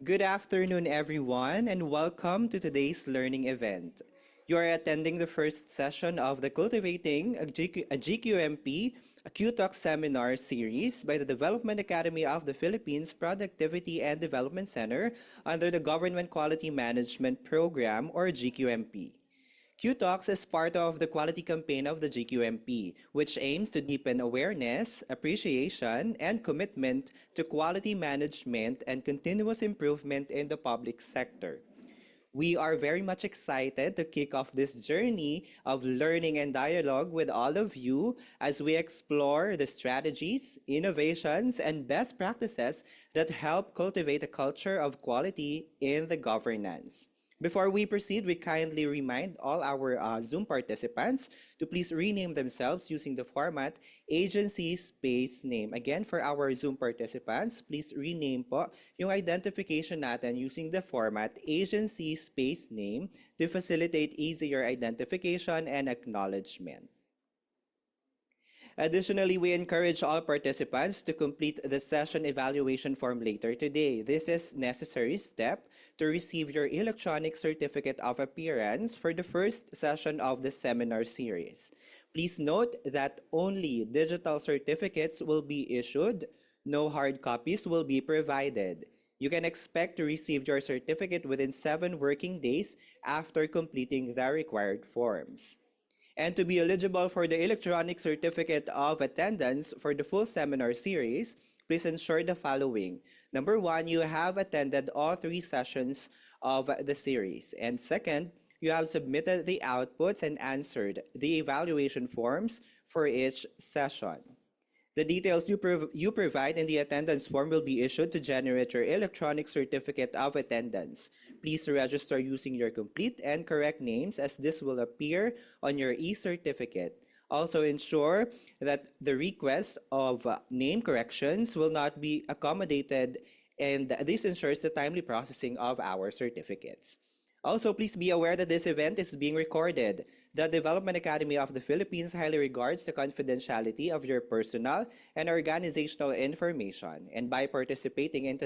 Good afternoon, everyone, and welcome to today's learning event. You are attending the first session of the Cultivating a GQMP Q-Talks Seminar Series by the Development Academy of the Philippines Productivity and Development Center under the Government Quality Management Program, or GQMP. Q-Talks is part of the quality campaign of the GQMP, which aims to deepen awareness, appreciation, and commitment to quality management and continuous improvement in the public sector. We are very much excited to kick off this journey of learning and dialogue with all of you as we explore the strategies, innovations, and best practices that help cultivate a culture of quality in the governance. Before we proceed, we kindly remind all our Zoom participants to please rename themselves using the format agency space name. Again, for our Zoom participants, please rename po yung identification natin using the format agency space name to facilitate easier identification and acknowledgement. Additionally, we encourage all participants to complete the session evaluation form later today. This is a necessary step to receive your electronic certificate of appearance for the first session of the seminar series. Please note that only digital certificates will be issued. No hard copies will be provided. You can expect to receive your certificate within 7 working days after completing the required forms. And to be eligible for the electronic certificate of attendance for the full seminar series, please ensure the following. Number 1, you have attended all 3 sessions of the series. And second, you have submitted the outputs and answered the evaluation forms for each session. The details you provide in the attendance form will be issued to generate your electronic certificate of attendance. Please register using your complete and correct names as this will appear on your e-certificate. Also ensure that the request of name corrections will not be accommodated, and this ensures the timely processing of our certificates. Also, please be aware that this event is being recorded. The Development Academy of the Philippines highly regards the confidentiality of your personal and organizational information. And by participating in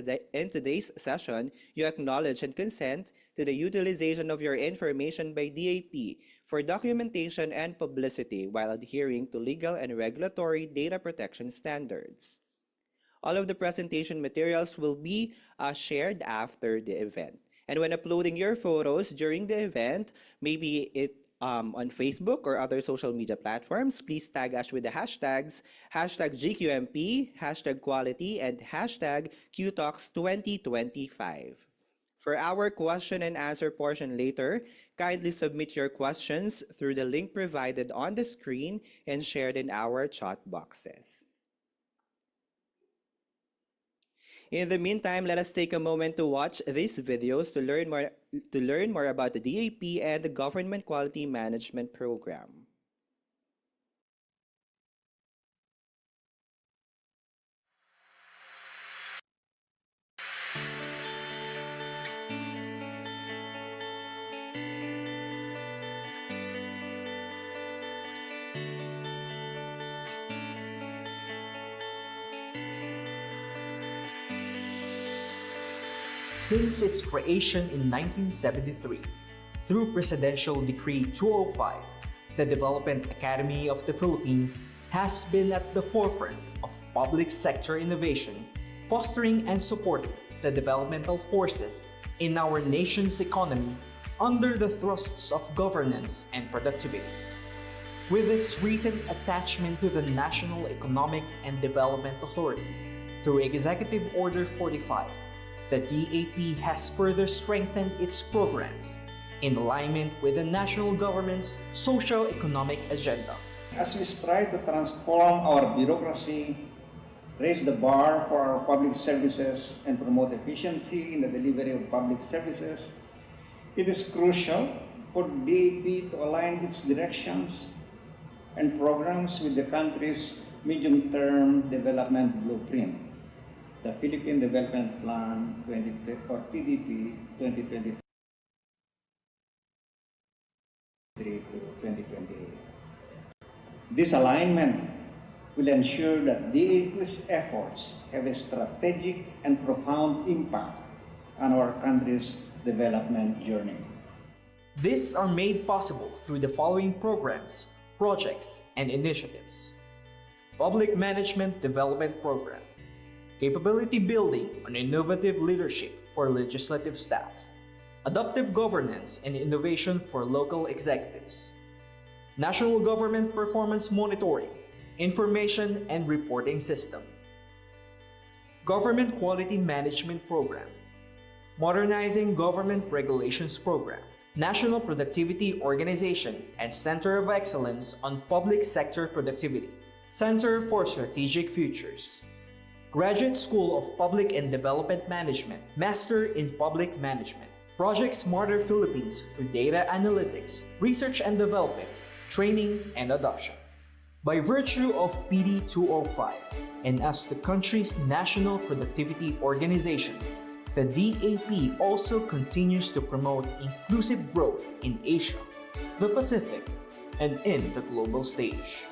today's session, you acknowledge and consent to the utilization of your information by DAP for documentation and publicity while adhering to legal and regulatory data protection standards. All of the presentation materials will be shared after the event. And when uploading your photos during the event, maybe on Facebook or other social media platforms, please tag us with the hashtags #GQMP, #Quality, and #QTalks2025. For our question and answer portion later, kindly submit your questions through the link provided on the screen and shared in our chat boxes. In the meantime, let us take a moment to watch these videos to learn more about the DAP and the Government Quality Management Program. Since its creation in 1973, through Presidential Decree 205, the Development Academy of the Philippines has been at the forefront of public sector innovation, fostering and supporting the developmental forces in our nation's economy under the thrusts of governance and productivity. With its recent attachment to the National Economic and Development Authority through Executive Order 45, the DAP has further strengthened its programs in alignment with the national government's socio-economic agenda. As we strive to transform our bureaucracy, raise the bar for our public services, and promote efficiency in the delivery of public services, it is crucial for DAP to align its directions and programs with the country's medium-term development blueprint, the Philippine Development Plan or PDP 2023 to 2028. This alignment will ensure that DAP's efforts have a strategic and profound impact on our country's development journey. These are made possible through the following programs, projects, and initiatives. Public Management Development Program, Capability Building on Innovative Leadership for Legislative Staff, Adaptive Governance and Innovation for Local Executives, National Government Performance Monitoring, Information and Reporting System, Government Quality Management Program, Modernizing Government Regulations Program, National Productivity Organization and Center of Excellence on Public Sector Productivity, Center for Strategic Futures, Graduate School of Public and Development Management, Master in Public Management, Project Smarter Philippines through data analytics, research and development, training, and adoption. By virtue of PD 205 and as the country's national productivity organization, the DAP also continues to promote inclusive growth in Asia, the Pacific, and in the global stage.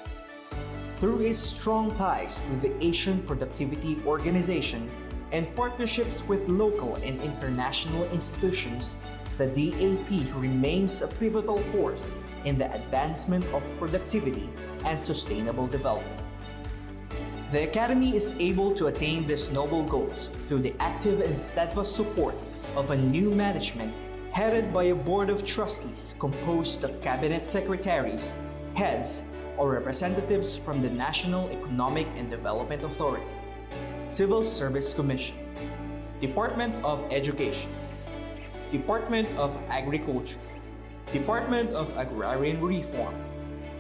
Through its strong ties with the Asian Productivity Organization and partnerships with local and international institutions, the DAP remains a pivotal force in the advancement of productivity and sustainable development. The Academy is able to attain these noble goals through the active and steadfast support of a new management headed by a board of trustees composed of cabinet secretaries, heads, or representatives from the National Economic and Development Authority, Civil Service Commission, Department of Education, Department of Agriculture, Department of Agrarian Reform,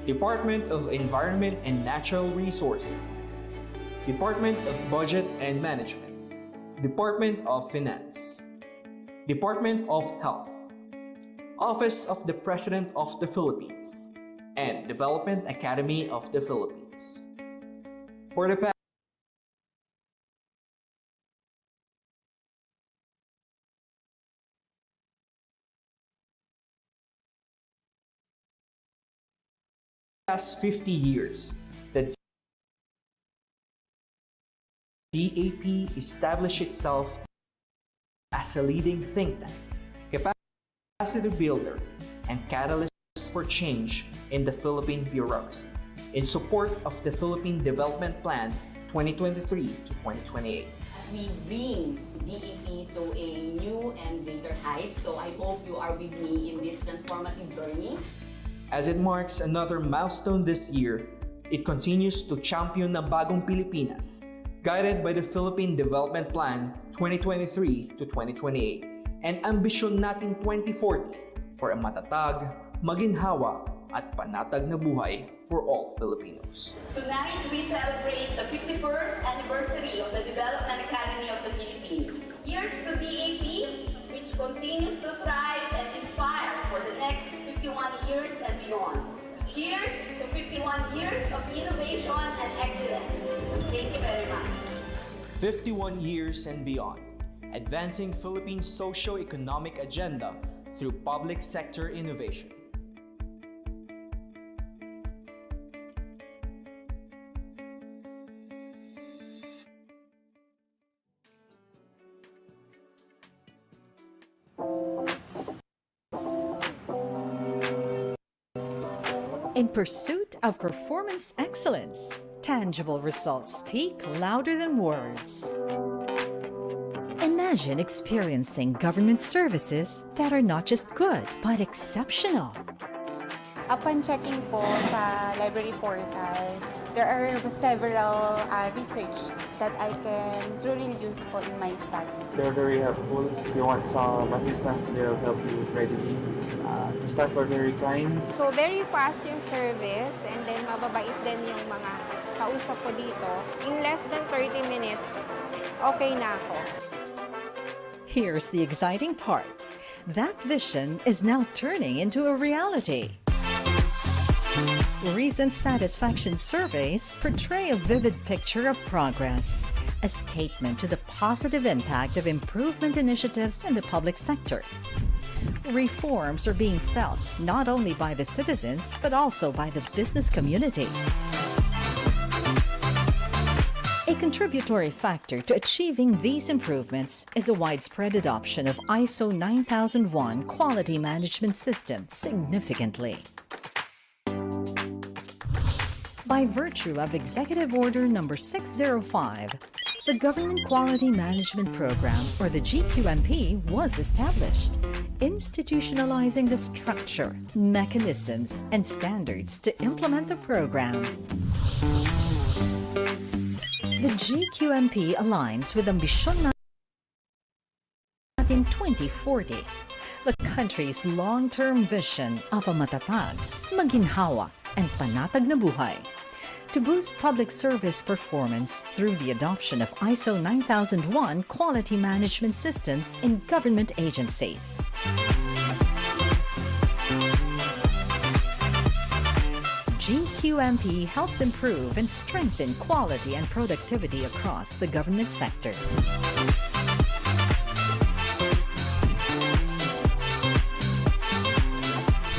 Department of Environment and Natural Resources, Department of Budget and Management, Department of Finance, Department of Health, Office of the President of the Philippines, and Development Academy of the Philippines. For the past 50 years, the DAP established itself as a leading think tank, capacity builder, and catalyst for change in the Philippine bureaucracy in support of the Philippine Development Plan 2023 to 2028. As we bring DAP to a new and greater height, so I hope you are with me in this transformative journey. As it marks another milestone this year, it continues to champion ang bagong Pilipinas, guided by the Philippine Development Plan 2023 to 2028 and ambisyon nating 2040 for a matatag, maginhawa, at panatag na buhay for all Filipinos. Tonight, we celebrate the 51st anniversary of the Development Academy of the Philippines. Here's to DAP, which continues to thrive and inspire for the next 51 years and beyond. Cheers to 51 years of innovation and excellence. Thank you very much. 51 years and beyond, advancing Philippines' socio-economic agenda through public sector innovation. In pursuit of performance excellence, tangible results speak louder than words. Imagine experiencing government services that are not just good, but exceptional. Upon checking po sa library portal, there are several research that I can truly use po in my study. They're very helpful. If you want some assistance, they'll help you readily. Staff are very kind. So very fast yung service and then mababait din yung mga kausap ko dito. In less than 30 minutes, okay na ako. Here's the exciting part. That vision is now turning into a reality. Recent satisfaction surveys portray a vivid picture of progress, a statement to the positive impact of improvement initiatives in the public sector. Reforms are being felt not only by the citizens, but also by the business community. A contributory factor to achieving these improvements is the widespread adoption of ISO 9001 quality management system significantly. By virtue of Executive Order Number 605, the Government Quality Management Program, or the GQMP, was established, institutionalizing the structure, mechanisms, and standards to implement the program. The GQMP aligns with Ambisyon Natin 2040, the country's long-term vision of a matatag, maginhawa, and panatag na buhay, to boost public service performance through the adoption of ISO 9001 quality management systems in government agencies. GQMP helps improve and strengthen quality and productivity across the government sector.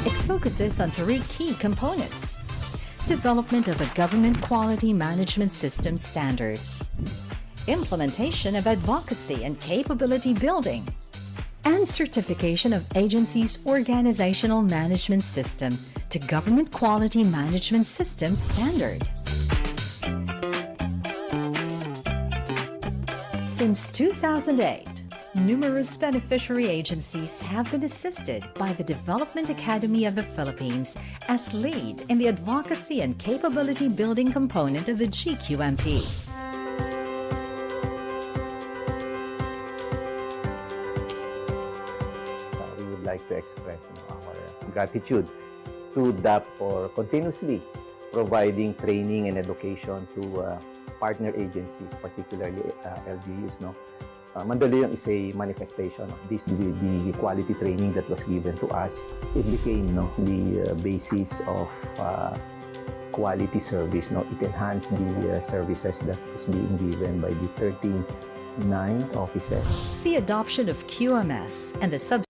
It focuses on three key components: development of a government quality management system standards, implementation of advocacy and capability building, and certification of agencies' organizational management system to government quality management system standard. Since 2008, numerous beneficiary agencies have been assisted by the Development Academy of the Philippines as lead in the advocacy and capability building component of the GQMP. We would like to express our gratitude to DAP for continuously providing training and education to partner agencies, particularly LGUs. Mandaluyong is a manifestation of this, the quality training that was given to us. It became the basis of quality service. It enhanced the services that is being given by the 39 offices. The adoption of QMS and the subsequent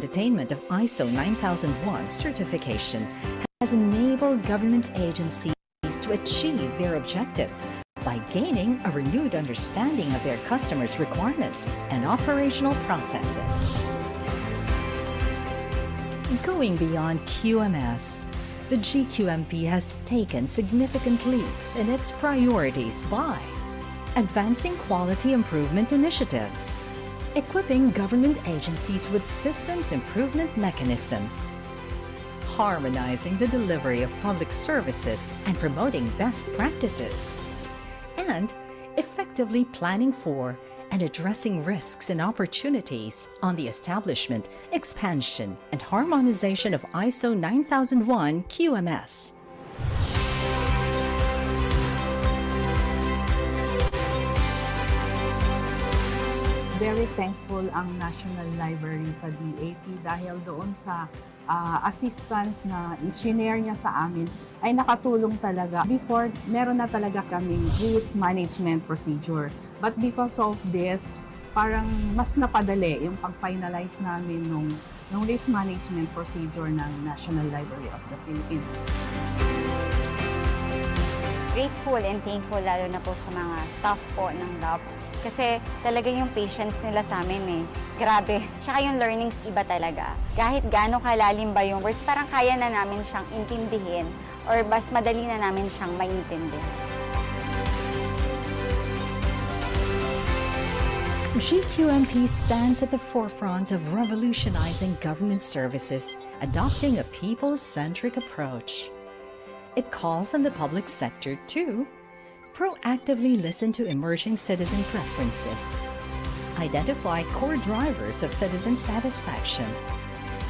attainment of ISO 9001 certification has enabled government agencies to achieve their objectives by gaining a renewed understanding of their customers' requirements and operational processes. Going beyond QMS, the GQMP has taken significant leaps in its priorities by advancing quality improvement initiatives, equipping government agencies with systems improvement mechanisms, harmonizing the delivery of public services and promoting best practices, and effectively planning for and addressing risks and opportunities on the establishment, expansion, and harmonization of ISO 9001 QMS. Very thankful ang National Library sa DAP dahil doon sa assistance na i-share niya sa amin ay nakatulong talaga. Before, meron na talaga kaming risk management procedure. But because of this, parang mas napadali yung pag-finalize namin nung risk management procedure ng National Library of the Philippines. Grateful and thankful lalo na po sa mga staff po ng DAP. Kasi talaga yung patience nila sa amin grabe. Tsaka yung learnings iba talaga. Kahit gaano kalalim ba yung words, parang kaya na namin siyang intindihin or mas madali na namin siyang maintindihan. GQMP stands at the forefront of revolutionizing government services, adopting a people-centric approach. It calls on the public sector to proactively listen to emerging citizen preferences, identify core drivers of citizen satisfaction,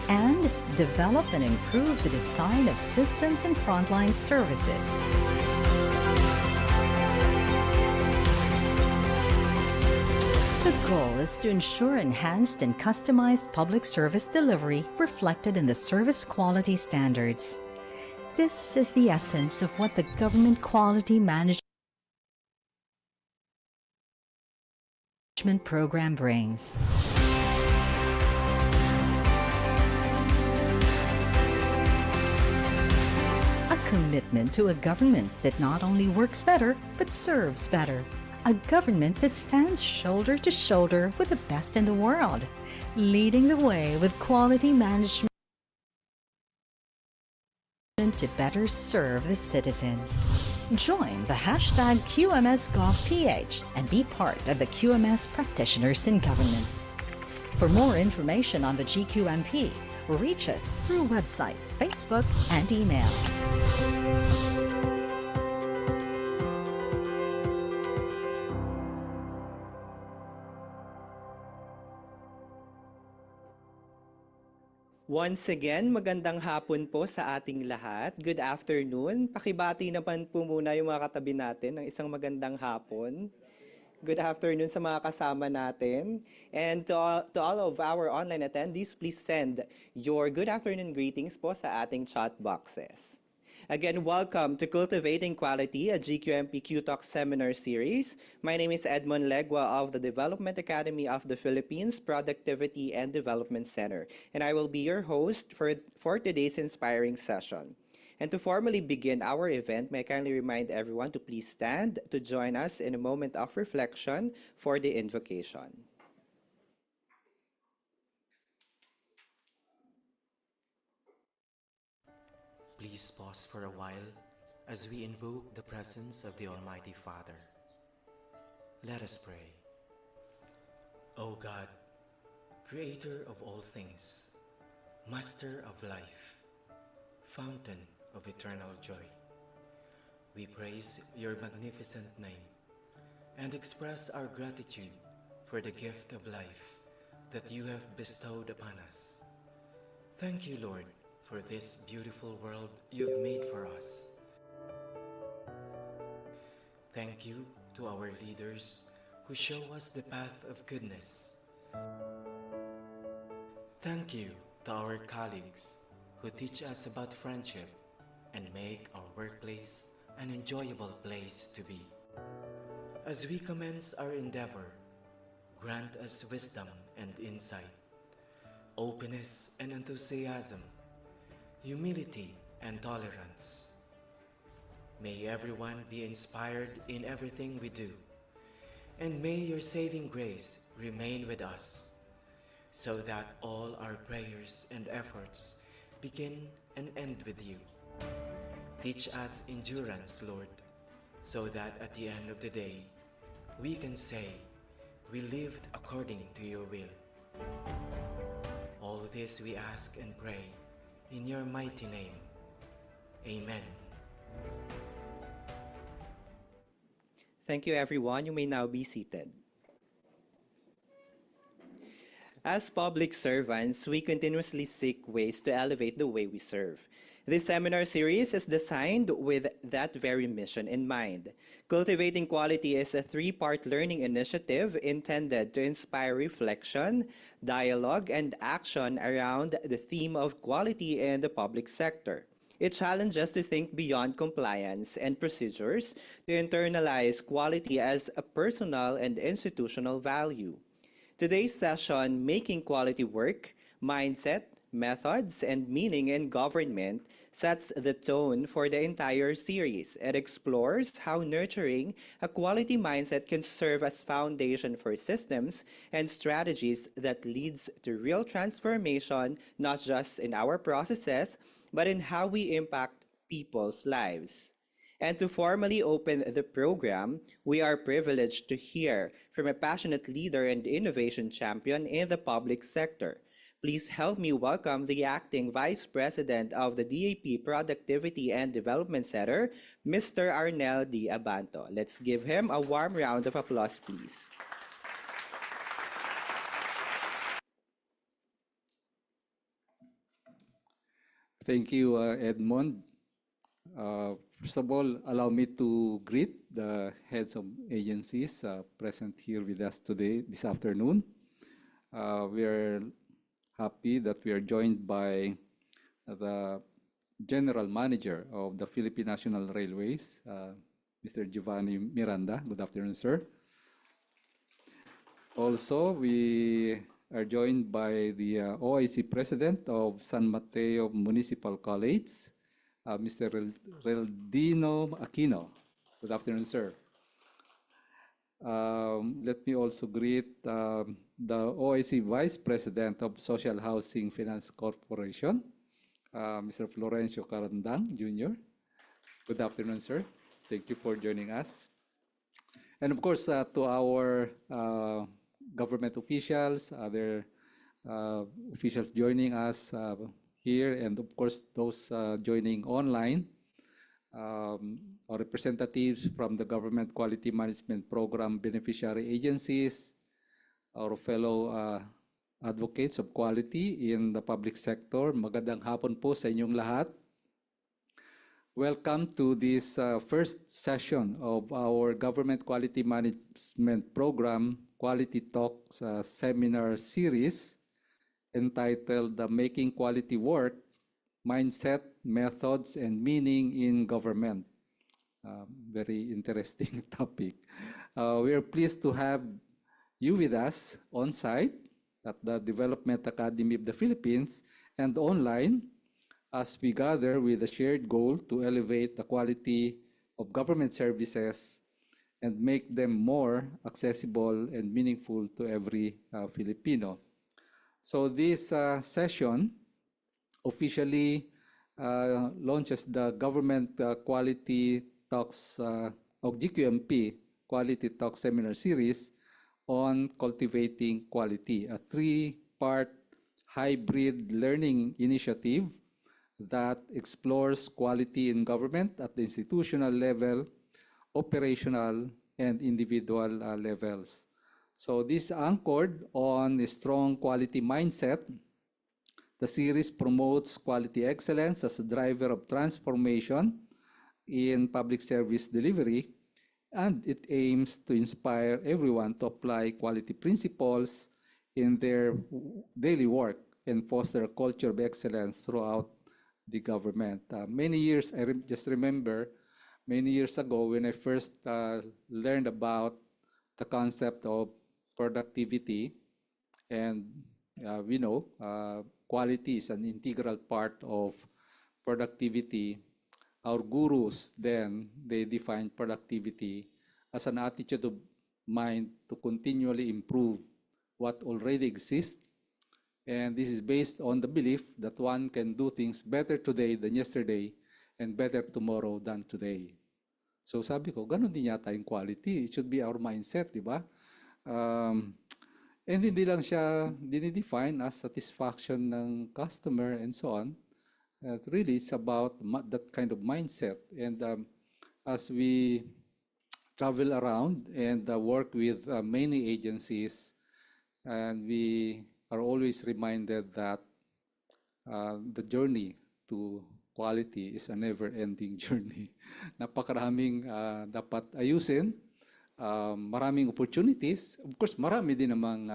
and develop and improve the design of systems and frontline services. The goal is to ensure enhanced and customized public service delivery reflected in the service quality standards. This is the essence of what the Government Quality Management Program brings. commitment to a government that not only works better, but serves better. A government that stands shoulder to shoulder with the best in the world, leading the way with quality management to better serve the citizens. Join the hashtag QMSGovPH and be part of the QMS practitioners in government. For more information on the GQMP, reach us through website, Facebook, and email. Once again, magandang hapon po sa ating lahat. Good afternoon. Pakibati naman po muna yung mga katabi natin ng isang magandang hapon. Good afternoon sa mga kasama natin. And to all of our online attendees, please send your good afternoon greetings po sa ating chat boxes. Again, welcome to Cultivating Quality, a GQMP Q-Talks Seminar Series. My name is Edmond Legua of the Development Academy of the Philippines Productivity and Development Center, and I will be your host for today's inspiring session. And to formally begin our event, may I kindly remind everyone to please stand to join us in a moment of reflection for the invocation. Please pause for a while as we invoke the presence of the Almighty Father. Let us pray. O God, Creator of all things, Master of life, Fountain of eternal joy, we praise your magnificent name and express our gratitude for the gift of life that you have bestowed upon us. Thank you, Lord, for this beautiful world you've made for us. Thank you to our leaders who show us the path of goodness. Thank you to our colleagues who teach us about friendship and make our workplace an enjoyable place to be. As we commence our endeavor, grant us wisdom and insight, openness and enthusiasm, humility and tolerance. May everyone be inspired in everything we do, and may your saving grace remain with us, so that all our prayers and efforts begin and end with you. Teach us endurance, Lord, so that at the end of the day, we can say, we lived according to your will. All this we ask and pray in your mighty name. Amen. Thank you, everyone. You may now be seated. As public servants, we continuously seek ways to elevate the way we serve. This seminar series is designed with that very mission in mind. Cultivating Quality is a three-part learning initiative intended to inspire reflection, dialogue, and action around the theme of quality in the public sector. It challenges us to think beyond compliance and procedures to internalize quality as a personal and institutional value. Today's session, Making Quality Work, Mindset, Methods, and Meaning in Government, sets the tone for the entire series. It explores how nurturing a quality mindset can serve as foundation for systems and strategies that leads to real transformation, not just in our processes, but in how we impact people's lives. And to formally open the program, we are privileged to hear from a passionate leader and innovation champion in the public sector. Please help me welcome the Acting Vice President of the DAP Productivity and Development Center, Mr. Arnel D. Abanto. Let's give him a warm round of applause, please. Thank you, Edmond. First of all, allow me to greet the heads of agencies present here with us today, this afternoon. We are happy that we are joined by the General Manager of the Philippine National Railways, Mr. Giovanni Miranda. Good afternoon, sir. Also, we are joined by the OIC President of San Mateo Municipal College, Mr. Reldino Aquino. Good afternoon, sir. Let me also greet the OIC Vice President of Social Housing Finance Corporation, Mr. Florencio Carandang Jr. Good afternoon, sir. Thank you for joining us. And of course, to our government officials, other officials joining us here, and of course, those joining online, our representatives from the Government Quality Management Program beneficiary agencies, our fellow advocates of quality in the public sector. Magandang hapon po sa inyong lahat. Welcome to this first session of our Government Quality Management Program Quality Talks Seminar Series entitled Making Quality Work, Mindset, Methods, and Meaning in Government. Very interesting topic. We are pleased to have you with us on site at the Development Academy of the Philippines and online as we gather with a shared goal to elevate the quality of government services and make them more accessible and meaningful to every Filipino. So this session officially launches the Government Quality Talks of GQMP Quality Talks Seminar Series on Cultivating Quality, a three-part hybrid learning initiative that explores quality in government at the institutional level, operational, and individual levels. So this is anchored on a strong quality mindset. The series promotes quality excellence as a driver of transformation in public service delivery, and it aims to inspire everyone to apply quality principles in their daily work and foster a culture of excellence throughout the government. Many years, I just remember, many years ago when I first learned about the concept of productivity, and we know quality is an integral part of productivity. Our gurus then, they define productivity as an attitude of mind to continually improve what already exists. And this is based on the belief that one can do things better today than yesterday and better tomorrow than today. So sabi ko, ganun din yata yung quality. It should be our mindset, di ba? And hindi lang siya dinidefine as satisfaction ng customer and so on. Really, it's about that kind of mindset. And as we travel around and work with many agencies, and we are always reminded that the journey to quality is a never-ending journey. Napakaraming dapat ayusin. Maraming opportunities. Of course, marami din namang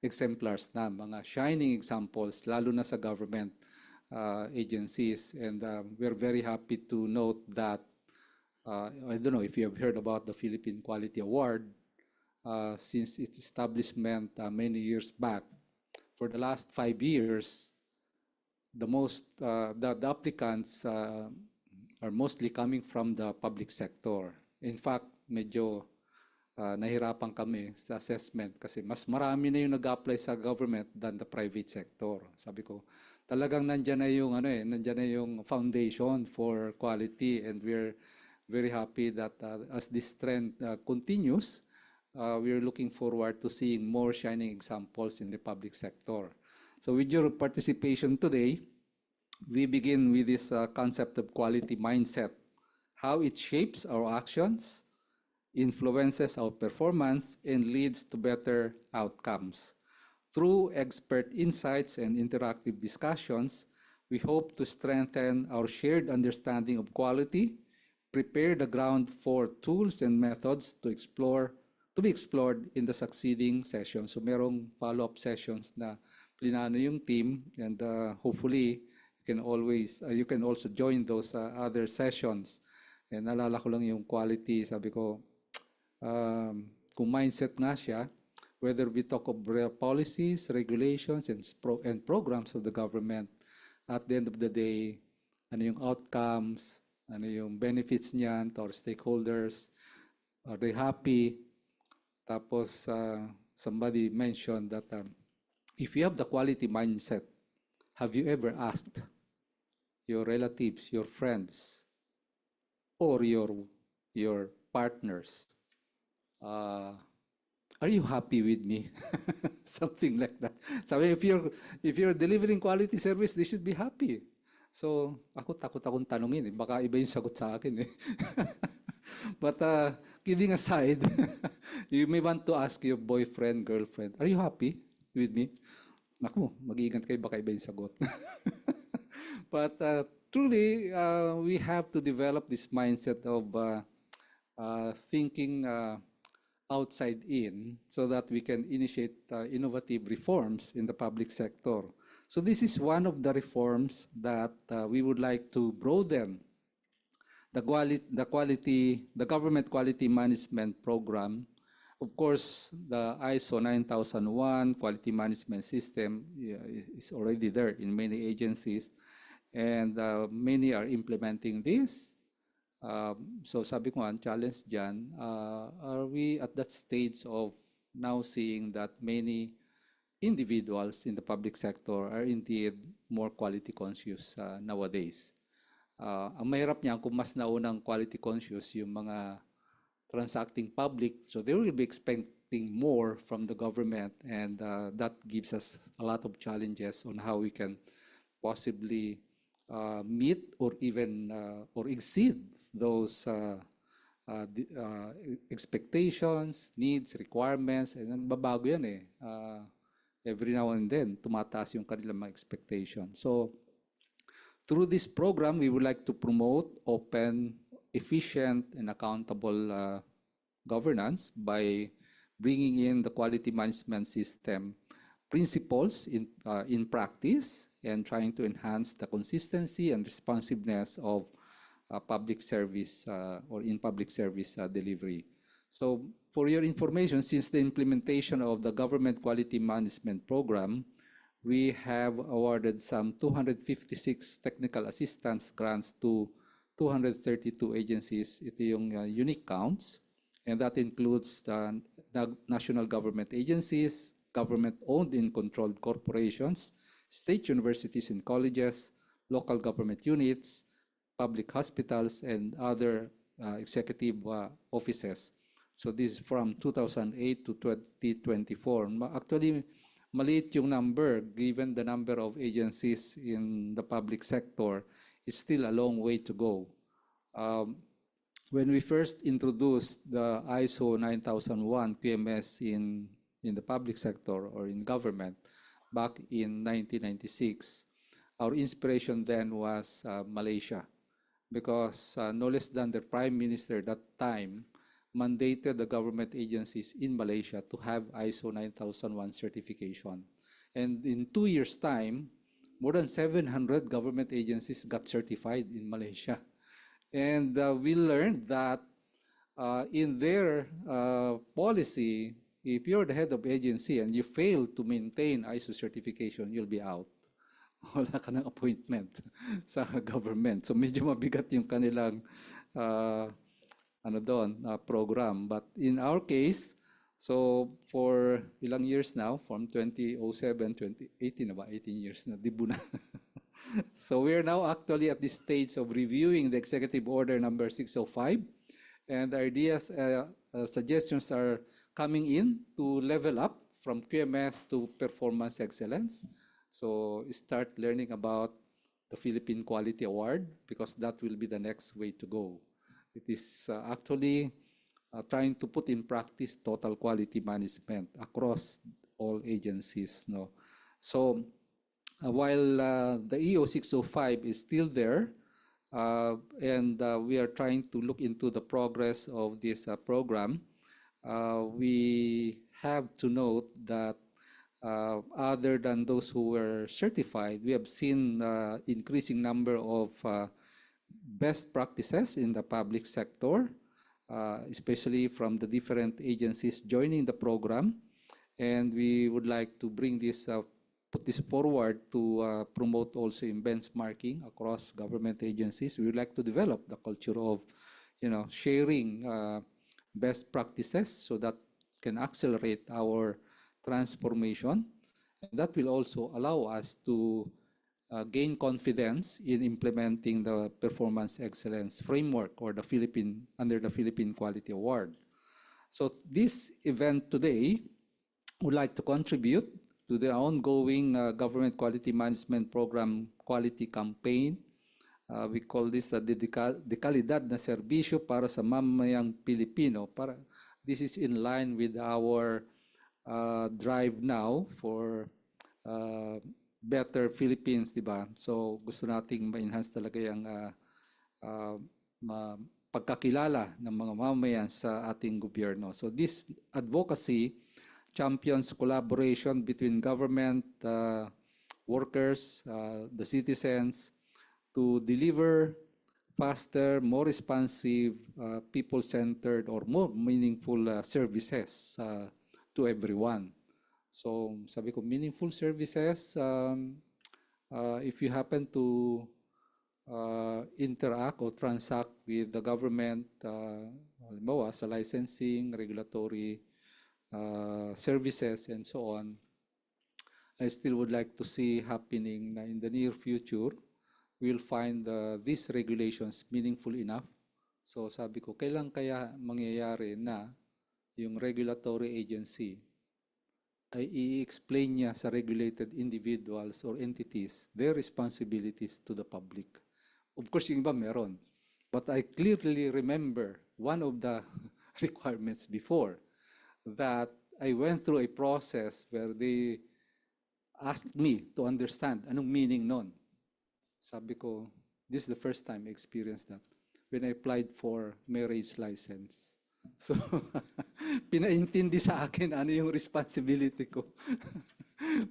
exemplars na mga shining examples, lalo na sa government agencies. And we're very happy to note that, I don't know if you have heard about the Philippine Quality Award, since its establishment many years back. For the last 5 years, the applicants are mostly coming from the public sector. In fact, medyo nahirapan kami sa assessment kasi mas marami na yung nag-apply sa government than the private sector. Sabi ko, talagang nandiyan na yung foundation for quality, and we're very happy that as this trend continues, we're looking forward to seeing more shining examples in the public sector. So with your participation today, we begin with this concept of quality mindset, how it shapes our actions, influences our performance, and leads to better outcomes. Through expert insights and interactive discussions, we hope to strengthen our shared understanding of quality, prepare the ground for tools and methods to be explored in the succeeding sessions. So merong follow-up sessions na plinano yung team, and hopefully you can also join those other sessions. And naalala ko lang yung quality, sabi ko, kung mindset nga siya, whether we talk of policies, regulations, and programs of the government, at the end of the day, ano yung outcomes, ano yung benefits niyan to our stakeholders, are they happy? Tapos somebody mentioned that if you have the quality mindset, have you ever asked your relatives, your friends, or your partners, are you happy with me? Something like that. So if you're delivering quality service, they should be happy. So ako takot akong tanungin, baka iba yung sagot sa akin eh. But kidding aside, you may want to ask your boyfriend, girlfriend, are you happy with me? Naku, mag-iingat kayo, baka iba yung sagot. But truly, we have to develop this mindset of thinking outside in so that we can initiate innovative reforms in the public sector. So this is one of the reforms that we would like to broaden the government quality management program. Of course, the ISO 9001 quality management system is already there in many agencies, and many are implementing this. So sabi ko ang challenge dyan, are we at that stage of now seeing that many individuals in the public sector are indeed more quality conscious nowadays? Ang mahirap niya kung mas naunang quality conscious yung mga transacting public, so they will be expecting more from the government, and that gives us a lot of challenges on how we can possibly meet or even or exceed those expectations, needs, requirements, and babago yan eh. Every now and then, tumataas yung kanilang mga expectation. So, through this program, we would like to promote open, efficient, and accountable governance by bringing in the quality management system principles in practice and trying to enhance the consistency and responsiveness of public service or in public service delivery. So for your information, since the implementation of the government quality management program, we have awarded some 256 technical assistance grants to 232 agencies. Ito yung unique counts, and that includes the national government agencies, government-owned and controlled corporations, state universities and colleges, local government units, public hospitals, and other executive offices. So this is from 2008 to 2024. Actually, maliit yung number given the number of agencies in the public sector. It's still a long way to go. When we first introduced the ISO 9001 QMS in the public sector or in government back in 1996, our inspiration then was Malaysia, because no less than the Prime Minister that time mandated the government agencies in Malaysia to have ISO 9001 certification. And in 2 years' time, more than 700 government agencies got certified in Malaysia. And we learned that in their policy, if you're the head of agency and you fail to maintain ISO certification, you'll be out. Wala ka ng appointment sa government. So medyo mabigat yung kanilang program. But in our case, so for ilang years now, from 2007, 2018 na ba? 18 years na, dibu na. So we are now actually at this stage of reviewing the Executive Order number 605, and the ideas, suggestions are coming in to level up from QMS to performance excellence. So start learning about the Philippine Quality Award, because that will be the next way to go. It is actually trying to put in practice total quality management across all agencies. No? So while the EO 605 is still there, and we are trying to look into the progress of this program, we have to note that other than those who were certified, we have seen increasing number of best practices in the public sector, especially from the different agencies joining the program. And we would like to bring this, put this forward to promote also in benchmarking across government agencies. We would like to develop the culture of, sharing best practices so that can accelerate our transformation, and that will also allow us to gain confidence in implementing the performance excellence framework or under the Philippine Quality Award. So this event today would like to contribute to the ongoing government quality management program quality campaign. We call this the dekalidad na serbisyo para sa mamamayang Pilipino. This is in line with our drive now for better Philippines, di ba? So gusto nating ma-enhance talaga yung pagkakilala ng mga mamamayan sa ating gobyerno. So this advocacy champions collaboration between government workers, the citizens, to deliver faster, more responsive, people-centered, or more meaningful services to everyone. So sabi ko, meaningful services, if you happen to interact or transact with the government, halimbawa sa licensing, regulatory services, and so on, I still would like to see happening na in the near future, we'll find these regulations meaningful enough. So sabi ko, kailan kaya mangyayari na yung regulatory agency ay i-explain niya sa regulated individuals or entities their responsibilities to the public. Of course, yung iba meron. But I clearly remember one of the requirements before that I went through a process where they asked me to understand anong meaning nun. Sabi ko, this is the first time I experienced that when I applied for marriage license. So, pinaintindi sa akin ano yung responsibility ko.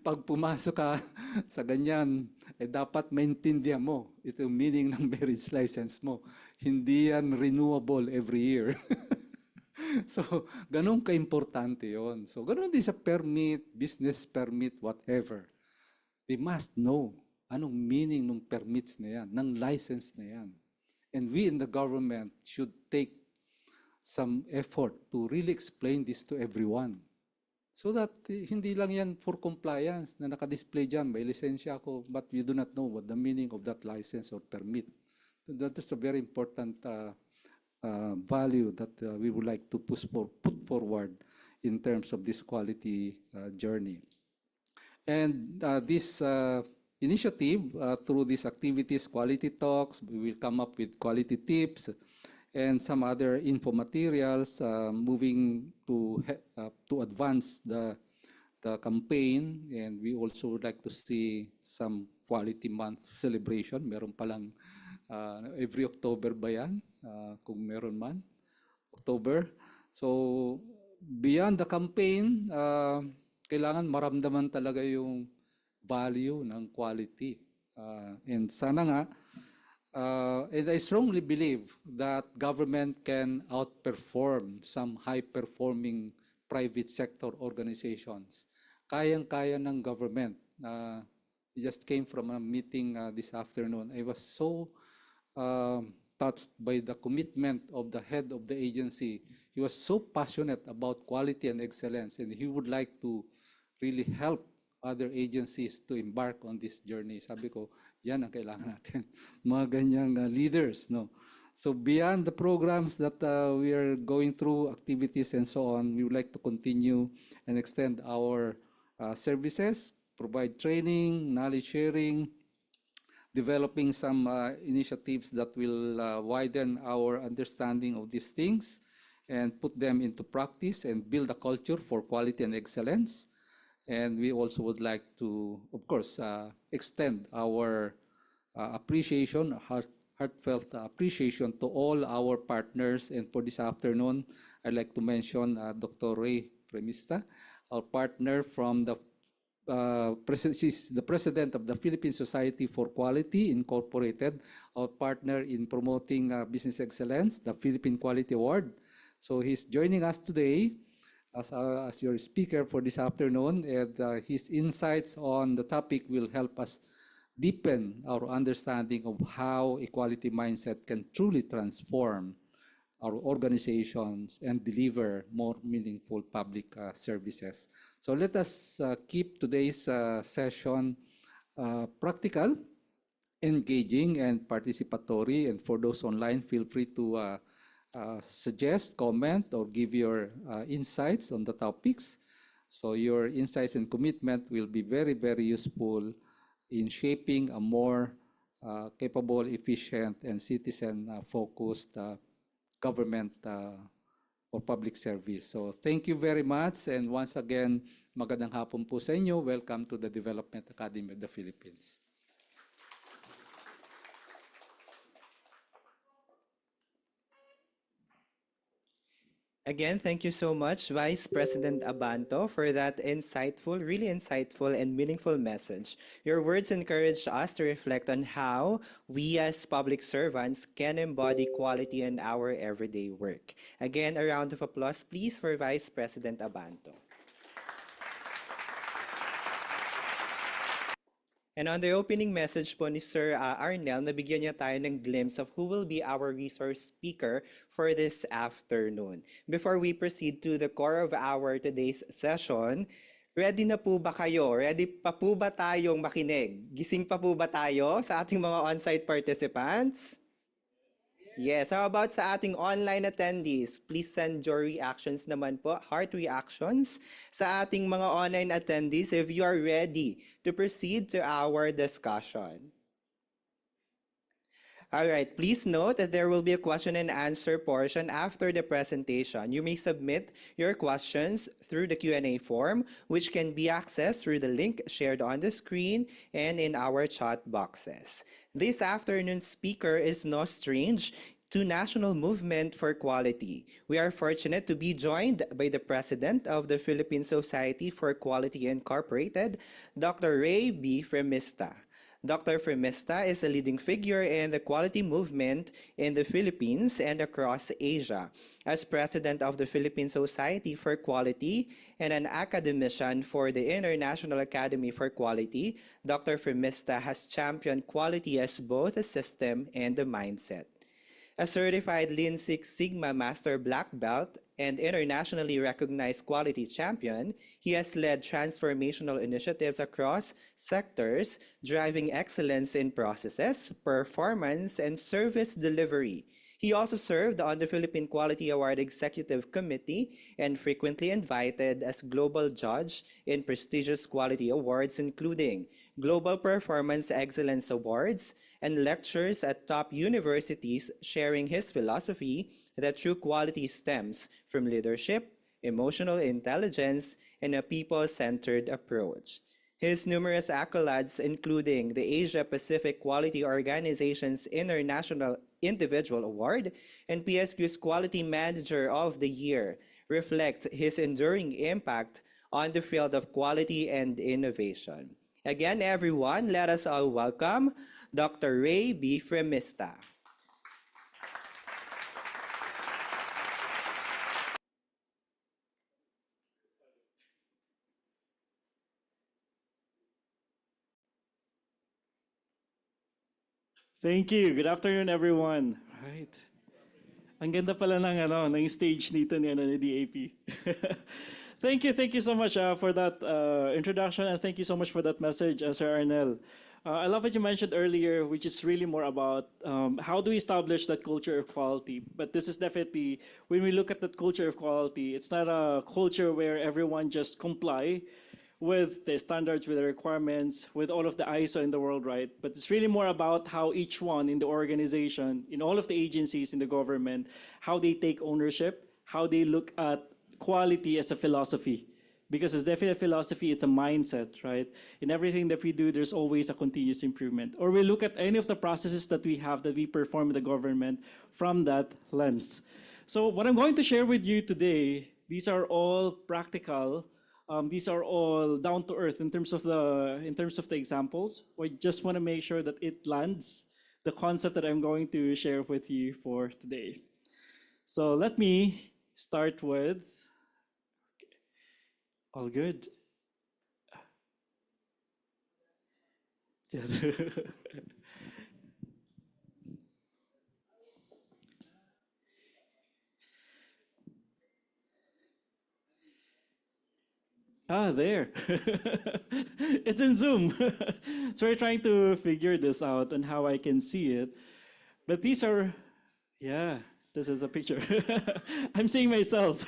Pag pumasok ka sa ganyan, dapat maintindihan mo ito yung meaning ng marriage license mo. Hindi yan renewable every year. So, ganun ka-importante yon. So, ganun din sa permit, business permit, whatever. They must know anong meaning ng permits na yan, ng license na yan. And we in the government should take some effort to really explain this to everyone. So that hindi lang yan for compliance na naka-display dyan, may lisensya ako, but you do not know what the meaning of that license or permit. So that is a very important value that we would like to put forward in terms of this quality journey. And this initiative, through these activities, quality talks, we will come up with quality tips and some other info materials moving to advance the campaign. And we also would like to see some quality month celebration. Meron palang every October ba yan? Kung meron man, October. So beyond the campaign, kailangan maramdaman talaga yung value ng quality. And sana nga, and I strongly believe that government can outperform some high-performing private sector organizations. Kayang-kaya ng government. I just came from a meeting this afternoon. I was so touched by the commitment of the head of the agency. He was so passionate about quality and excellence, and he would like to really help other agencies to embark on this journey. Sabi ko, yan ang kailangan natin. Mga ganyang leaders, no? So beyond the programs that we are going through, activities and so on, we would like to continue and extend our services, provide training, knowledge sharing, developing some initiatives that will widen our understanding of these things and put them into practice and build a culture for quality and excellence. And we also would like to, of course, extend our appreciation, heartfelt appreciation to all our partners. And for this afternoon, I'd like to mention Dr. Ray Premista, our partner from she's the president of the Philippine Society for Quality Incorporated, our partner in promoting business excellence, the Philippine Quality Award. So he's joining us today as your speaker for this afternoon, and his insights on the topic will help us deepen our understanding of how equality mindset can truly transform our organizations and deliver more meaningful public services. So let us keep today's session practical, engaging, and participatory. And for those online, feel free to suggest, comment, or give your insights on the topics. So your insights and commitment will be very, very useful in shaping a more capable, efficient, and citizen-focused government or public service. So thank you very much. And once again, magandang hapon po sa inyo. Welcome to the Development Academy of the Philippines. Again, thank you so much, Vice President Abanto, for that insightful, really insightful and meaningful message. Your words encouraged us to reflect on how we as public servants can embody quality in our everyday work. Again, a round of applause, please, for Vice President Abanto. And on the opening message po ni Sir Arnel, nabigyan niya tayo ng glimpse of who will be our resource speaker for this afternoon. Before we proceed to the core of our today's session, ready na po ba kayo? Ready pa po ba tayong makinig? Gising pa po ba tayo sa ating mga on-site participants? Yes, how about sa ating online attendees? Please send your reactions naman po, heart reactions sa ating mga online attendees if you are ready to proceed to our discussion. All right, please note that there will be a question and answer portion after the presentation. You may submit your questions through the Q&A form, which can be accessed through the link shared on the screen and in our chat boxes. This afternoon's speaker is no strange to National Movement for Quality. We are fortunate to be joined by the President of the Philippine Society for Quality Incorporated, Dr. Ray B. Fremista. Dr. Fremista is a leading figure in the quality movement in the Philippines and across Asia. As president of the Philippine Society for Quality and an academician for the International Academy for Quality, Dr. Fremista has championed quality as both a system and a mindset. A certified Lean Six Sigma Master Black Belt and internationally recognized quality champion, he has led transformational initiatives across sectors, driving excellence in processes, performance, and service delivery. He also served on the Philippine Quality Award Executive Committee and frequently invited as global judge in prestigious quality awards, including Global Performance Excellence Awards and lectures at top universities, sharing his philosophy that true quality stems from leadership, emotional intelligence, and a people-centered approach. His numerous accolades, including the Asia Pacific Quality Organization's International Individual Award and PSQ's Quality Manager of the Year, reflect his enduring impact on the field of quality and innovation. Again, everyone, let us all welcome Dr. Ray B. Fremista. Thank you. Good afternoon, everyone. Right. Ang ganda pala ng stage dito ni DAP. Thank you so much for that introduction, and thank you so much for that message, Sir Arnel. I love what you mentioned earlier, which is really more about how do we establish that culture of quality. But this is definitely, when we look at that culture of quality, it's not a culture where everyone just comply with the standards, with the requirements, with all of the ISO in the world, right? But it's really more about how each one in the organization, in all of the agencies in the government, how they take ownership, how they look at quality as a philosophy. Because it's definitely a philosophy, it's a mindset, right? In everything that we do, there's always a continuous improvement. Or we look at any of the processes that we have, that we perform in the government from that lens. So what I'm going to share with you today, these are all practical. These are all down to earth in terms of the examples. We just want to make sure that it lands the concept that I'm going to share with you for today. So let me start with. All good? Yes. Ah, there. It's in Zoom. So we're trying to figure this out and how I can see it. But these are, yeah, this is a picture. I'm seeing myself.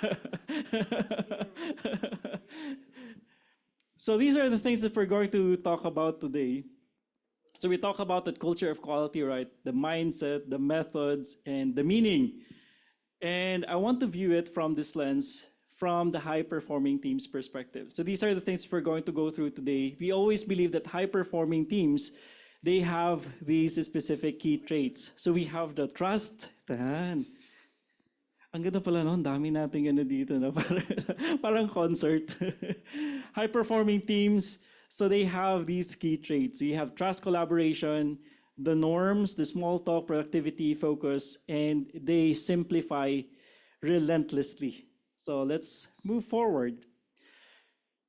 So these are the things that we're going to talk about today. So we talk about the culture of quality, right? The mindset, the methods, and the meaning. And I want to view it from this lens, from the high-performing team's perspective. So these are the things we're going to go through today. We always believe that high-performing teams, they have these specific key traits. So we have the trust. Tahan. Ang ganda pala noon, dami nating ano dito na parang concert. High-performing teams, so they have these key traits. So you have trust, collaboration, the norms, the small talk, productivity, focus, and they simplify relentlessly. So let's move forward.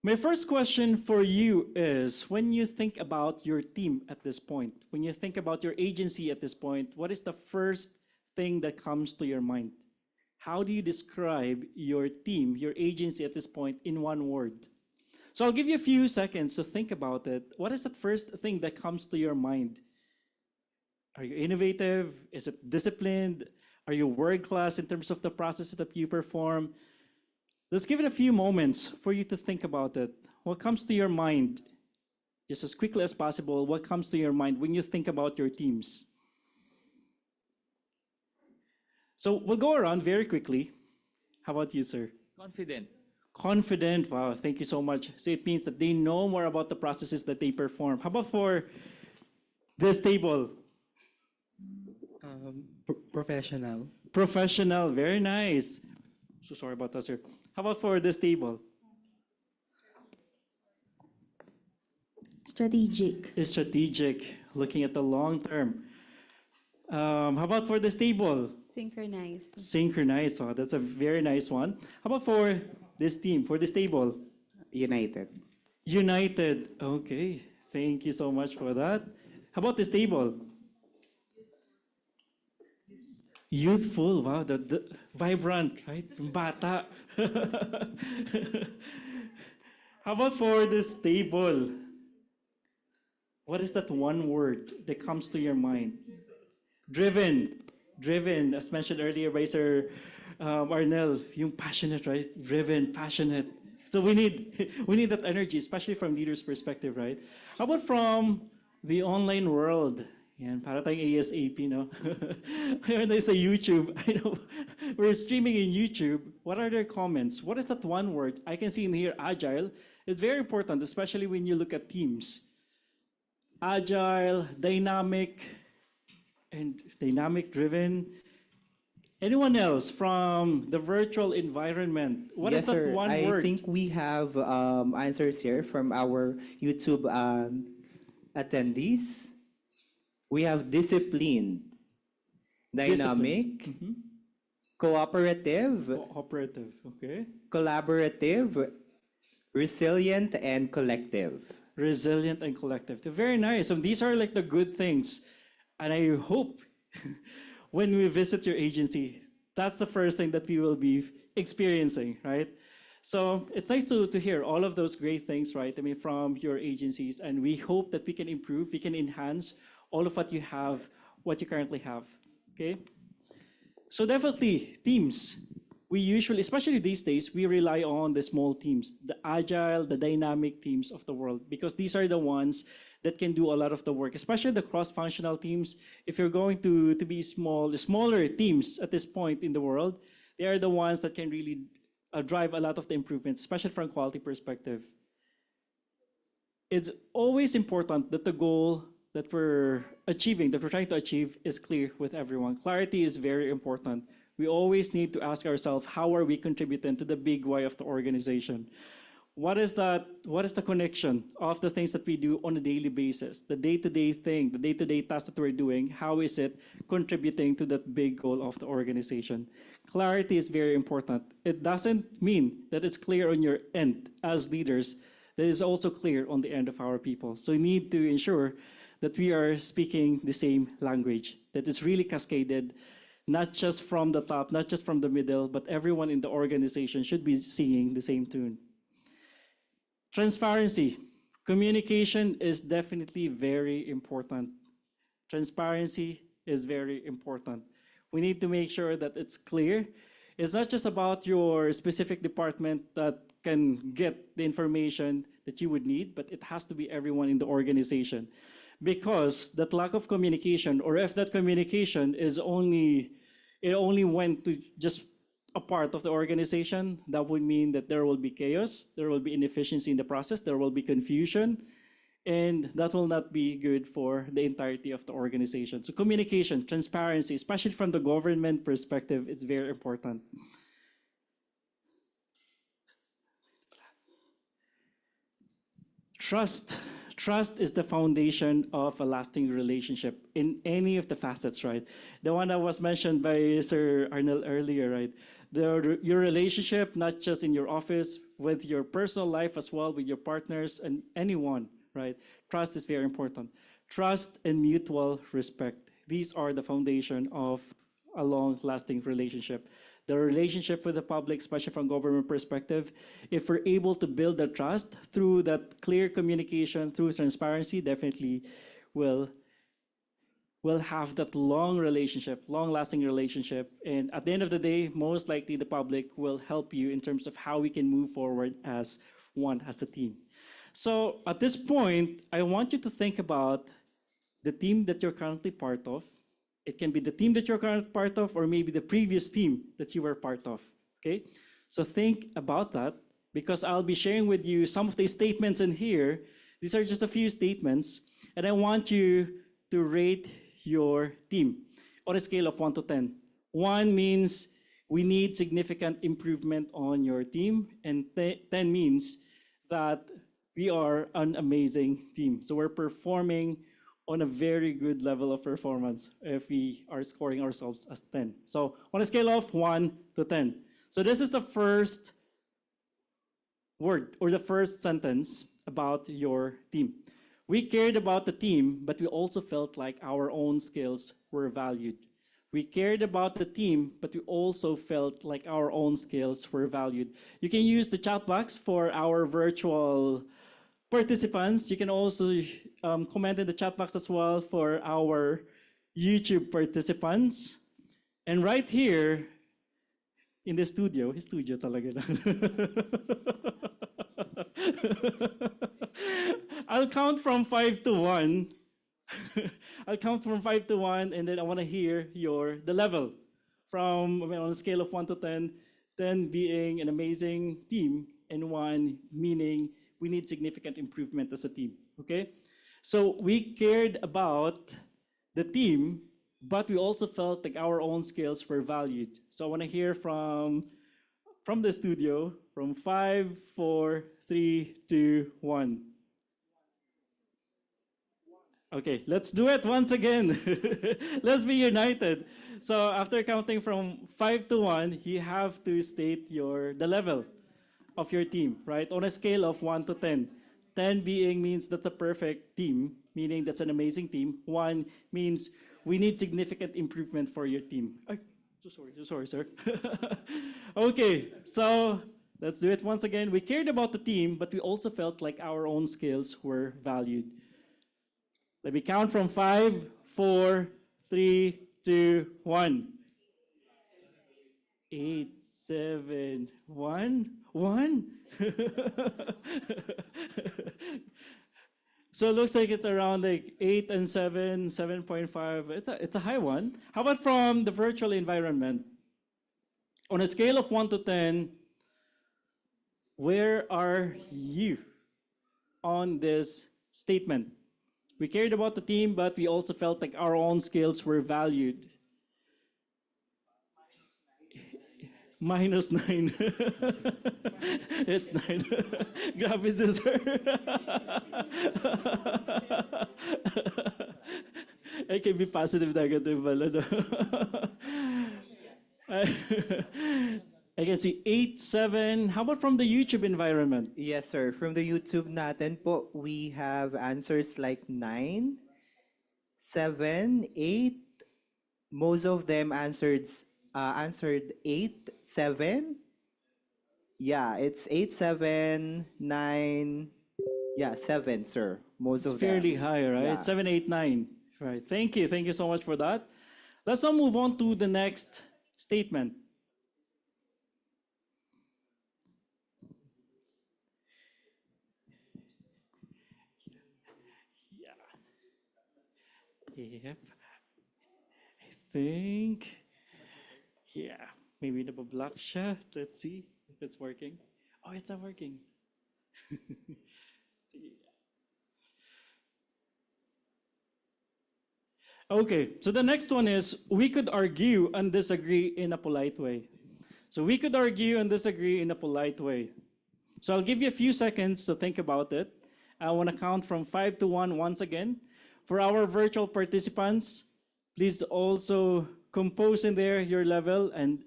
My first question for you is, when you think about your team at this point, when you think about your agency at this point, what is the first thing that comes to your mind? How do you describe your team, your agency at this point in one word? So I'll give you a few seconds to think about it. What is the first thing that comes to your mind? Are you innovative? Is it disciplined? Are you world class in terms of the processes that you perform? Let's give it a few moments for you to think about it. What comes to your mind? Just as quickly as possible, what comes to your mind when you think about your teams? So we'll go around very quickly. How about you, sir? Confident. Confident. Wow, thank you so much. So it means that they know more about the processes that they perform. How about for this table? Professional. Professional. Very nice. So sorry about that, sir. How about for this table? Strategic. Strategic. Looking at the long term. How about for this table? Synchronized. Synchronized. Wow, that's a very nice one. How about for this team, for this table? United. United. Okay. Thank you so much for that. How about this table? Youthful. Wow, the vibrant, right? Bata. How about for this table? What is that one word that comes to your mind? Driven. Driven, as mentioned earlier by Sir Arnel, yung passionate, right? Driven, passionate. So we need that energy, especially from leaders' perspective, right? How about from the online world? Yan, para tayong ASAP, no? When they say YouTube, I know we're streaming in YouTube. What are their comments? What is that one word? I can see in here, agile. It's very important, especially when you look at teams. Agile, dynamic, and dynamic driven. Anyone else from the virtual environment? What is Yes, that sir. one I word? think we have answers here from our YouTube attendees. We have disciplined, dynamic, Disciplined. cooperative, Cooperative, okay. collaborative, resilient, and collective. Resilient and collective. Very nice. So these are like the good things. And I hope when we visit your agency, that's the first thing that we will be experiencing, right? So it's nice to hear all of those great things, right? I mean, from your agencies. And we hope that we can improve, we can enhance all of what you have, what you currently have, okay? So definitely, teams. We usually, especially these days, we rely on the small teams, the agile, the dynamic teams of the world, because these are the ones that can do a lot of the work, especially the cross-functional teams. If you're going to be smaller teams at this point in the world, they are the ones that can really drive a lot of the improvements, especially from a quality perspective. It's always important that the goal that we're achieving, that we're trying to achieve, is clear with everyone. Clarity is very important. We always need to ask ourselves, how are we contributing to the big why of the organization? What is the connection of the things that we do on a daily basis? The day-to-day thing, the day-to-day task that we're doing, how is it contributing to that big goal of the organization? Clarity is very important. It doesn't mean that it's clear on your end as leaders, that is also clear on the end of our people. So we need to ensure that we are speaking the same language, that it's really cascaded, not just from the top, not just from the middle, but everyone in the organization should be singing the same tune. Transparency. Communication is definitely very important. Transparency is very important. We need to make sure that it's clear. It's not just about your specific department that can get the information that you would need, but it has to be everyone in the organization. Because that lack of communication, or if that communication is only went to just a part of the organization, that would mean that there will be chaos, there will be inefficiency in the process, there will be confusion, and that will not be good for the entirety of the organization. So communication, transparency, especially from the government perspective, it's very important. Trust. Trust is the foundation of a lasting relationship in any of the facets, right? The one that was mentioned by Sir Arnold earlier, right? Your relationship, not just in your office, with your personal life as well, with your partners and anyone, right? Trust is very important. Trust and mutual respect. These are the foundation of a long-lasting relationship. The relationship with the public, especially from government perspective, if we're able to build that trust through that clear communication, through transparency, definitely will have that long relationship, long-lasting relationship. And at the end of the day, most likely the public will help you in terms of how we can move forward as one, as a team. So at this point, I want you to think about the team that you're currently part of. It can be the team that you're currently part of, or maybe the previous team that you were part of, okay? So think about that, because I'll be sharing with you some of the statements in here. These are just a few statements, and I want you to rate your team on a scale of 1 to 10. 1 means we need significant improvement on your team, and 10 means that we are an amazing team. So we're performing on a very good level of performance if we are scoring ourselves as 10. So on a scale of 1 to 10. So this is the first word or the first sentence about your team. We cared about the team, but we also felt like our own skills were valued. We cared about the team, but we also felt like our own skills were valued. You can use the chat box for our virtual participants. You can also comment in the chat box as well for our YouTube participants. And right here in the studio talaga na. I'll count from 5 to 1. I'll count from 5 to 1, and then I want to hear the level from, on a scale of 1 to 10, 10 being an amazing team, and 1 meaning we need significant improvement as a team, okay? So we cared about the team, but we also felt like our own skills were valued. So I want to hear from the studio, from 5, 4, 3, 2, 1. Okay, let's do it once again. Let's be united. So after counting from 5 to 1, you have to state the level of your team, right? On a scale of 1 to 10. 10 being means that's a perfect team, meaning that's an amazing team. 1 means we need significant improvement for your team. So sorry, sir. Okay, so let's do it once again. We cared about the team, but we also felt like our own skills were valued. Let me count from 5, 4, 3, 2, 1. 8, 7, 1, 1. So it looks like it's around like 8 and 7, 7.5. It's a high one. How about from the virtual environment? On a scale of 1 to 10, where are you on this statement? We cared about the team, but we also felt like our own skills were valued. Minus 9. It's 9. Grabe si sir. It can be positive, negative pala, no? I can see 8, 7. How about from the YouTube environment? Yes, sir. From the YouTube natin po, we have answers like 9, 7, 8. Most of them answered 8, 7. Yeah, it's 8, 7, 9. Yeah, 7, sir. Most It's of fairly them. high, right? Yeah. 7, 8, 9. Right. Thank you. Thank you so much for that. Let's now move on to the next statement. Yep. I think, yeah, maybe the black siya. Let's see if it's working. Oh, it's not working. Okay, so the next one is we could argue and disagree in a polite way. So we could argue and disagree in a polite way. So I'll give you a few seconds to think about it. I want to count from 5 to 1 once again. For our virtual participants, please also compose in there your level and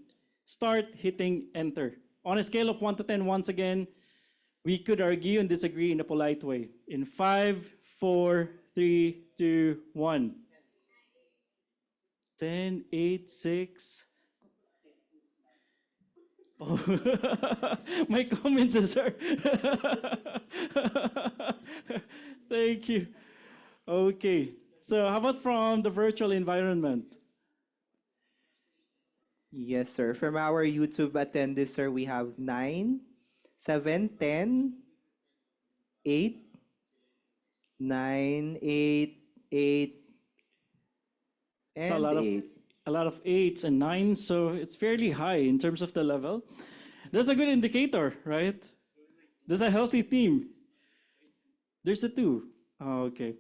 start hitting enter. On a scale of 1 to 10, once again, we could argue and disagree in a polite way. In 5, 4, 3, 2, 1. 10, 8, 6. Oh, my comments, sir. Thank you. Okay, so how about from the virtual environment? Yes, sir. From our YouTube attendees, sir, we have 9, 7, 10, 8, 9, 8, 8, So and 8. a lot of 8s and 9s, so it's fairly high in terms of the level. That's a good indicator, right? There's a healthy team. There's a 2. Oh, okay.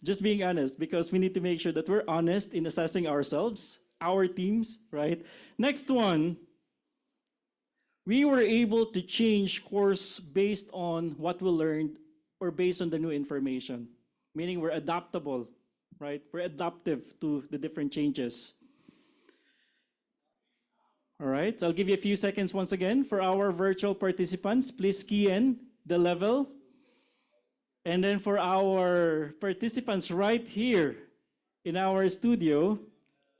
Just being honest, because we need to make sure that we're honest in assessing ourselves, our teams, right? Next one, we were able to change course based on what we learned or based on the new information, meaning we're adaptable, right? We're adaptive to the different changes. All right, so I'll give you a few seconds once again for our virtual participants. Please key in the level. And then for our participants right here in our studio,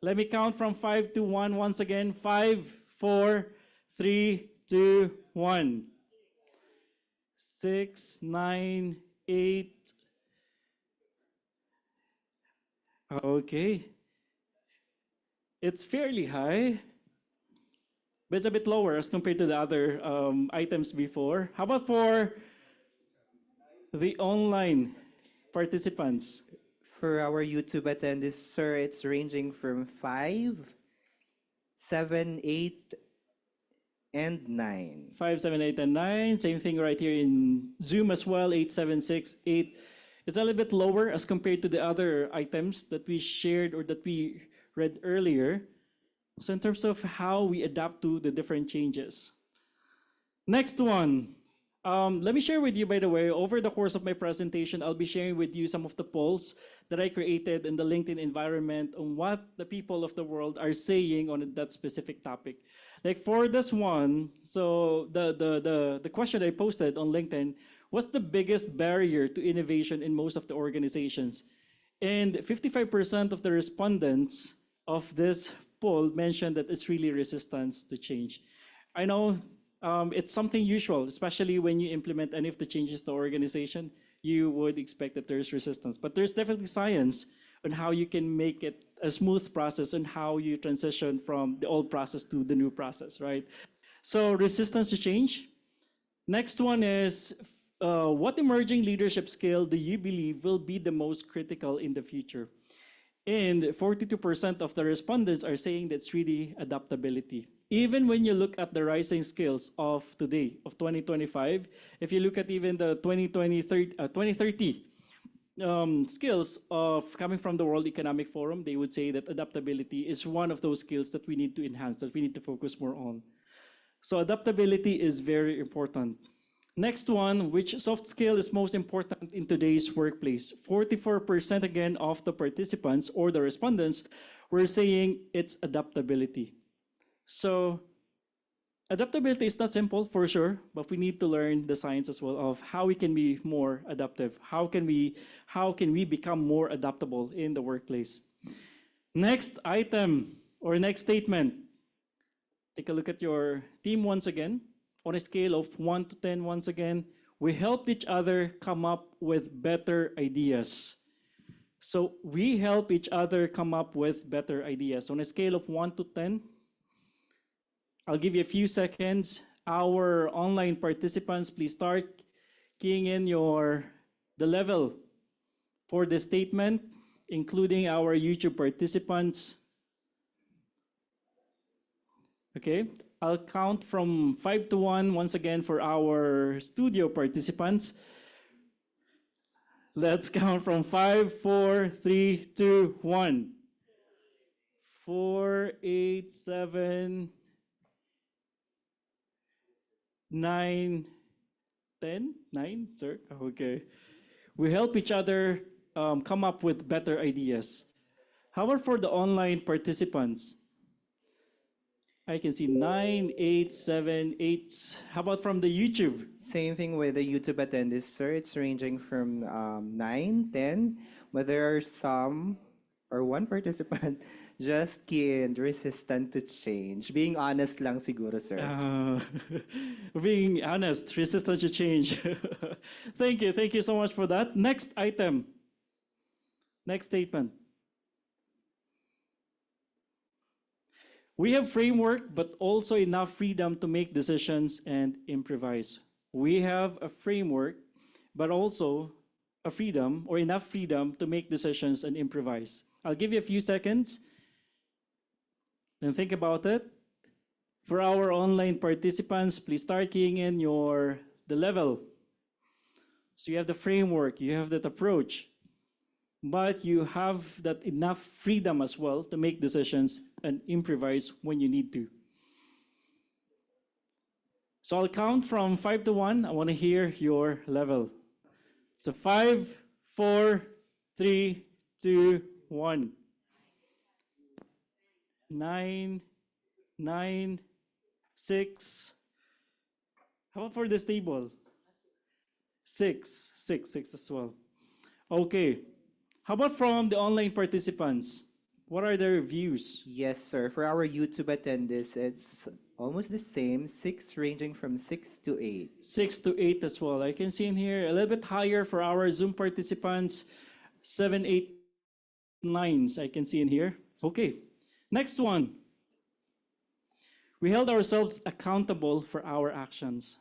let me count from 5 to 1 once again. 5, 4, 3, 2, 1. 6, 9, 8. Okay. It's fairly high, but it's a bit lower as compared to the other items before. How about for the online participants? For our YouTube attendees, sir, it's ranging from 5, 7, 8, and 9. 5, 7, 8, and 9. Same thing right here in Zoom as well, 8, 7, 6, 8. It's a little bit lower as compared to the other items that we shared or that we read earlier. So in terms of how we adapt to the different changes. Next one. Let me share with you, by the way, over the course of my presentation, I'll be sharing with you some of the polls that I created in the LinkedIn environment on what the people of the world are saying on that specific topic. Like for this one, so the question I posted on LinkedIn, what's the biggest barrier to innovation in most of the organizations? And 55% of the respondents of this poll mentioned that it's really resistance to change. I know it's something usual, especially when you implement any of the changes to the organization, you would expect that there's resistance. But there's definitely science on how you can make it a smooth process and how you transition from the old process to the new process, right? So resistance to change. Next one is, what emerging leadership skill do you believe will be the most critical in the future? And 42% of the respondents are saying that's really adaptability. Even when you look at the rising skills of today, of 2025, if you look at even the 2030 skills of coming from the World Economic Forum, they would say that adaptability is one of those skills that we need to enhance, that we need to focus more on. So adaptability is very important. Next one, which soft skill is most important in today's workplace? 44% again of the participants or the respondents were saying it's adaptability. So adaptability is not simple for sure, but we need to learn the science as well of how we can be more adaptive. How can we become more adaptable in the workplace? Next item or next statement. Take a look at your team once again. On a scale of 1 to 10 once again, we helped each other come up with better ideas. So we help each other come up with better ideas. On a scale of 1 to 10, I'll give you a few seconds. Our online participants, please start keying in the level for the statement, including our YouTube participants. Okay, I'll count from 5 to 1 once again for our studio participants. Let's count from 5, 4, 3, 2, 1. 4, 8, 7, 9, 10? 9, sir? Okay. We help each other come up with better ideas. How about for the online participants? I can see 9, 8, 7, 8. How about from the YouTube? Same thing with the YouTube attendees, sir. It's ranging from 9, 10, but there are some or one participant just key and resistant to change. Being honest lang siguro, sir. Being honest, resistant to change. Thank you so much for that. Next item. Next statement. We have framework, but also enough freedom to make decisions and improvise. We have a framework, but also a freedom or enough freedom to make decisions and improvise. I'll give you a few seconds. Then think about it. For our online participants, please start keying in the level. So you have the framework, you have that approach, but you have that enough freedom as well to make decisions and improvise when you need to. So I'll count from 5 to 1. I want to hear your level. So 5, 4, 3, 2, 1. 9, 9, 6. How about for this table? 6 as well. Okay. How about from the online participants? What are their views? Yes, sir. For our YouTube attendees, it's almost the same. 6 ranging from 6 to 8. 6 to 8 as well. I can see in here a little bit higher for our Zoom participants. 7, 8, 9s I can see in here. Okay. Next one. We held ourselves accountable for our actions.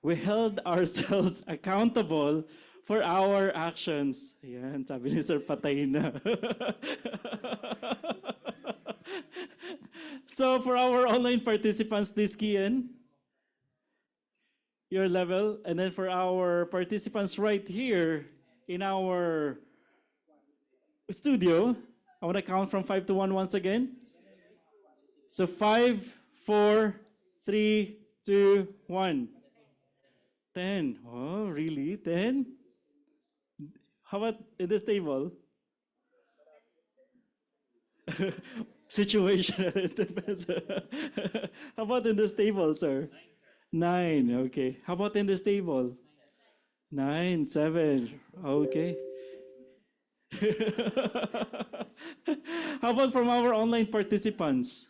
We held ourselves accountable for our actions. Ayan, sabi ni Sir, patay na. So for our online participants, please key in your level. And then for our participants right here in our studio, I want to count from 5 to 1 once again. So 5, 4, 3, 2, 1. 10. Oh, really? 10? How about in this table? Situation. It depends. How about in this table, sir? 9. Okay. How about in this table? 9, 7. Okay. How about from our online participants?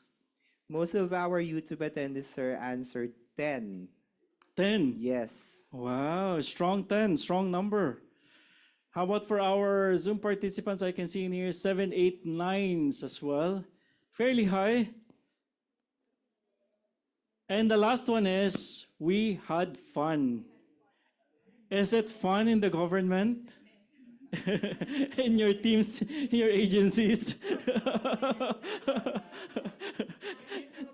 Most of our YouTube attendees, sir, answered 10. 10? Yes. Wow, strong 10, strong number. How about for our Zoom participants? I can see in here 7, 8, 9s as well. Fairly high. And the last one is, we had fun. Is it fun in the government? In your teams, in your agencies?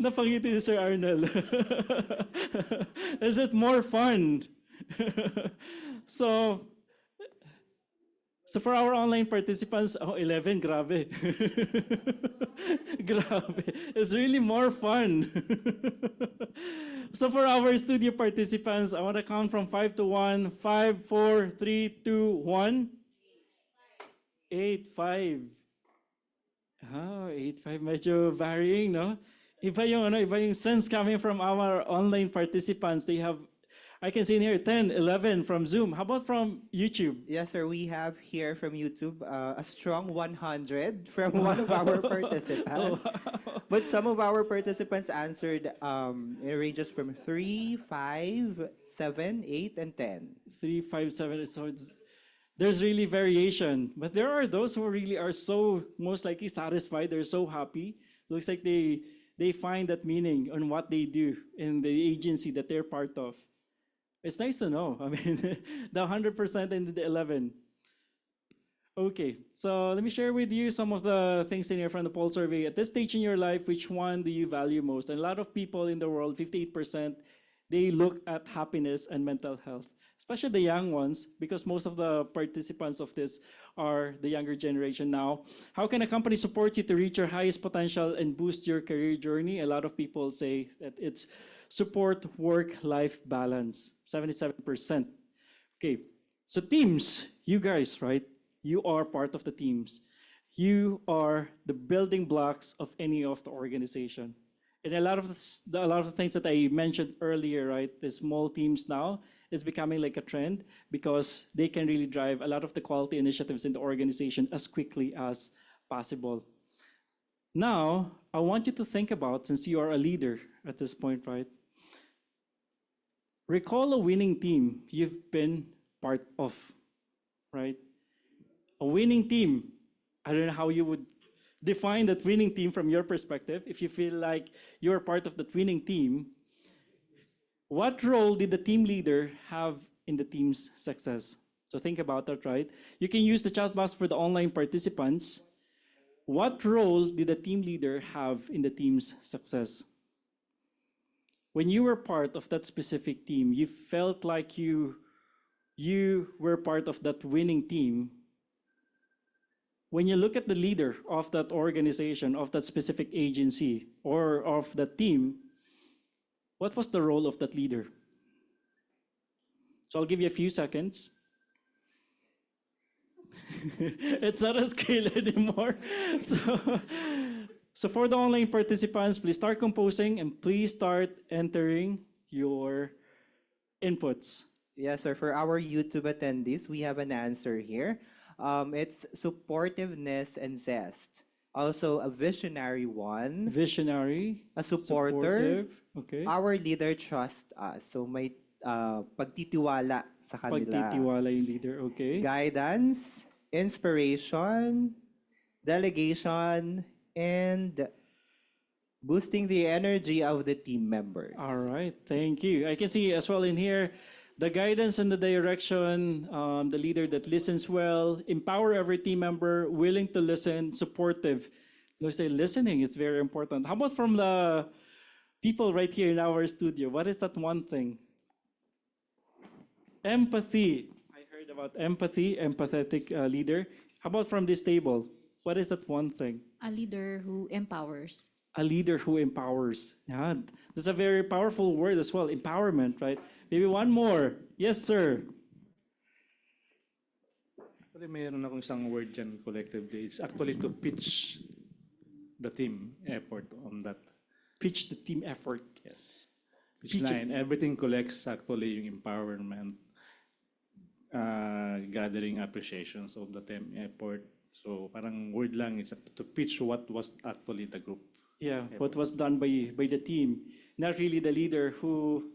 Napangiti ni Sir Arnel. Is it more fun? So, So for our online participants, oh, 11, grabe. Grabe. It's really more fun. So for our studio participants, I want to count from 5 to 1. 5, 4, 3, 2, 1. 8, 5. Oh, 8, 5. Medyo varying, no? Iba yung sense coming from our online participants. They have, I can see in here 10, 11 from Zoom. How about from YouTube? Yes, sir. We have here from YouTube a strong 100 from one of our participants. Oh, wow. But some of our participants answered in ranges from 3, 5, 7, 8, and 10. 3, 5, 7. So there's really variation. But there are those who really are so most likely satisfied. They're so happy. Looks like they find that meaning on what they do in the agency that they're part of. It's nice to know. I mean, the 100% and the 11. Okay, so let me share with you some of the things in here from the poll survey. At this stage in your life, which one do you value most? And a lot of people in the world, 58%, they look at happiness and mental health, especially the young ones, because most of the participants of this are the younger generation now. How can a company support you to reach your highest potential and boost your career journey? A lot of people say that it's support work-life balance, 77%. Okay, so teams, you guys, right? You are part of the teams. You are the building blocks of any of the organization. And a lot of the things that I mentioned earlier, right? The small teams now is becoming like a trend because they can really drive a lot of the quality initiatives in the organization as quickly as possible. Now, I want you to think about, since you are a leader at this point, right? Recall a winning team you've been part of, right? A winning team. I don't know how you would define that winning team from your perspective. If you feel like you're part of that winning team, what role did the team leader have in the team's success? So think about that, right? You can use the chat box for the online participants. What role did the team leader have in the team's success? When you were part of that specific team, you felt like you were part of that winning team. When you look at the leader of that organization, of that specific agency, or of that team, what was the role of that leader? So I'll give you a few seconds. It's not a scale anymore. So for the online participants, please start composing and please start entering your inputs. Yes, sir. For our YouTube attendees, we have an answer here. It's supportiveness and zest. Also, a visionary one. Visionary. A supporter. Supportive. Okay. Our leader trusts us. So may pagtitiwala sa kanila. Pagtitiwala yung leader. Okay. Guidance, inspiration, delegation, and boosting the energy of the team members. All right. Thank you. I can see as well in here the guidance and the direction, the leader that listens well, empower every team member, willing to listen, supportive. Let's say listening is very important. How about from the people right here in our studio? What is that one thing? Empathy. I heard about empathy, empathetic leader. How about from this table? What is that one thing? A leader who empowers. A leader who empowers. Yeah, that's a very powerful word as well, empowerment, right? Maybe one more. Yes, sir. Actually, mayroon akong isang word dyan collectively. It's actually to pitch the team effort on that. Pitch the team effort. Yes. Pitch line. Everything collects actually yung empowerment, gathering appreciations of the team effort. So parang word lang is to pitch what was actually the group. Yeah, what was done by the team. Not really the leader who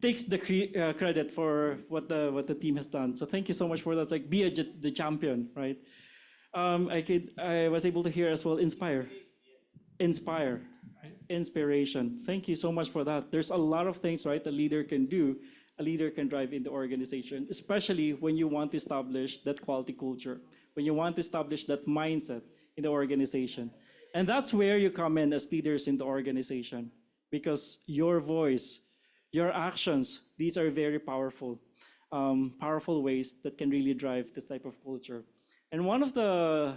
takes the credit for what the team has done. So thank you so much for that. Like be the champion, right? I was able to hear as well inspire, inspiration. Thank you so much for that. There's a lot of things, right, a leader can do, a leader can drive in the organization, especially when you want to establish that quality culture, when you want to establish that mindset in the organization. And that's where you come in as leaders in the organization, because your voice, your actions, these are very powerful, powerful ways that can really drive this type of culture. And one of the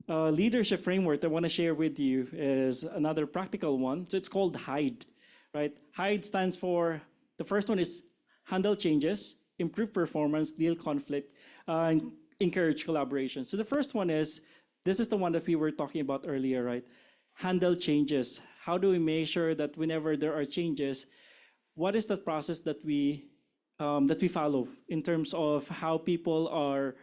leadership framework I want to share with you is another practical one. So it's called HIDE, right? HIDE stands for, the first one is handle changes, improve performance, deal conflict, and encourage collaboration. So the first one is, this is the one that we were talking about earlier, right? Handle changes. How do we make sure that whenever there are changes, what is the process that we follow in terms of how people are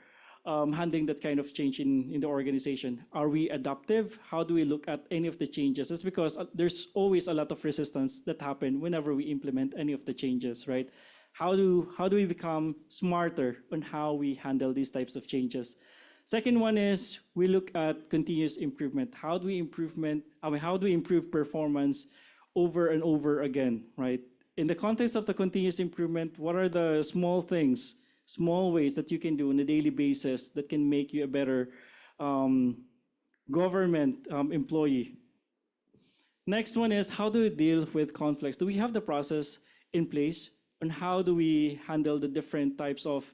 handling that kind of change in the organization? Are we adaptive? How do we look at any of the changes? It's because there's always a lot of resistance that happen whenever we implement any of the changes, right? How do we become smarter on how we handle these types of changes? Second one is we look at continuous improvement. How do we improve performance over and over again, right? In the context of the continuous improvement, what are the small things, small ways that you can do on a daily basis that can make you a better government employee? Next one is, how do we deal with conflicts? Do we have the process in place on how do we handle the different types of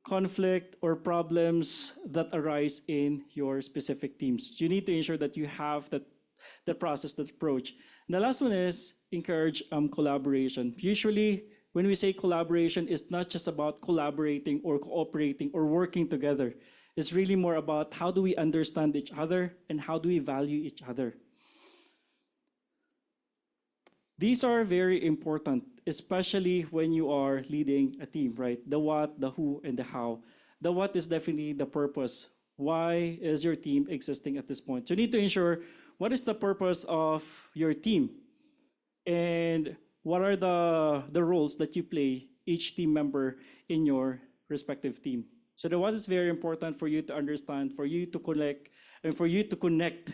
conflict or problems that arise in your specific teams? You need to ensure that you have the process, that approach. And the last one is encourage collaboration. Usually, when we say collaboration, it's not just about collaborating or cooperating or working together. It's really more about how do we understand each other and how do we value each other. These are very important, especially when you are leading a team, right? The what, the who, and the how. The what is definitely the purpose. Why is your team existing at this point? So you need to ensure what is the purpose of your team and what are the roles that you play, each team member in your respective team. So the what is very important for you to understand, for you to collect, and for you to connect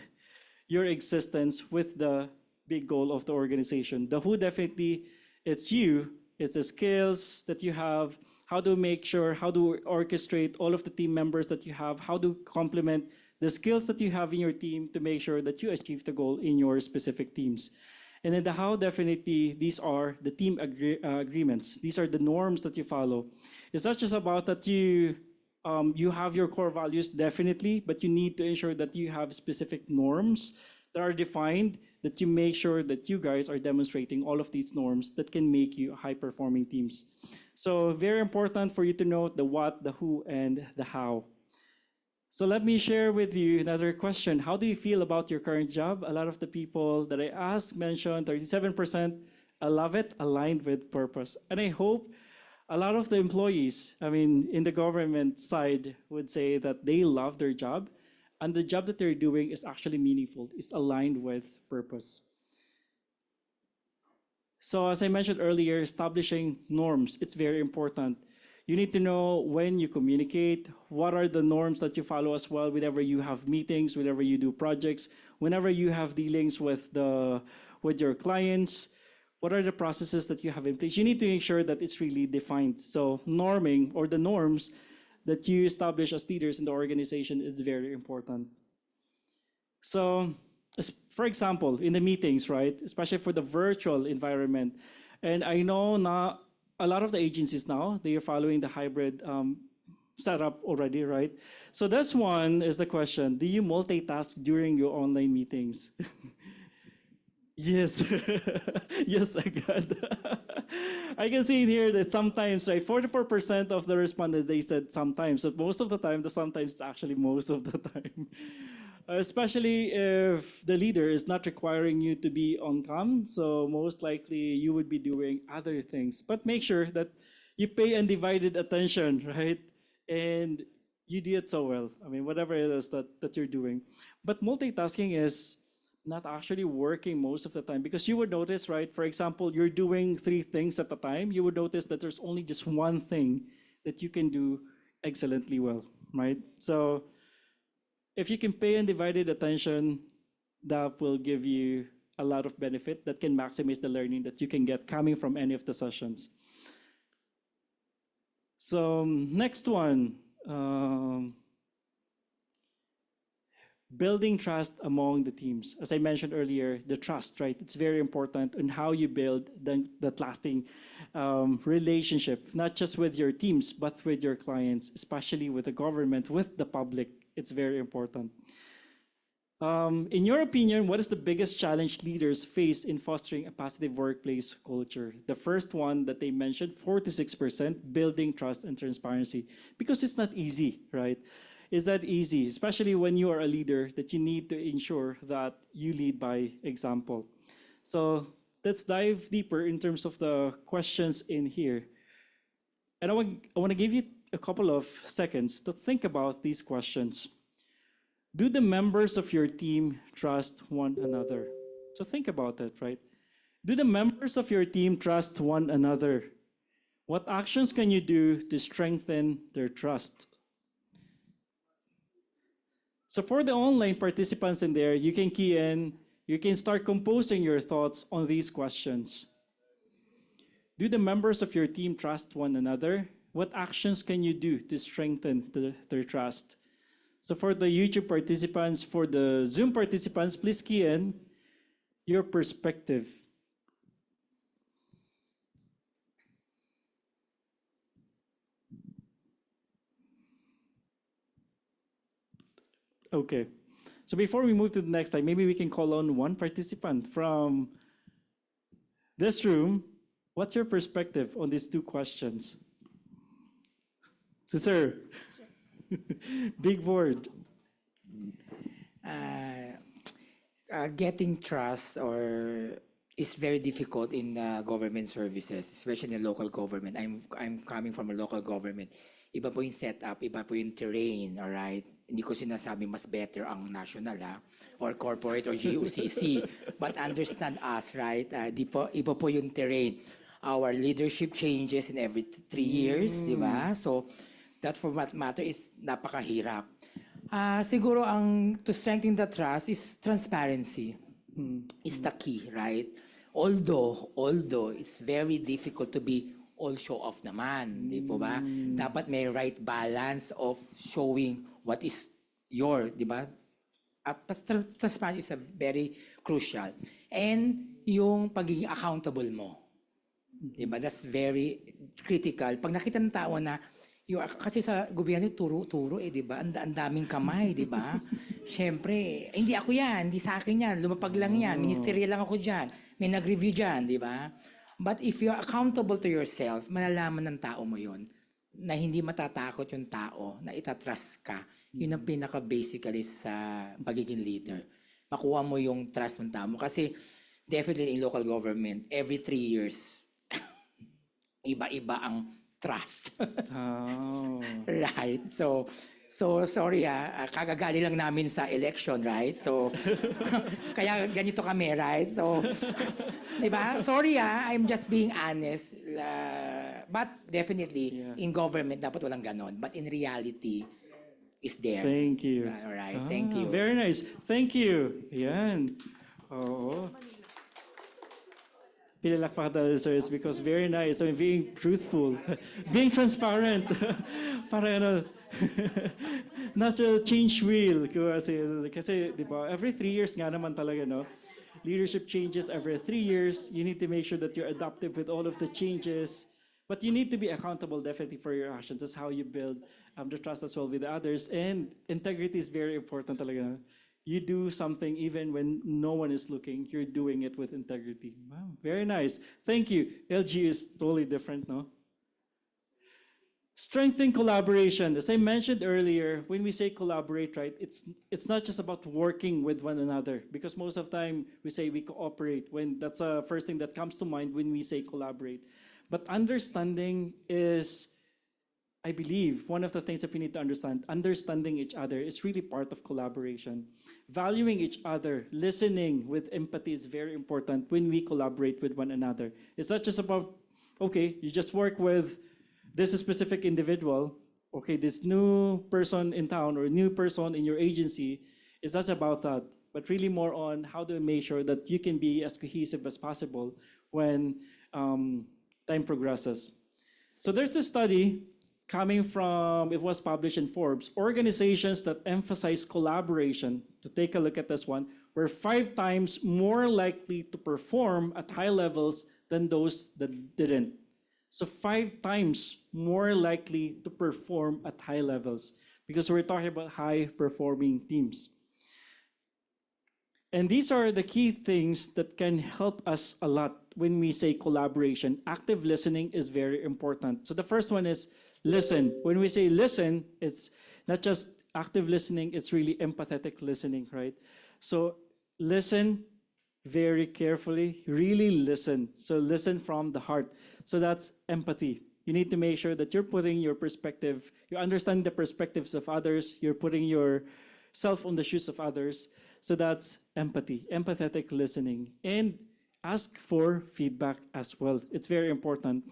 your existence with the big goal of the organization. The who, definitely, it's you, it's the skills that you have, how to make sure, how to orchestrate all of the team members that you have, how to complement the skills that you have in your team to make sure that you achieve the goal in your specific teams. And then the how, definitely, these are the team agreements. These are the norms that you follow. It's not just about that you have your core values, definitely, but you need to ensure that you have specific norms that are defined, that you make sure that you guys are demonstrating all of these norms that can make you high-performing teams. So very important for you to know the what, the who, and the how. So let me share with you another question. How do you feel about your current job? A lot of the people that I asked mentioned 37%, I love it, aligned with purpose. And I hope a lot of the employees, in the government side would say that they love their job and the job that they're doing is actually meaningful, it's aligned with purpose. So as I mentioned earlier, establishing norms, it's very important. You need to know when you communicate, what are the norms that you follow as well whenever you have meetings, whenever you do projects, whenever you have dealings with your clients, what are the processes that you have in place? You need to ensure that it's really defined. So norming, or the norms that you establish as leaders in the organization, is very important. So for example, in the meetings, right, especially for the virtual environment, and I know now a lot of the agencies now, they are following the hybrid setup already, right? So this one is the question: do you multitask during your online meetings? Yes, yes, I got. I can see here that sometimes, right, 44% of the respondents, they said sometimes. So most of the time, the sometimes is actually most of the time. Especially if the leader is not requiring you to be on cam, so most likely you would be doing other things. But make sure that you pay undivided attention, right? And you do it so well. Whatever it is that you're doing. But multitasking is not actually working most of the time, because you would notice, right, for example, you're doing 3 things at a time, you would notice that there's only just one thing that you can do excellently well, right? So if you can pay undivided attention, that will give you a lot of benefit that can maximize the learning that you can get coming from any of the sessions. So next one, building trust among the teams. As I mentioned earlier, the trust, right? It's very important in how you build that lasting relationship, not just with your teams, but with your clients, especially with the government, with the public. It's very important. In your opinion, what is the biggest challenge leaders face in fostering a positive workplace culture? The first one that they mentioned, 4 to 6%, building trust and transparency, because it's not easy, right? Is that easy, especially when you are a leader, that you need to ensure that you lead by example. So let's dive deeper in terms of the questions in here. And I want to give you a couple of seconds to think about these questions. Do the members of your team trust one another? So think about it, right? Do the members of your team trust one another? What actions can you do to strengthen their trust? So for the online participants in there, you can key in, you can start composing your thoughts on these questions. Do the members of your team trust one another? What actions can you do to strengthen their trust? So for the YouTube participants, for the Zoom participants, please key in your perspective. Okay. So before we move to the next slide, maybe we can call on one participant from this room. What's your perspective on these two questions? So, sir, big word. Getting trust is very difficult in government services, especially in local government. I'm coming from a local government. Iba po yung setup, iba po yung terrain, all right? Hindi ko sinasabi mas better ang national or corporate or GUCC. But understand us, right? Iba po yung terrain. Our leadership changes in every 3 years, di ba? So that for what matter is napakahirap. Siguro to strengthen the trust is transparency. Is the key, right? Although it's very difficult to be all show off naman, di po ba? Dapat may right balance of showing what is di ba? Transparency is a very crucial. And yung pagiging accountable mo. Di ba? That's very critical. Pag nakita ng tao na kasi sa gobyerno turo di ba? Ang daming kamay, di ba? Siyempre, hindi ako yan, hindi sa akin yan, lumapag lang yan, ministerial lang ako diyan. May nag-review diyan, di ba? But if you're accountable to yourself, malalaman ng tao mo 'yon na hindi matatakot yung tao, na itatrust ka. Yun ang pinaka-basically sa pagiging leader. Makuha mo yung trust ng tao mo. Kasi definitely in local government, every 3 years, iba-iba ang trust. Oh. Right. So sorry kagagali lang namin sa election, right? So kaya ganito kami, right? So 'di ba? Sorry I'm just being honest. But definitely in government dapat walang ganon. But in reality is there. Thank you. All right. Thank you. Very nice. Thank you. Yan. Oo. Pinalakpak tayo, sir, is because very nice. I mean, being truthful, being transparent. Para not to change wheel. Kasi di ba, every 3 years nga naman talaga, no? Leadership changes every 3 years. You need to make sure that you're adaptive with all of the changes. But you need to be accountable definitely for your actions. That's how you build the trust as well with the others. And integrity is very important talaga. No? You do something even when no one is looking, you're doing it with integrity. Wow, very nice. Thank you. LG is totally different, no? Strengthen collaboration. As I mentioned earlier, when we say collaborate, right, it's not just about working with one another, because most of the time we say we cooperate, when that's the first thing that comes to mind when we say collaborate. But understanding is, I believe, one of the things that we need to understand, understanding each other is really part of collaboration. Valuing each other, listening with empathy is very important when we collaborate with one another. It's not just about, okay, you just work with this specific individual, okay, this new person in town or new person in your agency. It's not about that, but really more on how to make sure that you can be as cohesive as possible when time progresses. So there's a study coming from, it was published in Forbes, organizations that emphasize collaboration, to take a look at this one, were 5 times more likely to perform at high levels than those that didn't. So 5 times more likely to perform at high levels, because we're talking about high performing teams. And these are the key things that can help us a lot when we say collaboration. Active listening is very important. So the first one is listen. When we say listen, it's not just active listening, it's really empathetic listening, right? So listen very carefully, really listen. So listen from the heart. So that's empathy. You need to make sure that you're putting your perspective, you understand the perspectives of others, you're putting yourself on the shoes of others. So that's empathy, empathetic listening. And ask for feedback as well. It's very important.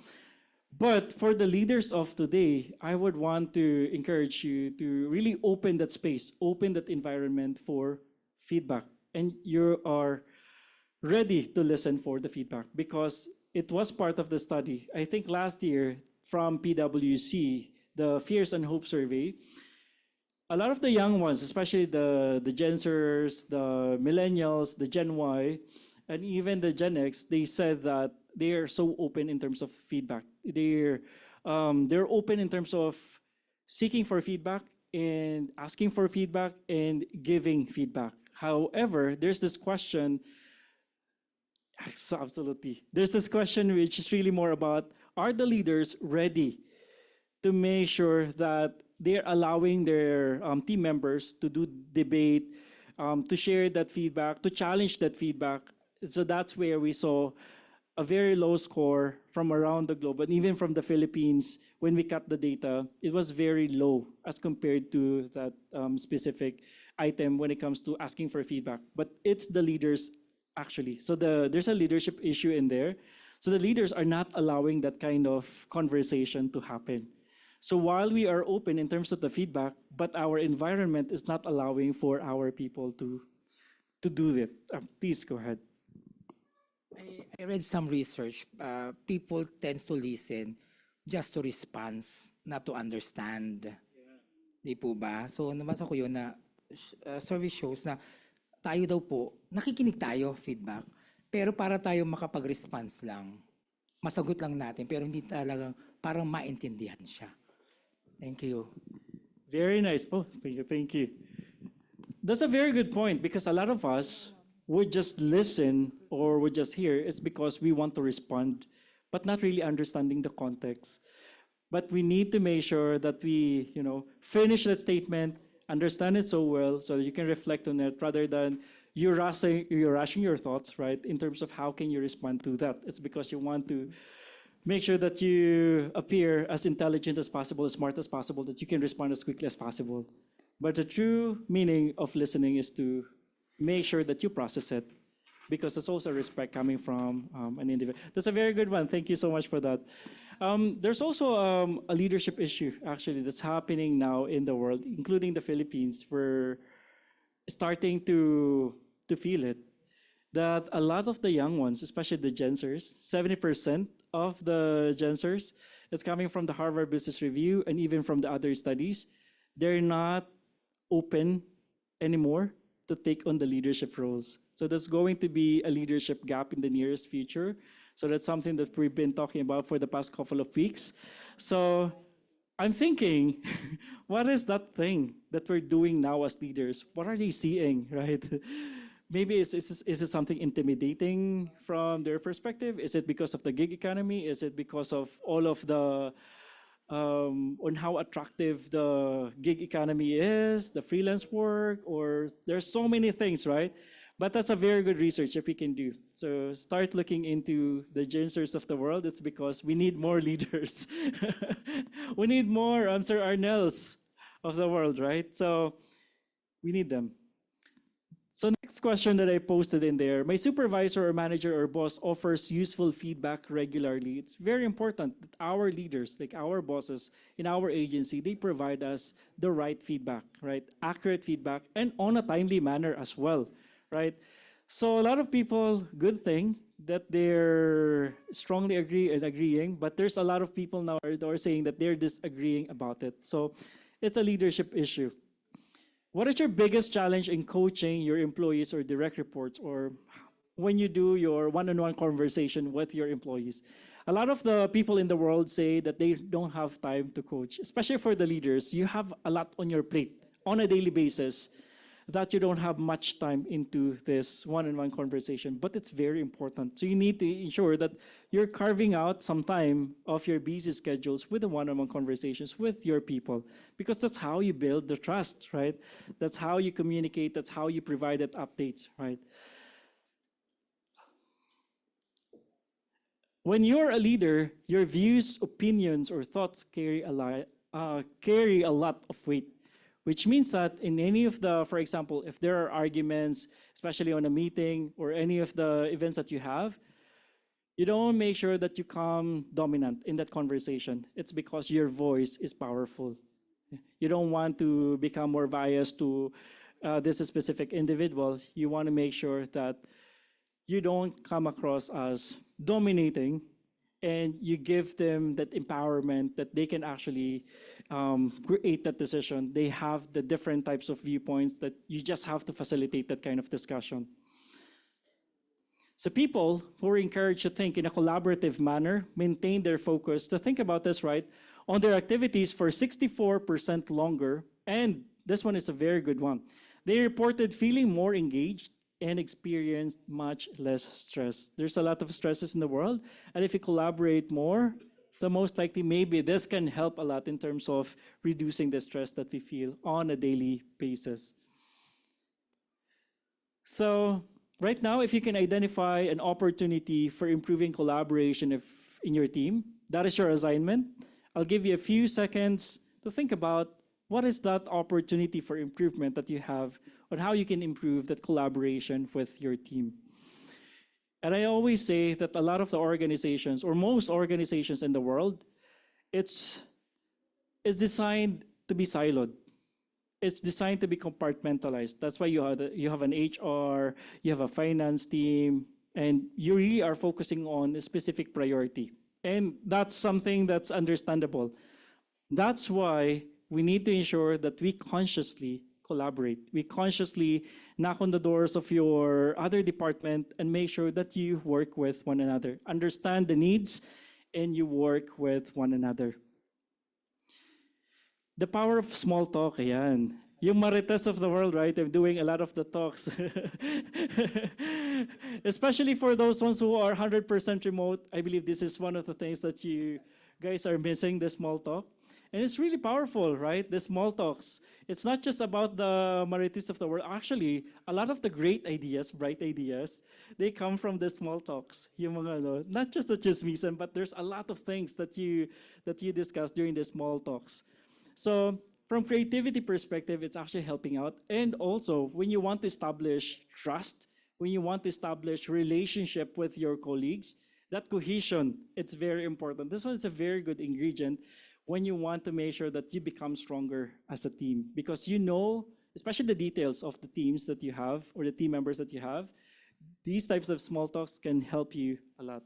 But for the leaders of today, I would want to encourage you to really open that space, open that environment for feedback. And you are ready to listen for the feedback, because it was part of the study. I think last year from PwC, the Fears and Hope survey, a lot of the young ones, especially the Gen Zers, the millennials, the Gen Y, and even the Gen X, they said that they are so open in terms of feedback. They're open in terms of seeking for feedback and asking for feedback and giving feedback. However, there's this question. So absolutely, there's this question which is really more about: are the leaders ready to make sure that they're allowing their team members to do debate, to share that feedback, to challenge that feedback? So that's where we saw a very low score from around the globe, and even from the Philippines. When we cut the data, it was very low as compared to that specific item when it comes to asking for feedback. But it's the leaders, actually. So there's a leadership issue in there. So the leaders are not allowing that kind of conversation to happen. So while we are open in terms of the feedback, but our environment is not allowing for our people to do that. Please go ahead. I read some research. People tends to listen just to respond, not to understand. Di po ba? So nabasa ko yun na survey shows na tayo daw po, nakikinig tayo, feedback, pero para tayo makapag-response lang, masagot lang natin, pero hindi talagang parang maintindihan siya. Thank you. Very nice. Oh, thank you. That's a very good point, because a lot of us would just listen or would just hear. It's because we want to respond, but not really understanding the context. But we need to make sure that we, finish that statement, understand it so well, so that you can reflect on it, rather than you're rushing your thoughts, right? In terms of how can you respond to that. It's because you want to make sure that you appear as intelligent as possible, as smart as possible, that you can respond as quickly as possible. But the true meaning of listening is to make sure that you process it, because there's also respect coming from an individual. That's a very good one. Thank you so much for that. There's also a leadership issue, actually, that's happening now in the world, including the Philippines. We're starting to feel it, that a lot of the young ones, especially the Gen Zers, 70% of the Gen Zers, it's coming from the Harvard Business Review and even from the other studies, they're not open anymore to take on the leadership roles. So there's going to be a leadership gap in the nearest future. So that's something that we've been talking about for the past couple of weeks. So I'm thinking, what is that thing that we're doing now as leaders? What are they seeing, right? Maybe is it something intimidating from their perspective? Is it because of the gig economy? Is it because of all of the on how attractive the gig economy is, the freelance work, or there's so many things, right? But that's a very good research if we can do. So start looking into the Gensers of the world. It's because we need more leaders. We need more Sir Arnells of the world, right? So we need them. So next question that I posted in there, my supervisor or manager or boss offers useful feedback regularly. It's very important that our leaders, like our bosses in our agency, they provide us the right feedback, right? Accurate feedback, and on a timely manner as well, right? So a lot of people, good thing, that they're strongly agreeing, but there's a lot of people now that are saying that they're disagreeing about it. So it's a leadership issue. What is your biggest challenge in coaching your employees or direct reports, or when you do your one-on-one conversation with your employees? A lot of the people in the world say that they don't have time to coach, especially for the leaders. You have a lot on your plate on a daily basis that you don't have much time into this one-on-one conversation, but it's very important. So you need to ensure that you're carving out some time of your busy schedules with the one-on-one conversations with your people, because that's how you build the trust, right? That's how you communicate, that's how you provide that updates, right? When you're a leader, your views, opinions, or thoughts carry a lot of weight, which means that in any of the, for example, if there are arguments, especially on a meeting or any of the events that you have, you don't make sure that you come dominant in that conversation. It's because your voice is powerful. You don't want to become more biased to this specific individual. You want to make sure that you don't come across as dominating, and you give them that empowerment that they can actually create that decision. They have the different types of viewpoints that you just have to facilitate that kind of discussion. So people who are encouraged to think in a collaborative manner maintain their focus to think about this, right, on their activities for 64% longer. And this one is a very good one. They reported feeling more engaged and experienced much less stress. There's a lot of stresses in the world, and if you collaborate more, so most likely maybe this can help a lot in terms of reducing the stress that we feel on a daily basis. So right now, if you can identify an opportunity for improving collaboration in your team, that is your assignment. I'll give you a few seconds to think about what is that opportunity for improvement that you have on how you can improve that collaboration with your team. And I always say that a lot of the organizations, or most organizations in the world, it's designed to be siloed. It's designed to be compartmentalized. That's why you have an HR, you have a finance team, and you really are focusing on a specific priority. And that's something that's understandable. That's why we need to ensure that we consciously collaborate. We consciously knock on the doors of your other department and make sure that you work with one another. Understand the needs and you work with one another. The power of small talk, ayan. Yung marites of the world, right? They're doing a lot of the talks. Especially for those ones who are 100% remote, I believe this is one of the things that you guys are missing, the small talk. And it's really powerful, right? The small talks. It's not just about the marites of the world. Actually, a lot of the great ideas, bright ideas, they come from the small talks. Yung mga, not just the chismisan, but there's a lot of things that you discuss during the small talks. So from creativity perspective, it's actually helping out. And also, when you want to establish trust, when you want to establish relationship with your colleagues, that cohesion, it's very important. This one is a very good ingredient when you want to make sure that you become stronger as a team, because you know, especially the details of the teams that you have or the team members that you have, these types of small talks can help you a lot.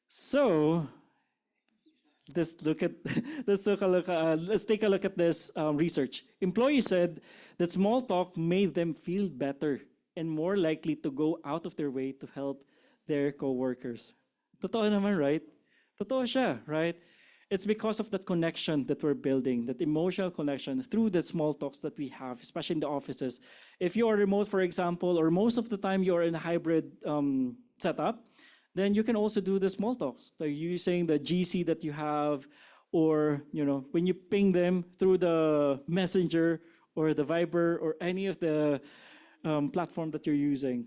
So let's take a look at this research. Employees said that small talk made them feel better and more likely to go out of their way to help their coworkers. Totoo naman, right? Totoo siya, right? It's because of that connection that we're building, that emotional connection through the small talks that we have, especially in the offices. If you are remote, for example, or most of the time you are in a hybrid setup, then you can also do the small talks. So using the GC that you have, or when you ping them through the Messenger or the Viber or any of the platform that you're using.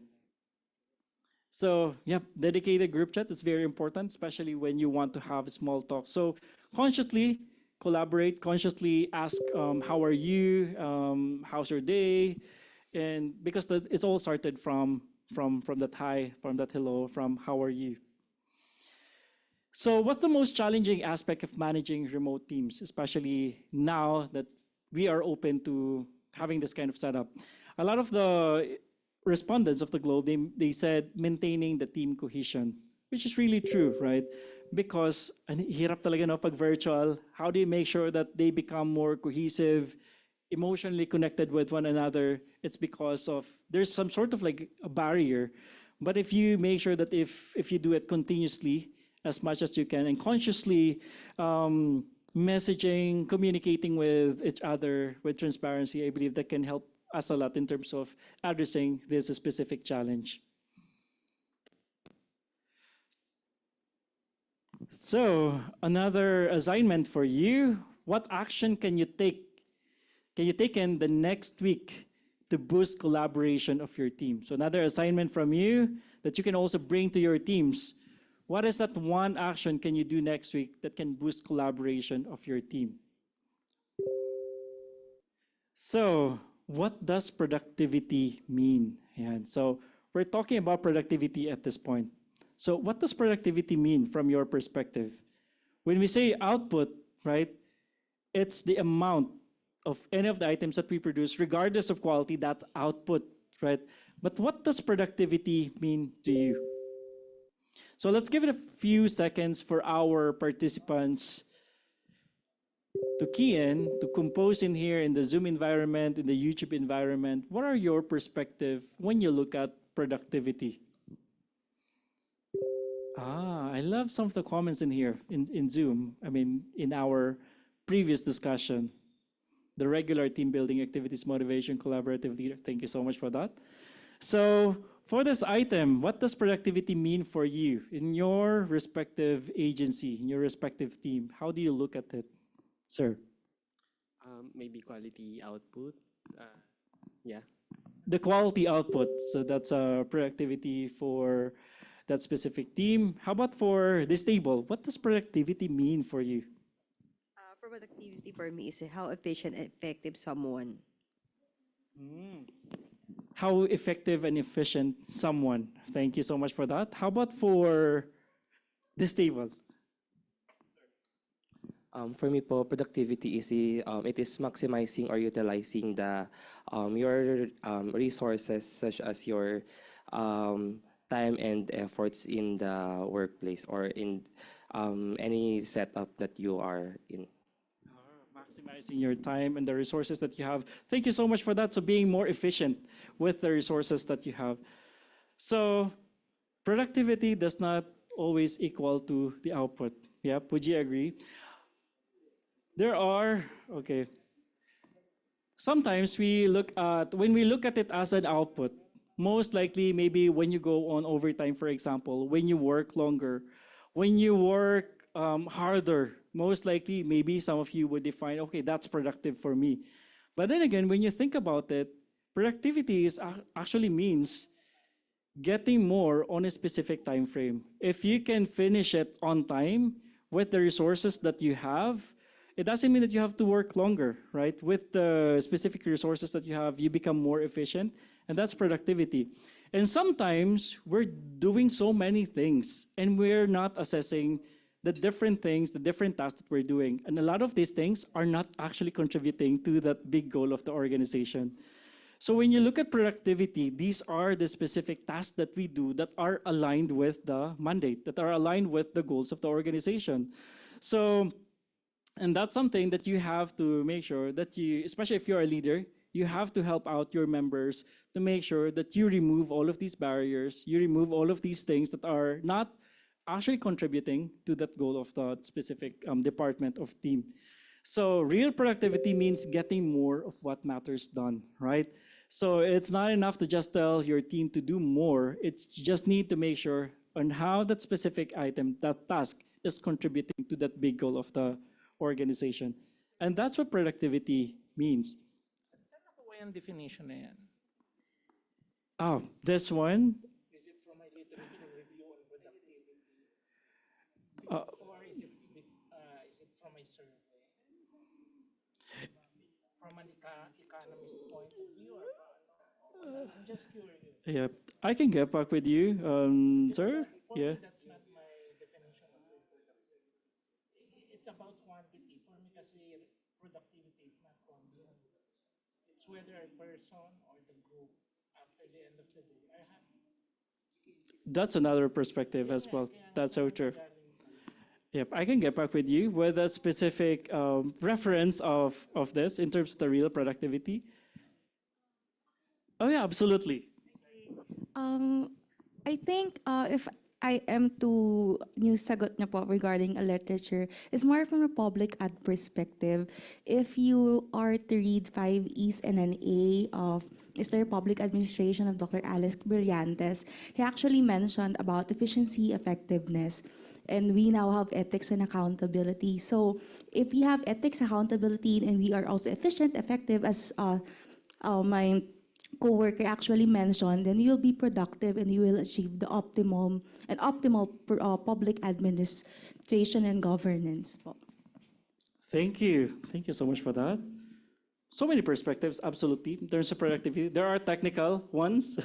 So dedicated group chat is very important, especially when you want to have small talk. So consciously collaborate, consciously ask, how are you, how's your day, and because it's all started from that hi, from that hello, from how are you. So what's the most challenging aspect of managing remote teams, especially now that we are open to having this kind of setup? A lot of the respondents of the globe, they said maintaining the team cohesion, which is really true, right? Because hirap talaga no pag virtual. How do you make sure that they become more cohesive, emotionally connected with one another? It's because of there's some sort of like a barrier. But if you make sure that if you do it continuously as much as you can and consciously messaging, communicating with each other with transparency, I believe that can help us a lot in terms of addressing this specific challenge. So another assignment for you, what action can you take in the next week to boost collaboration of your team? So another assignment from you that you can also bring to your teams. What is that one action can you do next week that can boost collaboration of your team? So what does productivity mean? And so we're talking about productivity at this point. So what does productivity mean from your perspective? When we say output, right, it's the amount of any of the items that we produce, regardless of quality, that's output, right? But what does productivity mean to you? So let's give it a few seconds for our participants to key in, to compose in here in the Zoom environment, in the YouTube environment. What are your perspective when you look at productivity? I love some of the comments in here in Zoom. I mean, in our previous discussion, the regular team building activities, motivation, collaborative leader. Thank you so much for that. So for this item, what does productivity mean for you in your respective agency, in your respective team? How do you look at it, sir? Maybe quality output. Yeah. The quality output. So that's productivity for that specific team. How about for this table? What does productivity mean for you? For productivity for me is how efficient and effective someone. How effective and efficient someone. Thank you so much for that. How about for this table? For me po, productivity is it is maximizing or utilizing the your resources such as your time and efforts in the workplace or in any setup that you are in. Maximizing your time and the resources that you have. Thank you so much for that. So being more efficient with the resources that you have. So productivity does not always equal to the output. Yeah, would you agree? There are, okay. Sometimes when we look at it as an output, most likely maybe when you go on overtime, for example, when you work longer, when you work harder, most likely maybe some of you would define, okay, that's productive for me. But then again, when you think about it, productivity actually means getting more on a specific time frame. If you can finish it on time with the resources that you have, it doesn't mean that you have to work longer, right? With the specific resources that you have, you become more efficient, and that's productivity. And sometimes we're doing so many things, and we're not assessing the different things, the different tasks that we're doing. And a lot of these things are not actually contributing to that big goal of the organization. So when you look at productivity, these are the specific tasks that we do that are aligned with the mandate, that are aligned with the goals of the organization. So, and that's something that you have to make sure that you, especially if you're a leader, you have to help out your members to make sure that you remove all of these barriers, you remove all of these things that are not actually contributing to that goal of the specific department of team. So real productivity means getting more of what matters done, right? So it's not enough to just tell your team to do more. It's just need to make sure on how that specific item, that task is contributing to that big goal of the organization. And that's what productivity means. Saan nakuha yung definition na yan? This one. Is it from my literature review on productivity? Or is it from my survey? From an economist point of view? I'm just curious. Yeah, I can get back with you, sir. For Yeah. me, that's not my definition of productivity. It's about quantity. For me, kasi productivity is not quantity. It's whether a person or the group, after the end of the That's another perspective as well. That's so true. Yep, I can get back with you with a specific reference of this in terms of the real productivity. Oh yeah, absolutely. Um, I think if I am to new sagot niyo po regarding a literature, is more from a public ad perspective. If you are to read 5 E's and an A of Mr. Public Administration of Dr. Alex Brillantes, he actually mentioned about efficiency, effectiveness, and we now have ethics and accountability. So if we have ethics, accountability, and we are also efficient, effective, as my coworker actually mentioned, then you'll be productive and you will achieve the optimum and optimal public administration and governance. Thank you. Thank you so much for that. So many perspectives, absolutely. In terms of productivity, there are technical ones.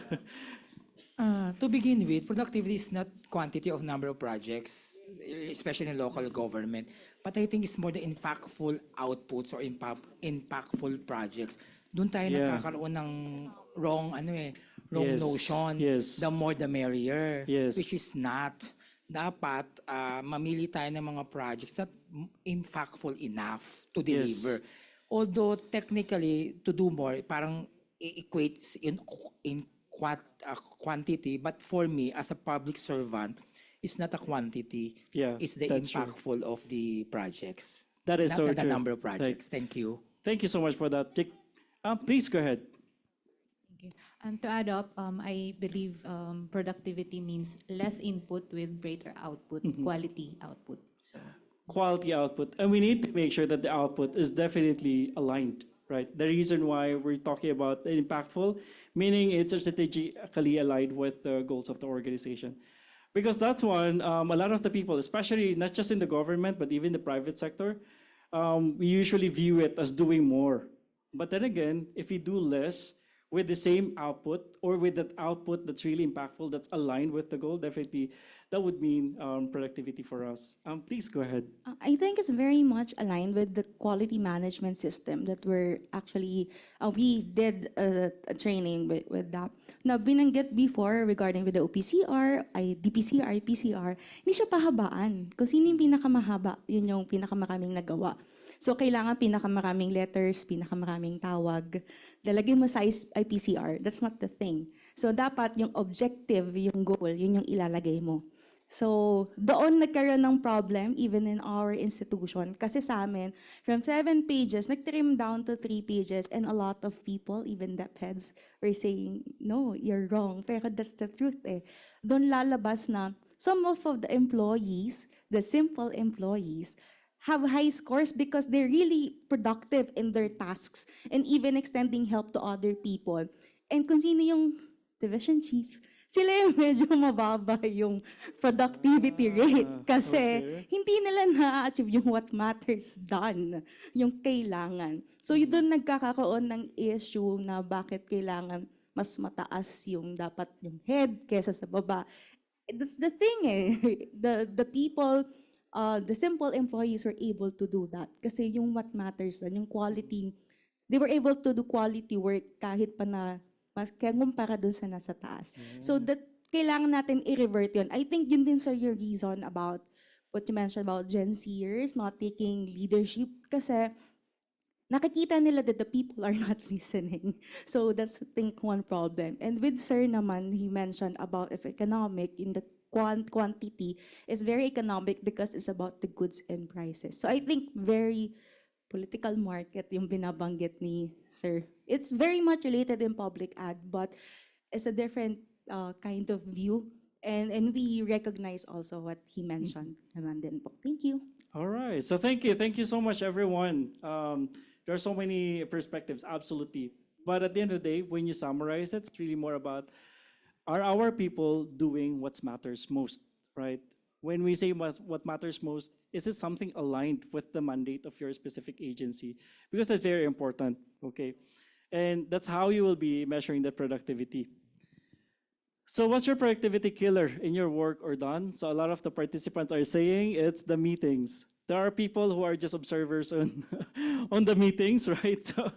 To begin with, productivity is not quantity of number of projects, especially in local government, but I think it's more the impactful outputs or impactful projects. Doon tayo Yeah. nagkakaroon ng wrong wrong Yes. notion. Yes. The more the merrier. Yes. Which is not. Dapat mamili tayo ng mga projects that impactful enough to Yes. deliver. Although technically to do more parang equates in quantity, but for me as a public servant, it's not a quantity. Yeah, It's the that's true. impactful of the projects. That is Not so the true. number of projects. Thank you. Thank you so much for that. Please go ahead. Okay. And to add up, I believe productivity means less input with greater output, quality output. So Quality output, and we need to make sure that the output is definitely aligned, right? The reason why we're talking about impactful, meaning it's strategically aligned with the goals of the organization. Because that's one, a lot of the people, especially not just in the government, but even the private sector, we usually view it as doing more. But then again, if we do less with the same output or with that output that's really impactful, that's aligned with the goal, definitely that would mean productivity for us. Please go ahead. I think it's very much aligned with the quality management system that we're actually, we did a training with that. Na binanggit before regarding with the OPCR, DPCR, IPCR, hindi siya pahabaan. Kung sino yung pinakamahaba, yun yung pinakamaraming nagawa. So kailangan pinakamaraming letters, pinakamaraming tawag. Lalagay mo sa IPCR, that's not the thing. So dapat yung objective, yung goal, yun yung ilalagay mo. So, doon nagkaroon ng problem even in our institution. Kasi sa amin, from 7 pages, nag-trim down to 3 pages and a lot of people, even the heads, were saying, no, you're wrong. Pero that's the truth eh. Doon lalabas na some of the employees, the simple employees, have high scores because they're really productive in their tasks and even extending help to other people. And kung sino yung division chiefs, sila yung medyo mababa yung productivity rate kasi hindi nila na-achieve yung what matters done, yung kailangan. So yun doon nagkakaroon ng issue na bakit kailangan mas mataas yung dapat yung head kesa sa baba. That's the thing eh. The people, the simple employees were able to do that kasi yung what matters done, yung quality, they were able to do quality work kahit pa na mas kaya kumpara dun sa nasa taas. So that kailangan natin i-revert yun. I think yun din sir your reason about what you mentioned about Gen Zers not taking leadership kasi nakikita nila that the people are not listening. So that's I think one problem. And with sir naman, he mentioned about if economic in the quantity is very economic because it's about the goods and prices. So I think very political market yung binabanggit ni sir. It's very much related in public ad, but it's a different kind of view. And we recognize also what he mentioned naman din po. Thank you. All right. So thank you. Thank you so much, everyone. There are so many perspectives, absolutely. But at the end of the day, when you summarize it, it's really more about are our people doing what matters most, right? When we say what matters most, is it something aligned with the mandate of your specific agency? Because that's very important, okay? And that's how you will be measuring that productivity. So what's your productivity killer in your work or done? So a lot of the participants are saying it's the meetings. There are people who are just observers on, on the meetings, right? So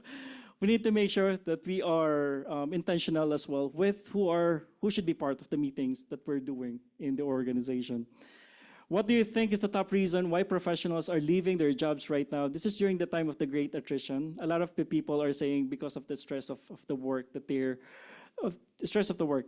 we need to make sure that we are intentional as well with who should be part of the meetings that we're doing in the organization. What do you think is the top reason why professionals are leaving their jobs right now? This is during the time of the great attrition. A lot of the people are saying because of the stress of the work that of the stress of the work.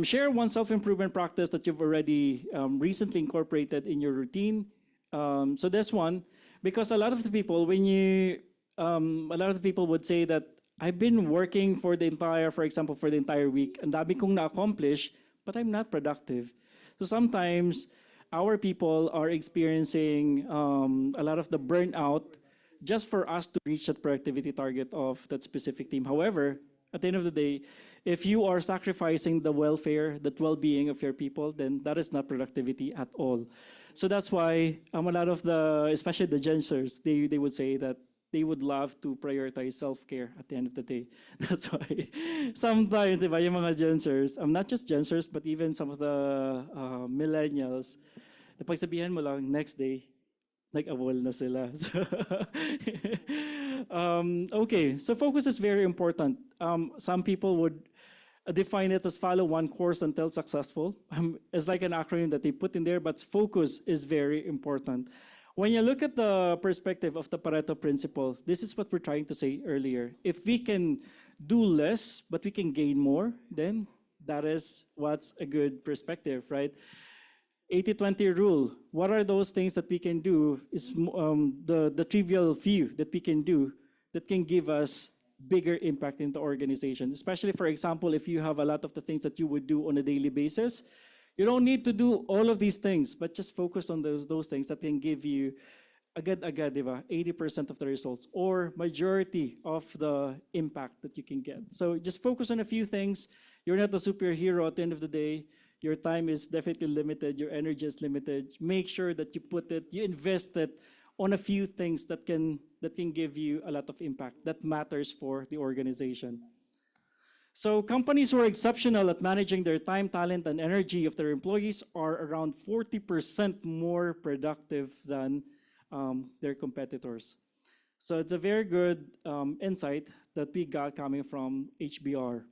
Share one self-improvement practice that you've already recently incorporated in your routine. So this one, because a lot of the people, a lot of the people would say that I've been working for for example, for the entire week, and dami kong na-accomplish, but I'm not productive. So sometimes our people are experiencing a lot of the burnout just for us to reach that productivity target of that specific team. However, at the end of the day, if you are sacrificing the welfare, the well-being of your people, then that is not productivity at all. So that's why a lot of especially the Gen Zers, they would say that they would love to prioritize self-care at the end of the day. That's why sometimes, diba, yung mga Gen Zers, not just Gen Zers, but even some of the millennials, na pagsabihan mo lang, next day, nag-awol na sila. Okay, so focus is very important. Some people would define it as follow one course until successful. It's like an acronym that they put in there, but focus is very important. When you look at the perspective of the Pareto principle, this is what we're trying to say earlier. If we can do less, but we can gain more, then that is what's a good perspective, right? 80-20 rule. What are those things that we can do is the trivial few that we can do that can give us bigger impact in the organization. Especially, for example, if you have a lot of the things that you would do on a daily basis, you don't need to do all of these things, but just focus on those things that can give you agad-agad, diba? 80% of the results or majority of the impact that you can get. So just focus on a few things. You're not a superhero at the end of the day. Your time is definitely limited. Your energy is limited. Make sure that you invest it on a few things that can give you a lot of impact that matters for the organization. So companies who are exceptional at managing their time, talent, and energy of their employees are around 40% more productive than their competitors. So it's a very good insight that we got coming from HBR.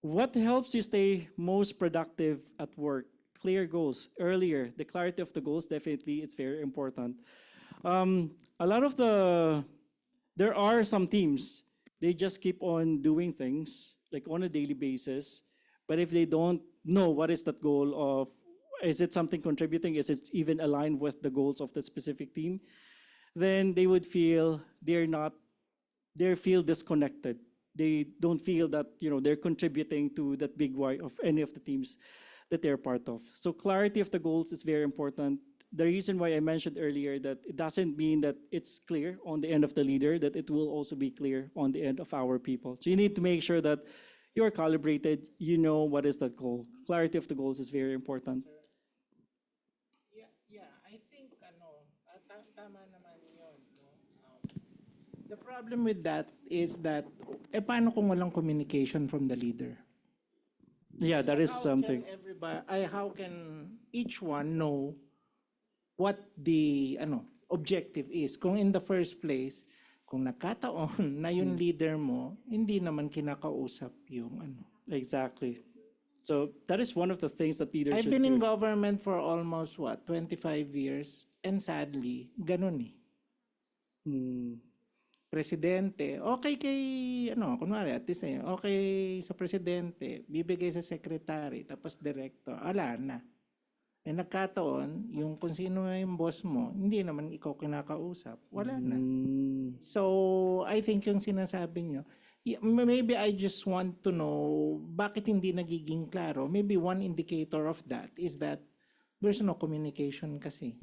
What helps you stay most productive at work? Clear goals. Earlier, the clarity of the goals, definitely, it's very important. A lot of there are some teams, they just keep on doing things like on a daily basis, but if they don't know what is that goal of, is it something contributing, is it even aligned with the goals of the specific team, then they would feel they feel disconnected. They don't feel that they're contributing to that big why of any of the teams that they're part of. So clarity of the goals is very important. The reason why I mentioned earlier that it doesn't mean that it's clear on the end of the leader, that it will also be clear on the end of our people. So you need to make sure that you're calibrated, you know what is that goal. Clarity of the goals is very important. Yeah, I think tama naman yun. The problem with that is that, paano kung walang communication from the leader? Yeah, that is something. How can each one know what the objective is? Kung in the first place, kung nakataon na yung leader mo, hindi naman kinakausap yung Exactly. So that is one of the things that leaders I've should been do. in government for almost 25 years, and sadly, ganun eh. Presidente, okay kay, kunwari, at least okay sa presidente, bibigay sa secretary, tapos director, ala na. Nagkataon, yung kung sino yung boss mo, hindi naman ikaw kinakausap, wala na. So, I think yung sinasabi nyo, maybe I just want to know, bakit hindi nagiging klaro? Maybe one indicator of that is that there's no communication kasi.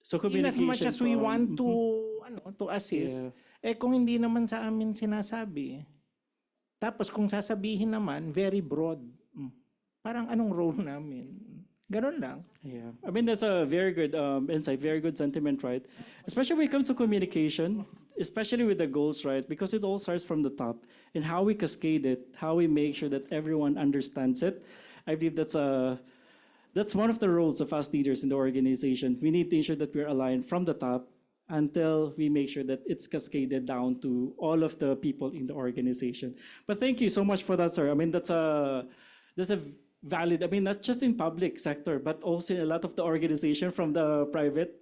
So in as much as we want to assist, kung hindi naman sa amin sinasabi, tapos kung sasabihin naman, very broad. Parang anong role namin? Ganon lang. Yeah, I mean that's a very good insight, very good sentiment, right? Especially when it comes to communication, especially with the goals, right? Because it all starts from the top, and how we cascade it, how we make sure that everyone understands it. I believe that's one of the roles of us leaders in the organization. We need to ensure that we're aligned from the top until we make sure that it's cascaded down to all of the people in the organization. But thank you so much for that, sir. I mean, that's a valid, I mean, not just in public sector, but also in a lot of the organization from the private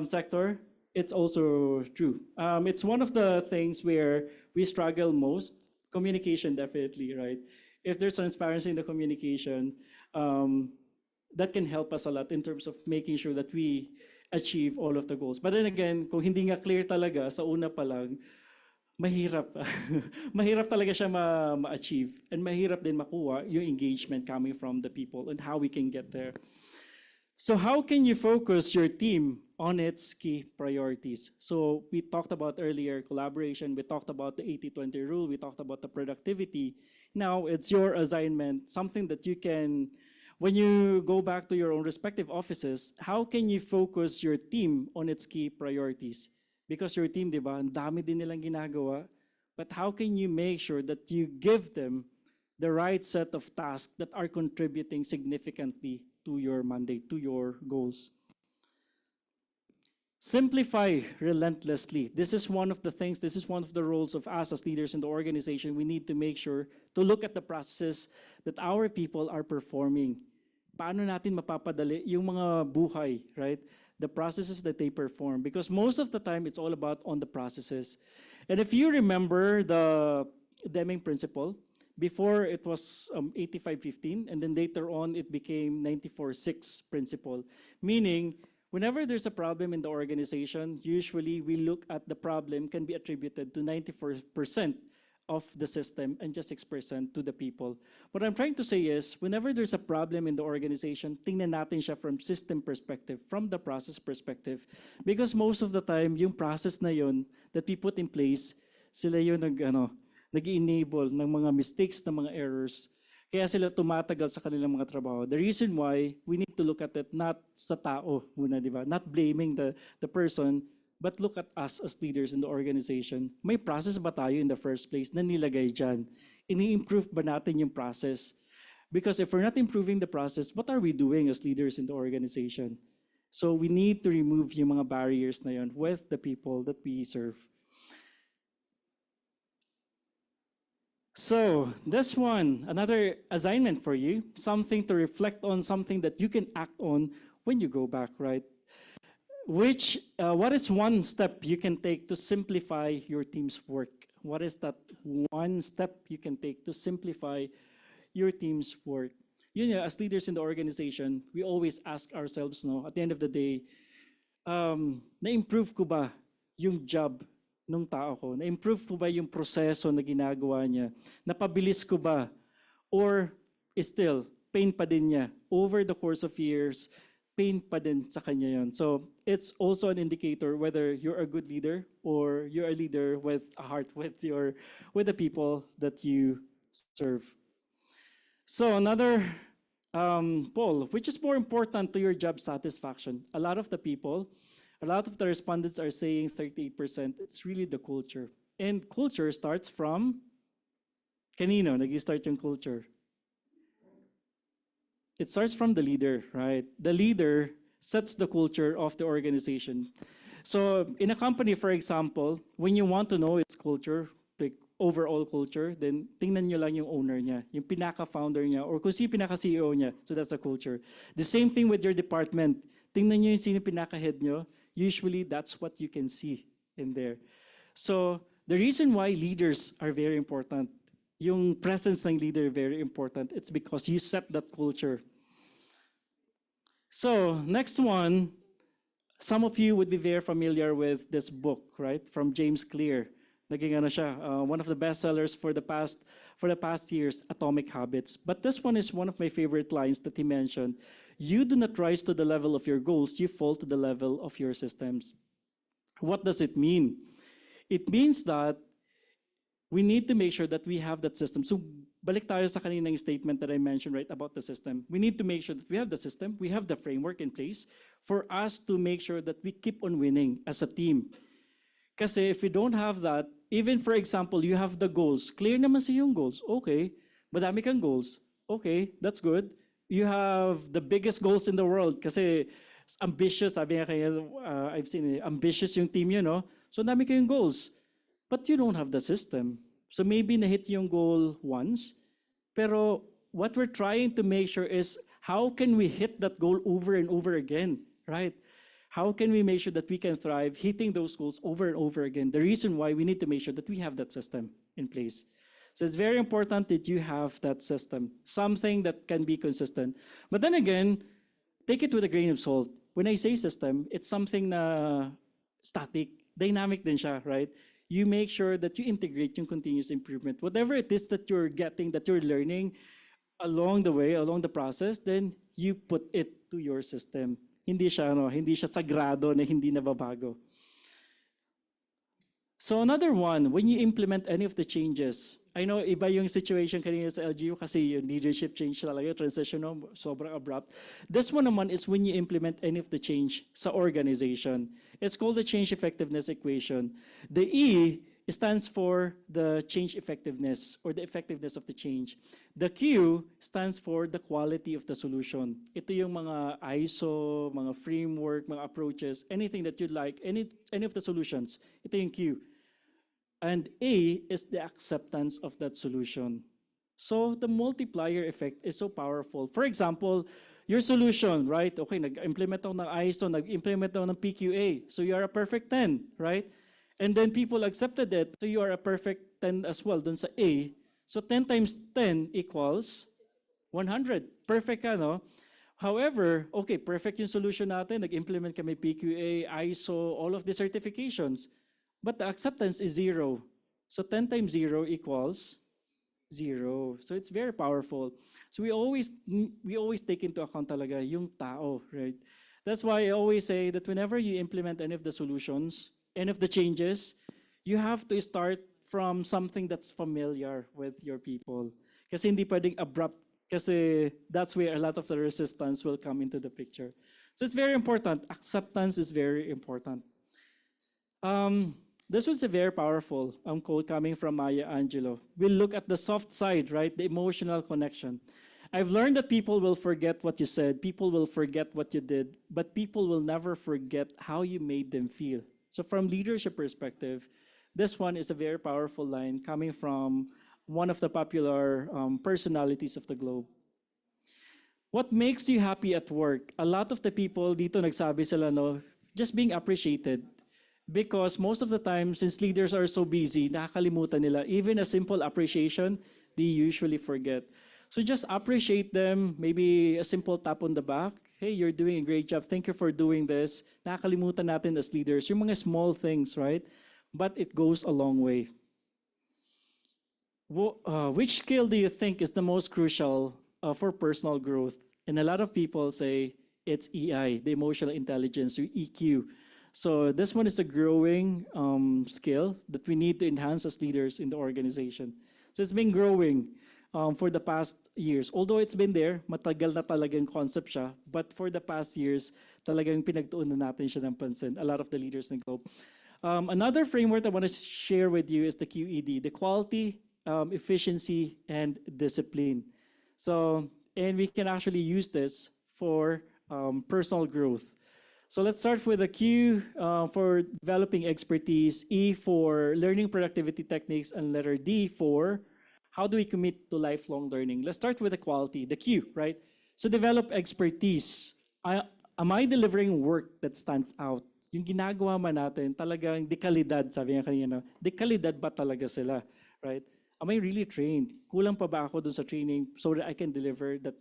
sector. It's also true. It's one of the things where we struggle most. Communication, definitely, right? If there's transparency in the communication, that can help us a lot in terms of making sure that we achieve all of the goals. But then again, kung hindi nga clear talaga sa una pa lang, mahirap. Mahirap talaga siya ma-achieve. And mahirap din makuha yung engagement coming from the people and how we can get there. So how can you focus your team on its key priorities? So we talked about earlier collaboration, we talked about the 80-20 rule, we talked about the productivity. Now it's your assignment, something that you can, when you go back to your own respective offices, how can you focus your team on its key priorities? Because your team, di ba, ang dami din nilang ginagawa, but how can you make sure that you give them the right set of tasks that are contributing significantly to your mandate, to your goals? Simplify relentlessly. This is one of the things, this is one of the roles of us as leaders in the organization. We need to make sure to look at the processes that our people are performing. Paano natin mapapadali yung mga buhay, right? The processes that they perform. Because most of the time, it's all about on the processes. And if you remember the Deming principle, before it was 85-15, and then later on it became 94-6 principle. Meaning, whenever there's a problem in the organization, usually we look at the problem can be attributed to 94% of the system and just 6% to the people. What I'm trying to say is, whenever there's a problem in the organization, tingnan natin siya from system perspective, from the process perspective. Because most of the time, yung process na yun that we put in place, sila yun nag-enable ng mga mistakes, ng mga errors. Kaya sila tumatagal sa kanilang mga trabaho. The reason why we need to look at it not sa tao muna, di ba? Not blaming the person, but look at us as leaders in the organization. May process ba tayo in the first place na nilagay dyan? Ini-improve ba natin yung process? Because if we're not improving the process, what are we doing as leaders in the organization? So we need to remove yung mga barriers na yun with the people that we serve. So this one, another assignment for you, something to reflect on, something that you can act on when you go back, right? What is one step you can take to simplify your team's work? What is that one step you can take to simplify your team's work? You know, as leaders in the organization, we always ask ourselves, no, at the end of the day, na-improve ko ba yung job ng tao ko? Na-improve ko ba yung proseso na ginagawa niya? Napabilis ko ba? Or still, pain pa din niya? Over the course of years, pain pa din sa kanya yun. So it's also an indicator whether you're a good leader or you're a leader with a heart with the people that you serve. So another poll, which is more important to your job satisfaction? A lot of the respondents are saying 38%. It's really the culture. And culture starts from, kanino nag-start yung culture? It starts from the leader, right? The leader sets the culture of the organization. So in a company, for example, when you want to know its culture, like overall culture, then tingnan nyo lang yung owner niya, yung pinaka-founder niya, or kung sino pinaka-CEO niya. So that's the culture. The same thing with your department. Tingnan nyo yung sino pinaka-head nyo. Usually, that's what you can see in there. So the reason why leaders are very important, yung presence ng leader very important, it's because you set that culture. So next one, some of you would be very familiar with this book, right? From James Clear. Naging ano siya, one of the bestsellers for the past years, Atomic Habits. But this one is one of my favorite lines that he mentioned. You do not rise to the level of your goals, you fall to the level of your systems. What does it mean? It means that we need to make sure that we have that system. So balik tayo sa kaninang statement that I mentioned, right, about the system. We need to make sure that we have the system, we have the framework in place for us to make sure that we keep on winning as a team. Kasi if we don't have that, even for example, you have the goals. Clear naman sa yung goals. Okay, madami kang goals. Okay, that's good. You have the biggest goals in the world kasi ambitious, sabi nga kaya, I've seen it, ambitious yung team yun, no? So dami kayong goals, but you don't have the system. So maybe na-hit yung goal once, pero what we're trying to make sure is how can we hit that goal over and over again, right? How can we make sure that we can thrive hitting those goals over and over again? The reason why we need to make sure that we have that system in place. So it's very important that you have that system, something that can be consistent. But then again, take it with a grain of salt. When I say system, it's something na static, dynamic din siya, right? You make sure that you integrate yung continuous improvement. Whatever it is that you're getting, that you're learning along the way, along the process, then you put it to your system. Hindi siya sagrado na hindi nababago. So another one, when you implement any of the changes, I know iba yung situation kanina sa LGU kasi yung leadership change talaga, transition, no, sobrang abrupt. This one naman is when you implement any of the change sa organization. It's called the change effectiveness equation. The E stands for the change effectiveness or the effectiveness of the change. The Q stands for the quality of the solution. Ito yung mga ISO, mga framework, mga approaches, anything that you'd like, any of the solutions. Ito yung Q. And A is the acceptance of that solution. So the multiplier effect is so powerful. For example, your solution, right? Okay, nag-implement ako ng ISO, nag-implement ako ng PQA. So you are a perfect 10, right? And then people accepted it, so you are a perfect 10 as well dun sa A. So 10 times 10 equals 100. Perfect ka, no? However, okay, perfect yung solution natin. Nag-implement kami PQA, ISO, all of the certifications. But the acceptance is 0. So 10 times 0 equals 0. So it's very powerful. So we always take into account talaga yung tao, right? That's why I always say that whenever you implement any of the solutions, any of the changes, you have to start from something that's familiar with your people. Kasi hindi pwedeng abrupt, kasi that's where a lot of the resistance will come into the picture. So it's very important. Acceptance is very important. This was a very powerful quote coming from Maya Angelou. We'll look at the soft side, right? The emotional connection. I've learned that people will forget what you said, people will forget what you did, but people will never forget how you made them feel. So from leadership perspective, this one is a very powerful line coming from one of the popular personalities of the globe. What makes you happy at work? A lot of the people dito nagsabi sila, no, just being appreciated. Because most of the time, since leaders are so busy, nakakalimutan nila. Even a simple appreciation, they usually forget. So just appreciate them, maybe a simple tap on the back. Hey, you're doing a great job. Thank you for doing this. Nakakalimutan natin as leaders. Yung mga small things, right? But it goes a long way. Which skill do you think is the most crucial for personal growth? And a lot of people say it's EI, the emotional intelligence, or EQ. So this one is a growing skill that we need to enhance as leaders in the organization. So it's been growing for the past years. Although it's been there, matagal na talagang concept siya, but for the past years, talagang pinagtuunan natin siya ng pansin, a lot of the leaders in the globe. Another framework I want to share with you is the QED, the quality, efficiency, and discipline. So, and we can actually use this for personal growth. So let's start with the Q for developing expertise, E for learning productivity techniques, and letter D for how do we commit to lifelong learning. Let's start with the quality, the Q, right? So develop expertise. Am I delivering work that stands out? Yung ginagawa man natin, talagang dekalidad, sabi nga kanina, dekalidad ba talaga sila, right? Am I really trained? Kulang pa ba ako dun sa training so that I can deliver that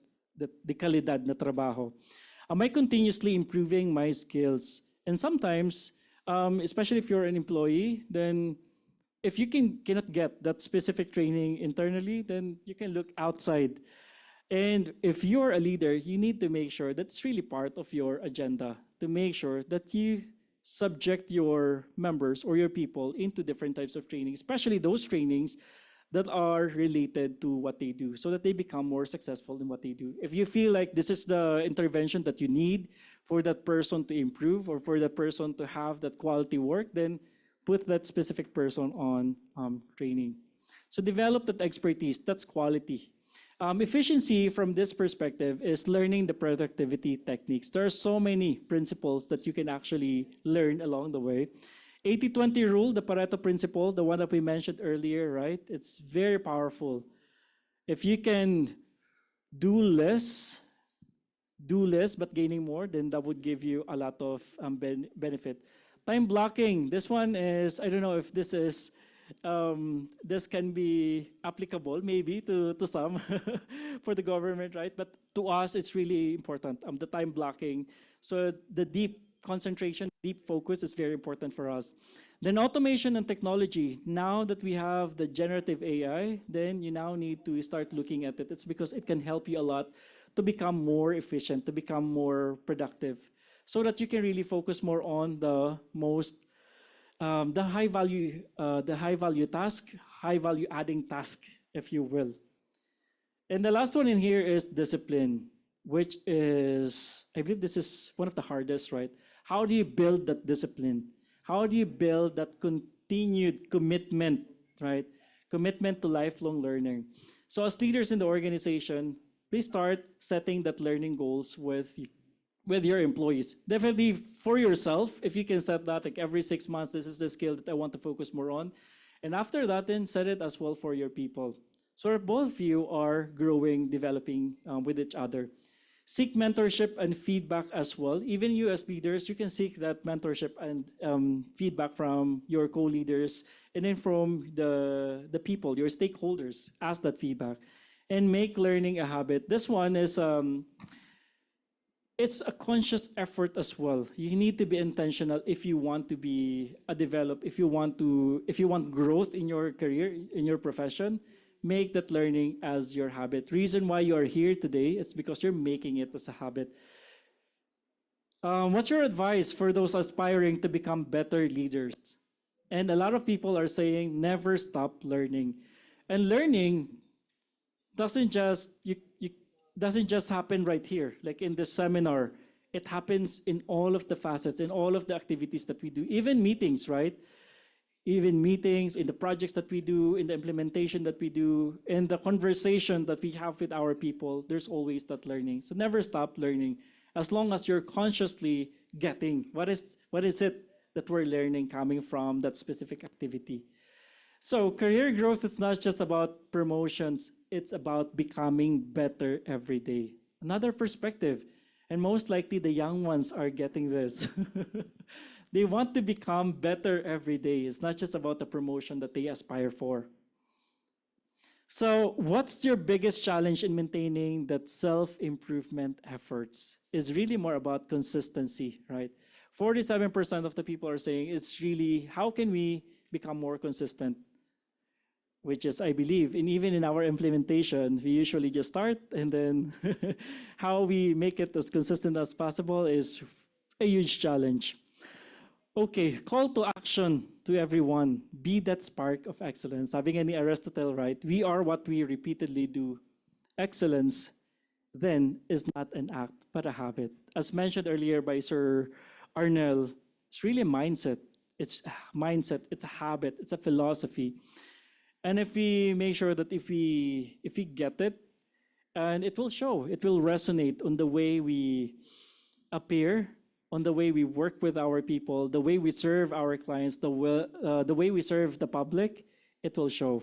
dekalidad na trabaho? Am I continuously improving my skills? And sometimes, especially if you're an employee, then if you cannot get that specific training internally, then you can look outside. And if you're a leader, you need to make sure that it's really part of your agenda to make sure that you subject your members or your people into different types of training, especially those trainings that are related to what they do so that they become more successful in what they do. If you feel like this is the intervention that you need for that person to improve or for that person to have that quality work, then put that specific person on training. So develop that expertise, that's quality. Efficiency from this perspective is learning the productivity techniques. There are so many principles that you can actually learn along the way. 80-20 rule, the Pareto principle, the one that we mentioned earlier, right? It's very powerful. If you can do less but gaining more, then that would give you a lot of benefit. Time blocking, this one is, I don't know if this is, this can be applicable maybe to some for the government, right? But to us, it's really important, the time blocking. So the deep concentration, deep focus is very important for us. Then automation and technology. Now that we have the generative AI, then you now need to start looking at it. It's because it can help you a lot to become more efficient, to become more productive, so that you can really focus more on the most, the high value task, high value adding task, if you will. And the last one in here is discipline, which is, I believe this is one of the hardest, right? How do you build that discipline? How do you build that continued commitment, right? Commitment to lifelong learning. So as leaders in the organization, please start setting that learning goals with your employees. Definitely for yourself, if you can set that, like every 6 months, this is the skill that I want to focus more on. And after that, then set it as well for your people. So both of you are growing, developing with each other. Seek mentorship and feedback as well. Even you as leaders, you can seek that mentorship and feedback from your co-leaders and then from the people, your stakeholders. Ask that feedback and make learning a habit. This one is, it's a conscious effort as well. You need to be intentional if you want to be if you want growth in your career, in your profession. Make that learning as your habit. Reason why you are here today is because you're making it as a habit. What's your advice for those aspiring to become better leaders? And a lot of people are saying never stop learning. And learning doesn't just happen right here, like in this seminar. It happens in all of the facets, in all of the activities that we do, even meetings, right? Even meetings, in the projects that we do, in the implementation that we do, in the conversation that we have with our people, there's always that learning. So never stop learning, as long as you're consciously getting what is it that we're learning coming from that specific activity. So career growth is not just about promotions, it's about becoming better every day. Another perspective, and most likely the young ones are getting this. They want to become better every day. It's not just about the promotion that they aspire for. So what's your biggest challenge in maintaining that self-improvement efforts? Is really more about consistency, right? 47% of the people are saying it's really, how can we become more consistent? Which is, I believe, and even in our implementation, we usually just start and then how we make it as consistent as possible is a huge challenge. Okay, call to action to everyone. Be that spark of excellence. Sabi nga ni Aristotle, right? We are what we repeatedly do. Excellence, then, is not an act, but a habit. As mentioned earlier by Sir Arnell, it's really a mindset. It's a mindset, it's a habit, it's a philosophy. And if we make sure that if we get it, and it will show, it will resonate on the way we appear, on the way we work with our people, the way we serve our clients, the way we serve the public, it will show.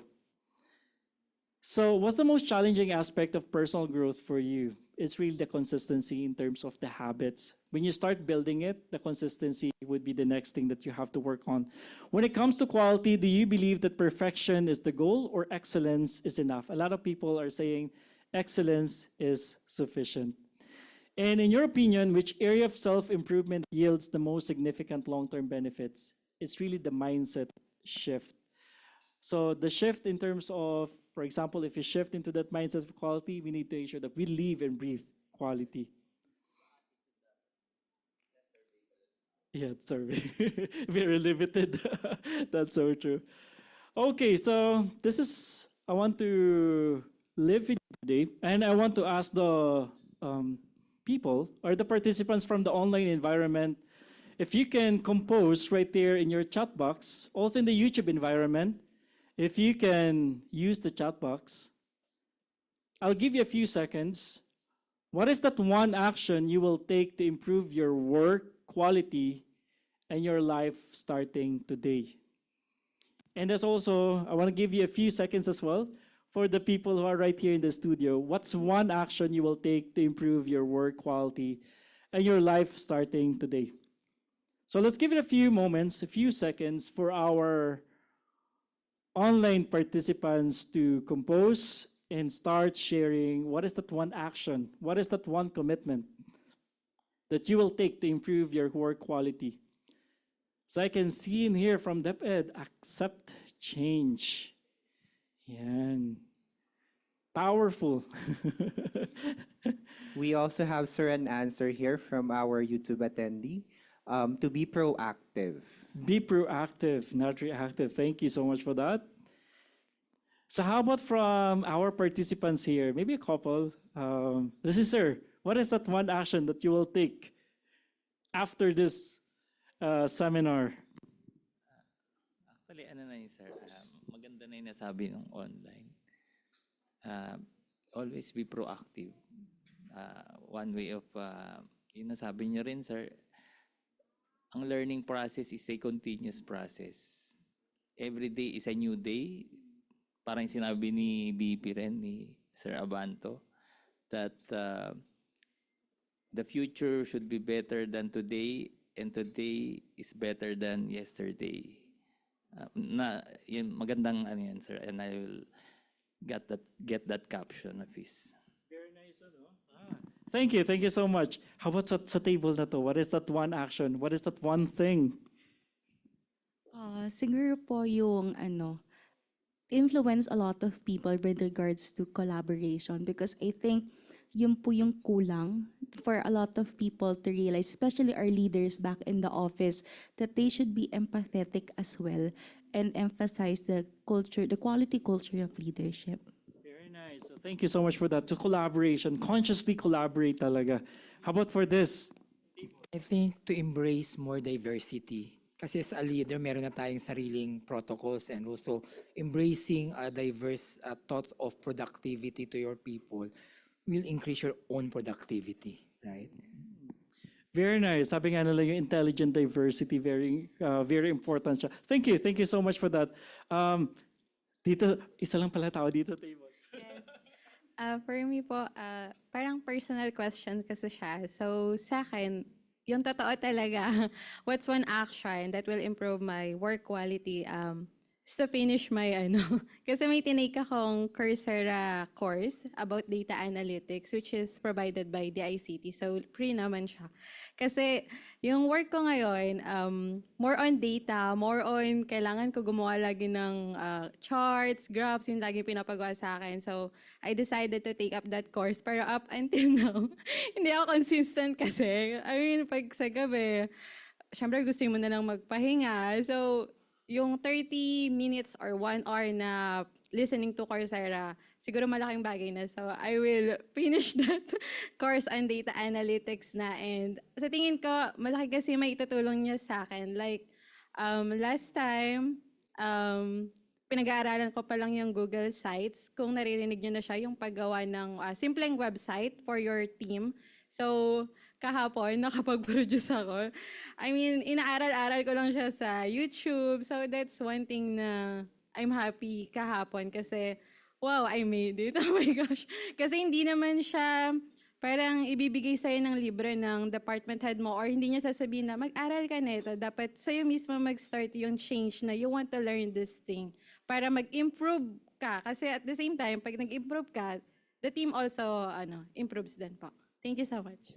So what's the most challenging aspect of personal growth for you? It's really the consistency in terms of the habits. When you start building it, the consistency would be the next thing that you have to work on. When it comes to quality, do you believe that perfection is the goal or excellence is enough? A lot of people are saying excellence is sufficient. And in your opinion, which area of self-improvement yields the most significant long-term benefits? It's really the mindset shift. So the shift in terms of, for example, if you shift into that mindset of quality, we need to ensure that we live and breathe quality. Yeah, survey. Very limited. That's so true. Okay, so this is, I want to live with you today, and I want to ask the people or the participants from the online environment, if you can compose right there in your chat box, also in the YouTube environment, if you can use the chat box, I'll give you a few seconds. What is that one action you will take to improve your work quality and your life starting today? And there's also, I want to give you a few seconds as well for the people who are right here in the studio. What's one action you will take to improve your work quality and your life starting today? So let's give it a few moments, a few seconds for our online participants to compose and start sharing what is that one action, what is that one commitment that you will take to improve your work quality. So I can see in here from DepEd, accept change. Yan. Powerful. We also have, sir, an answer here from our YouTube attendee, to be proactive. Be proactive, not reactive. Thank you so much for that. So how about from our participants here? Maybe a couple. This is sir. What is that one action that you will take after this seminar? Actually, ano na yun, sir, maganda na yung nasabi ng online. Always be proactive. One way of, yung nasabi niyo rin, sir, ang learning process is a continuous process. Every day is a new day. Parang sinabi ni BP rin, ni Sir Abanto, that the future should be better than today, and today is better than yesterday. Yun, magandang ano yan, sir, and I will get that caption of his. Very nice, ano? Thank you so much. How about sa table na to? What is that one action? What is that one thing? Siguro po yung influence a lot of people with regards to collaboration, because I think yun po yung kulang for a lot of people to realize, especially our leaders back in the office, that they should be empathetic as well and emphasize the quality culture of leadership. Very nice. So thank you so much for that. To collaboration, consciously collaborate talaga. How about for this? I think to embrace more diversity. Kasi as a leader, meron na tayong sariling protocols, and also embracing a diverse thought of productivity to your people will increase your own productivity, right? Very nice. Sabi nga nila yung intelligent diversity, very important siya. Thank you so much for that. Dito, isa lang pala tao dito, table. For me po, parang personal question kasi siya. So sa akin, yung totoo talaga, what's one action that will improve my work quality? Is to finish my kasi may tinake akong Coursera course about data analytics, which is provided by the ICT. So free naman siya. Kasi yung work ko ngayon, more on data, more on kailangan ko gumawa lagi ng charts, graphs, yung lagi pinapagawa sa akin. So I decided to take up that course, pero up until now, hindi ako consistent kasi. I mean, pag sa gabi, syempre gusto mo na lang magpahinga. So yung 30 minutes or 1 hour na listening to Coursera, siguro malaking bagay na. So, I will finish that course on data analytics na. And sa tingin ko, malaki kasi may itutulong niya sa akin. Like, last time, pinag-aaralan ko pa lang yung Google Sites. Kung naririnig niyo na siya, yung paggawa ng simpleng website for your team. So, kahapon, nakapag-produce ako. I mean, inaaral-aral ko lang siya sa YouTube. So, that's one thing na I'm happy kahapon kasi, wow, I made it. Oh my gosh. Kasi hindi naman siya parang ibibigay sa'yo ng libre ng department head mo, or hindi niya sasabihin na mag-aral ka nito. Dapat sa'yo mismo mag-start yung change na you want to learn this thing para mag-improve ka. Kasi at the same time, pag nag-improve ka, the team also improves din po. Thank you so much.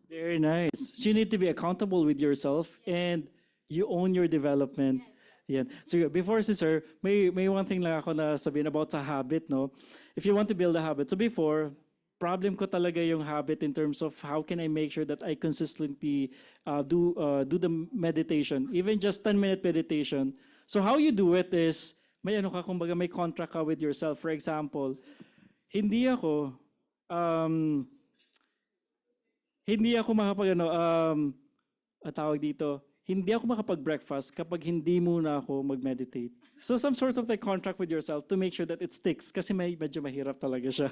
Very nice. So you need to be accountable with yourself, and you own your development. Yan. So before si sir, may one thing lang ako na sabihin about sa habit, no? If you want to build a habit. So before, problem ko talaga yung habit in terms of how can I make sure that I consistently do the meditation, even just 10-minute meditation. So how you do it is, may kumbaga may contract ka with yourself. For example, hindi ako makapag tawag dito, hindi ako makapag-breakfast kapag hindi muna ako mag-meditate. So some sort of like contract with yourself to make sure that it sticks kasi medyo mahirap talaga siya.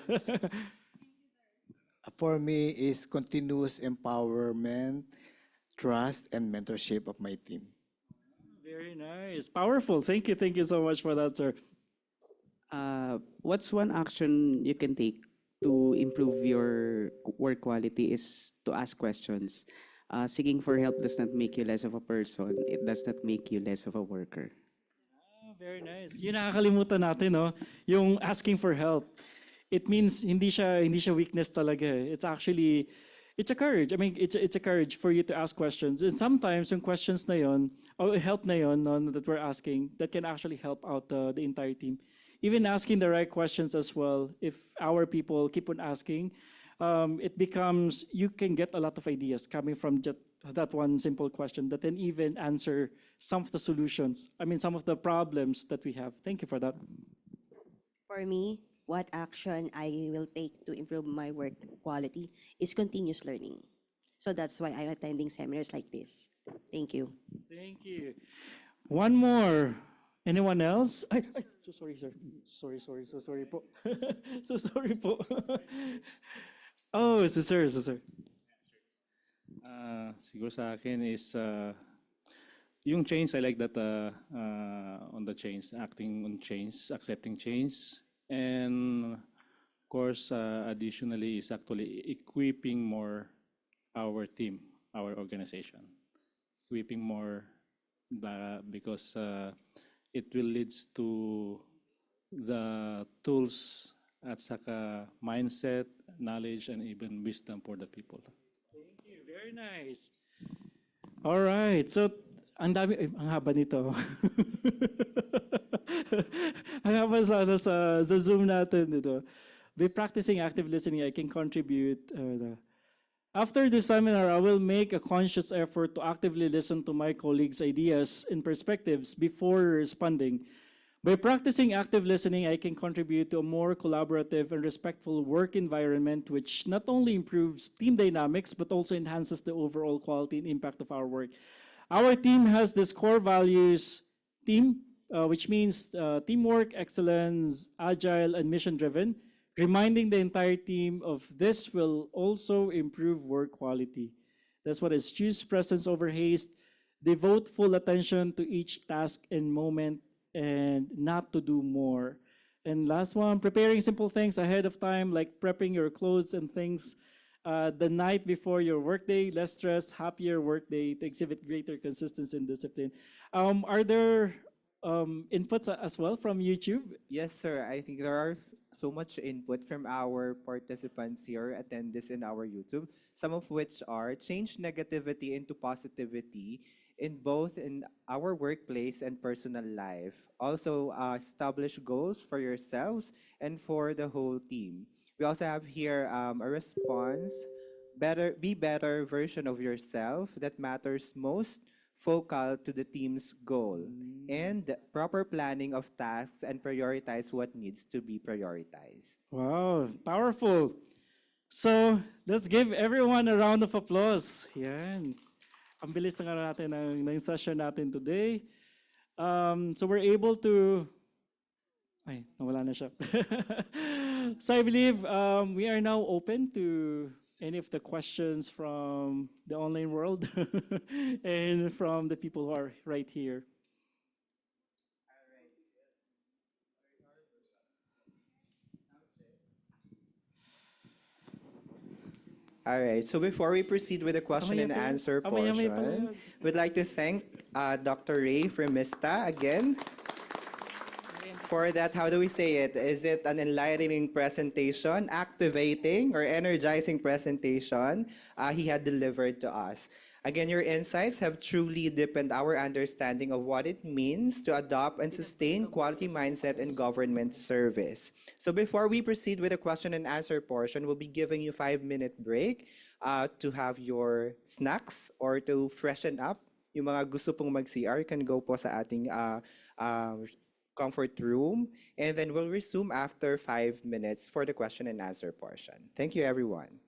For me is continuous empowerment, trust, and mentorship of my team. Very nice. Powerful. Thank you. Thank you so much for that, sir. What's one action you can take to improve your work quality is to ask questions. Seeking for help does not make you less of a person. It does not make you less of a worker. Very nice. Yun nakakalimutan natin, no? Yung asking for help. It means hindi siya weakness talaga. It's actually it's a courage. I mean, it's a courage for you to ask questions. And sometimes yung questions na yon or help na yon no, that we're asking that can actually help out the entire team. Even asking the right questions as well. If our people keep on asking, it becomes you can get a lot of ideas coming from just that one simple question that can even answer some of the solutions. I mean, some of the problems that we have. Thank you for that. For me, what action I will take to improve my work quality is continuous learning. So that's why I'm attending seminars like this. Thank you. Thank you. One more. Anyone else? So sorry, sir. So sorry po. So sorry po. Oh, sir. Siguro sa akin is yung change. I like that on the change, acting on change, accepting change, and of course, additionally is actually equipping more our team, our organization, equipping more because it will leads to the tools at saka mindset, knowledge, and even wisdom for the people. Thank you. Very nice. All right. So, ang haba nito. Ang haba sa Zoom natin dito. By practicing active listening, I can contribute. After this seminar, I will make a conscious effort to actively listen to my colleagues' ideas and perspectives before responding. By practicing active listening, I can contribute to a more collaborative and respectful work environment, which not only improves team dynamics, but also enhances the overall quality and impact of our work. Our team has this core values, which means teamwork, excellence, agile, and mission-driven. Reminding the entire team of this will also improve work quality. That's what is choose presence over haste, devote full attention to each task and moment, and not to do more. And last one, preparing simple things ahead of time, like prepping your clothes and things the night before your workday, less stress, happier workday to exhibit greater consistency and discipline. Are there inputs as well from YouTube? Yes, sir. I think there are so much input from our participants here, attendees in our YouTube, some of which are change negativity into positivity in both in our workplace and personal life. Also, establish goals for yourselves and for the whole team. We also have here a response, be better version of yourself that matters most, focal to the team's goal, and proper planning of tasks and prioritize what needs to be prioritized. Wow, powerful. So, let's give everyone a round of applause. Yan. Ang bilis na nga natin ng session natin today. So we're able to... Ay, nawala na siya. So I believe we are now open to any of the questions from the online world and from the people who are right here. All right, so before we proceed with the question and answer portion, we'd like to thank Dr. Ray from Mista again. For that, how do we say it? Is it an enlightening presentation, activating, or energizing presentation he had delivered to us? Again, your insights have truly deepened our understanding of what it means to adopt and sustain quality mindset in government service. So before we proceed with the question and answer portion, we'll be giving you 5-minute break to have your snacks or to freshen up. Yung mga gusto pong mag-CR, you can go po sa ating comfort room, and then we'll resume after 5 minutes for the question and answer portion. Thank you, everyone.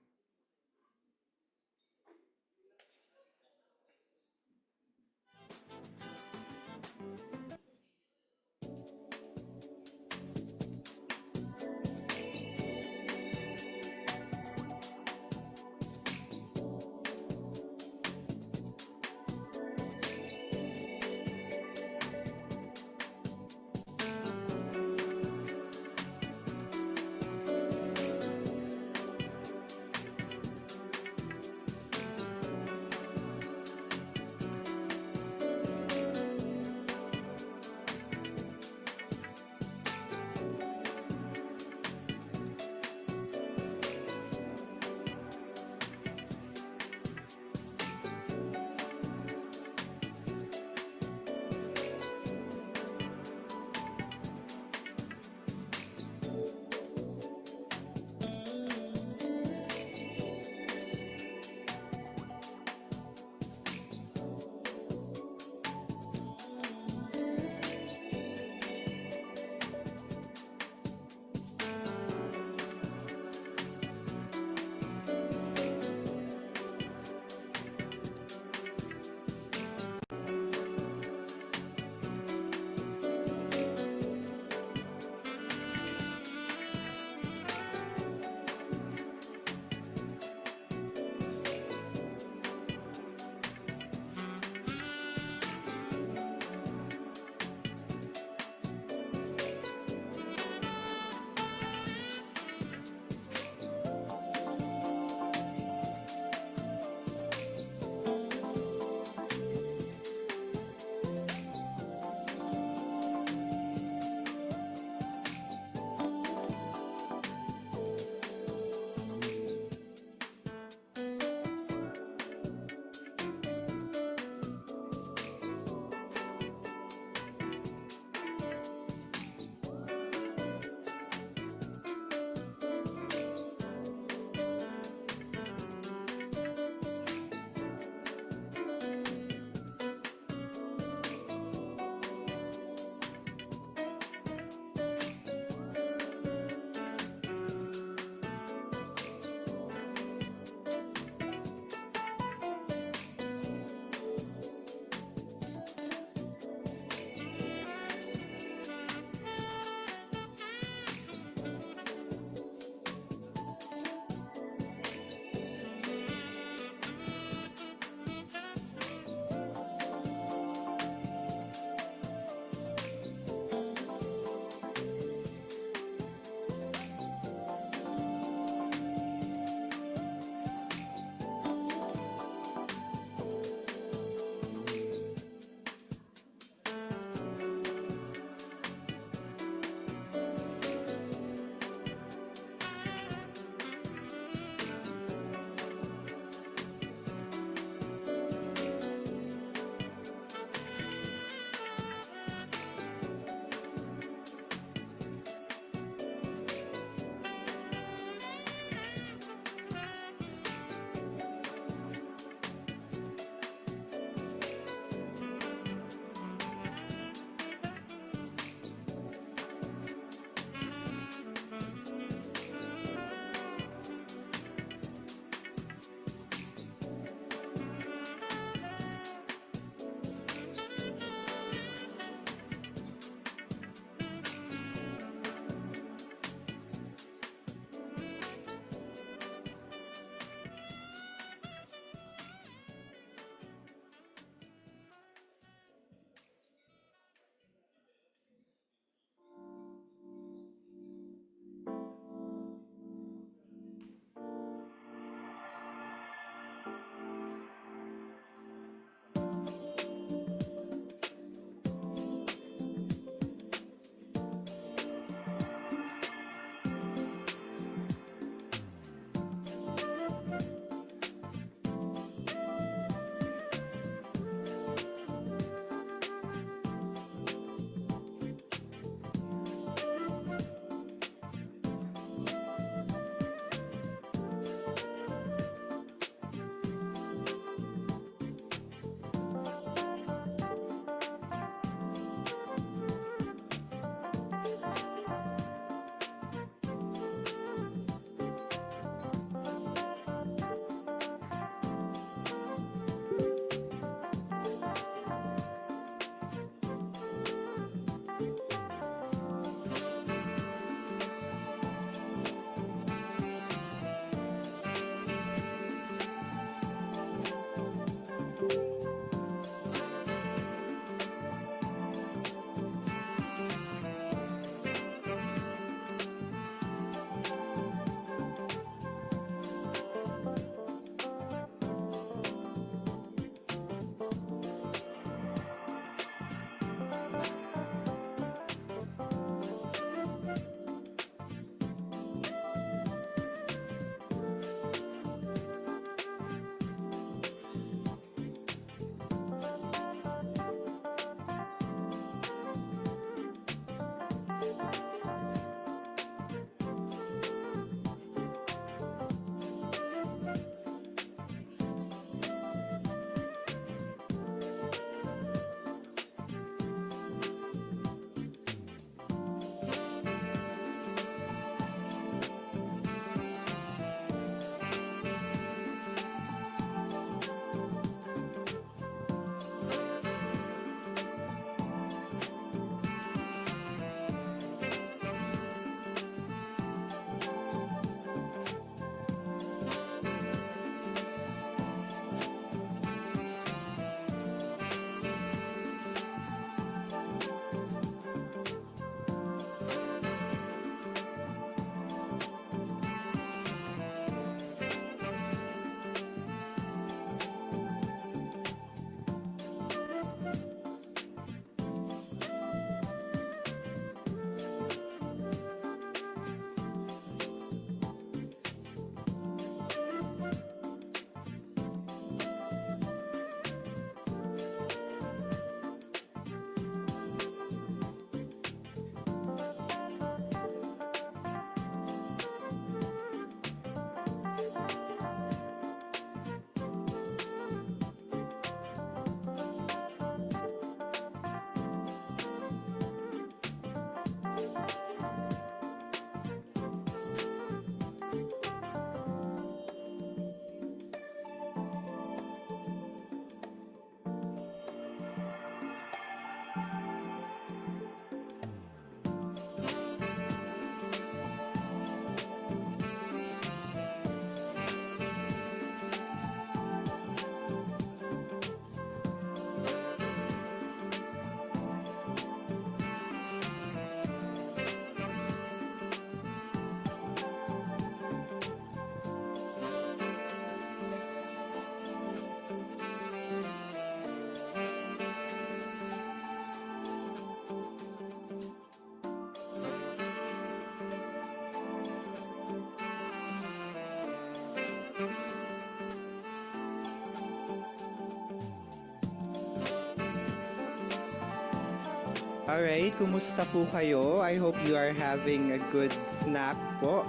Alright, kumusta po kayo? I hope you are having a good snack po.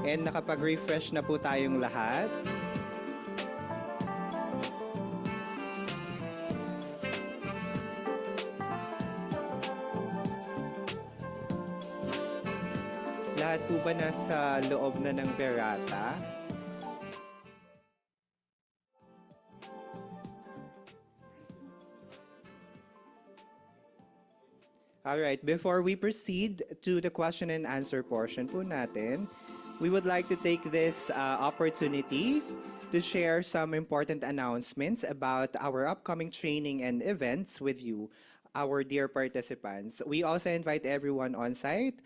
And nakapag-refresh na po tayong lahat. Lahat po ba nasa loob na ng Verata? Alright, before we proceed to the question and answer portion po natin, we would like to take this opportunity to share some important announcements about our upcoming training and events with you, our dear participants. We also invite everyone on site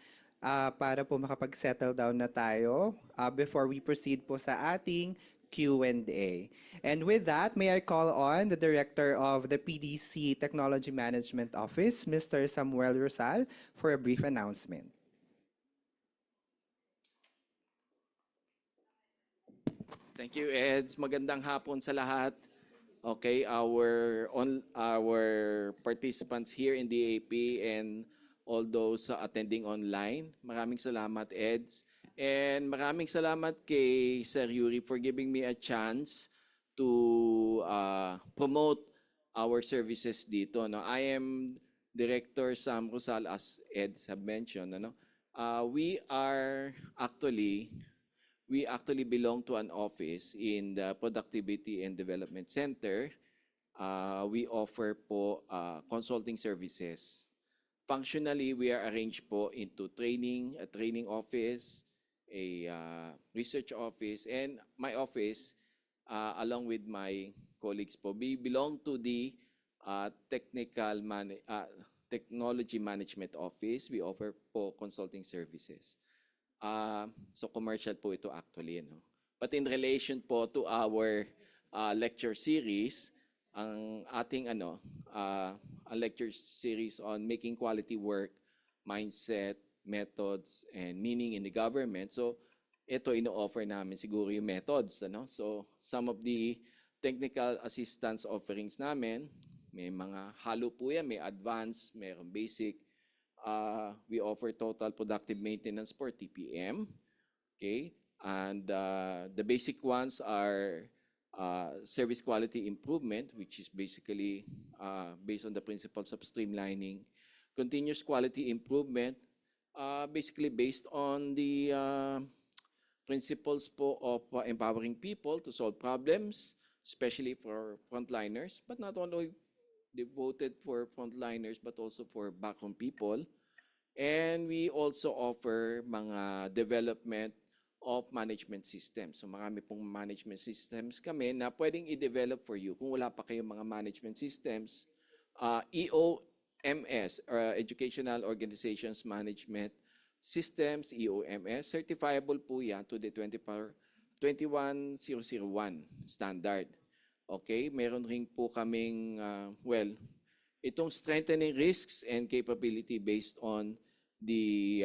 para po makapag-settle down na tayo before we proceed po sa ating Q&A. And with that, may I call on the Director of the PDC Technology Management Office, Mr. Samuel Rosal, for a brief announcement. Thank you, Eds. Magandang hapon sa lahat. Okay, our participants here in the AP and all those attending online. Maraming salamat, Eds. And maraming salamat kay Sir Yuri for giving me a chance to promote our services dito. No? I am Director Sam Rosal, as Eds have mentioned. Ano? We actually belong to an office in the Productivity and Development Center. We offer po consulting services. Functionally, we are arranged po into a training office, a research office, and my office, along with my colleagues po, we belong to the Technology Management Office. We offer po consulting services. So commercial po ito actually. No? But in relation po to our lecture series, ang ating a lecture series on making quality work, mindset, methods, and meaning in the government. So ito ino-offer namin siguro yung methods. So some of the technical assistance offerings namin, may mga halo po yan, may advanced, mayroong basic. We offer total productive maintenance for TPM. Okay? And the basic ones are service quality improvement, which is basically based on the principles of streamlining. Continuous quality improvement, basically based on the principles po of empowering people to solve problems, especially for frontliners, but not only devoted for frontliners but also for background people. And we also offer mga development of management systems. So marami pong management systems kami na pwedeng i-develop for you. Kung wala pa kayong mga management systems, EOMS, Educational Organizations Management Systems, EOMS, certifiable po yan to the 21001 standard. Okay, meron rin po kaming, itong strengthening risks and capability based on the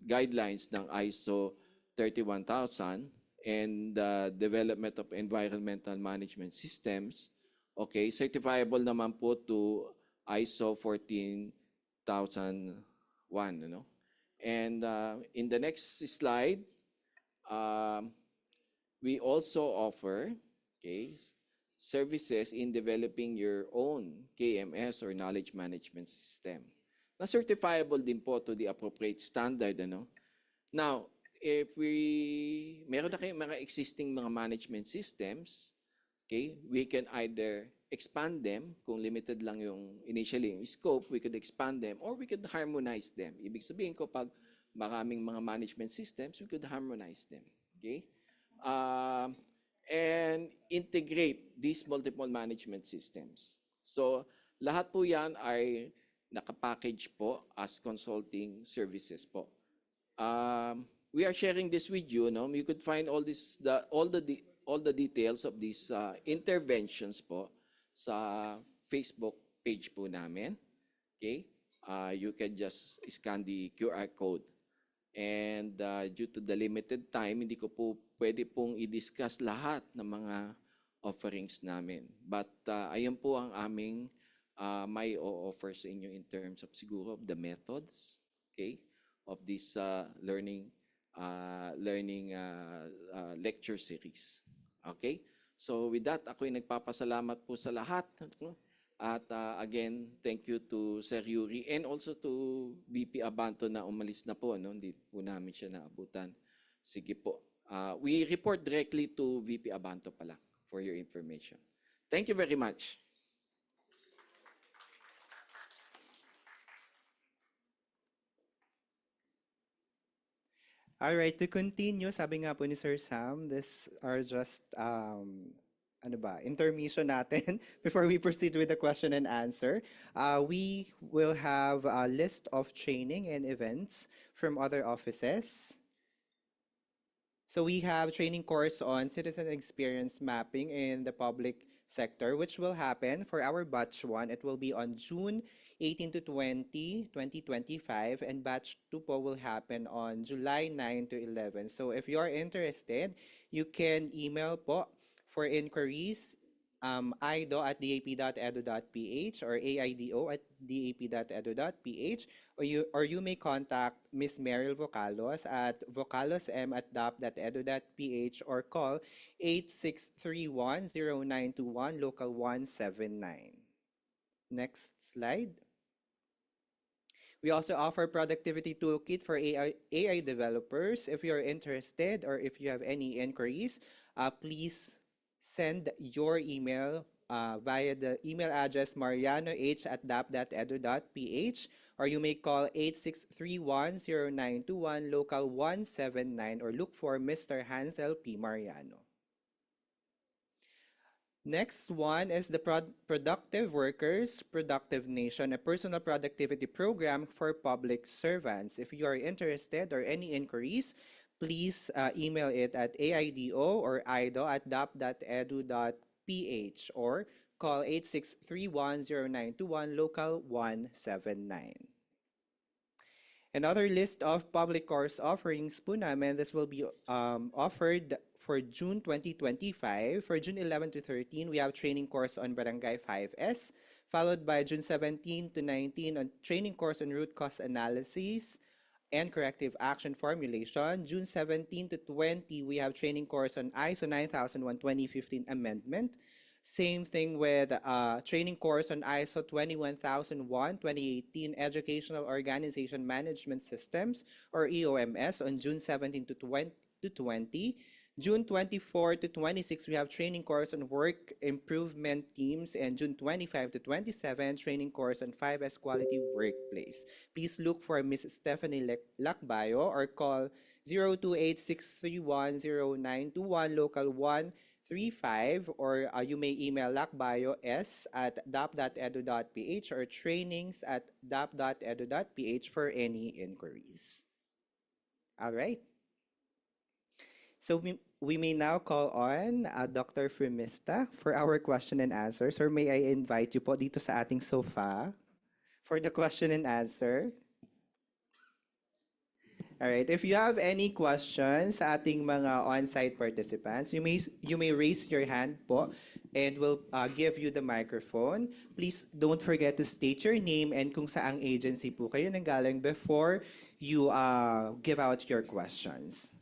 guidelines ng ISO 31000 and the development of environmental management systems. Okay, certifiable naman po to ISO 14001. And in the next slide, we also offer, services in developing your own KMS or knowledge management system. Na certifiable din po to the appropriate standard. Now, if meron na kayong mga existing mga management systems, we can either expand them, kung limited lang yung initially yung scope, we could expand them, or we could harmonize them. Ibig sabihin ko, pag maraming mga management systems, we could harmonize them. And integrate these multiple management systems. So, lahat po yan ay nakapackage po as consulting services po. We are sharing this with you. You could find all the details of these interventions po sa Facebook page po namin. You can just scan the QR code. And due to the limited time, hindi ko po pwede pong i-discuss lahat ng mga offerings namin. But ayun po ang aming may offer sa inyo in terms of siguro of the methods, okay, of this lecture series. Okay? So with that, ako'y nagpapasalamat po sa lahat. At again, thank you to Sir Yuri and also to VP Abanto na umalis na po. No? Hindi po namin siya naabutan. Sige po. We report directly to VP Abanto pala for your information. Thank you very much. All right, to continue, sabi nga po ni Sir Sam, this are just intermission natin before we proceed with the question and answer. We will have a list of training and events from other offices. So we have training course on citizen experience mapping in the public sector, which will happen for our batch 1. It will be on June 18 to 20, 2025, and batch 2 po will happen on July 9 to 11. So if you are interested, you can email po for inquiries ido@dap.edu.ph or aido@dap.edu.ph, or you may contact Miss Meryl Vocalos at vocalosm@dap.edu.ph or call 8631-0921 local 179. Next slide. We also offer productivity toolkit for AI developers. If you're interested or if you have any inquiries, please send your email via the email address marianoh@dap.edu.ph, or you may call 8631-0921 local 179 or look for Mr. Hansel P. Mariano. Next one is the Productive Workers, Productive Nation, a personal productivity program for public servants. If you are interested or any inquiries, please email it at aido or ido@dap.edu.ph or call 8631-0921 local 179. Another list of public course offerings po namin, this will be offered for June 2025. For June 11 to 13, we have training course on Barangay 5S, followed by June 17 to 19 on training course on root cause analysis and corrective action formulation. June 17 to 20, we have training course on ISO 9001 2015 amendment. Same thing with training course on ISO 21001 2018 Educational Organization Management Systems or EOMS on June 17 to 20. June 24 to 26, we have training course on work improvement teams, and June 25 to 27, training course on 5S Quality Workplace. Please look for Ms. Stephanie Lacbayo or call 028-631-0921 local 135, or you may email lacbayos@dap.edu.ph or trainings@dap.edu.ph for any inquiries. All right. So we may now call on Dr. Frimista for our question and answer. Sir, may I invite you po dito sa ating sofa for the question and answer? All right. If you have any questions sa ating mga on-site participants, you may raise your hand po and we'll give you the microphone. Please don't forget to state your name and kung saang agency po kayo nanggaling before you give out your questions.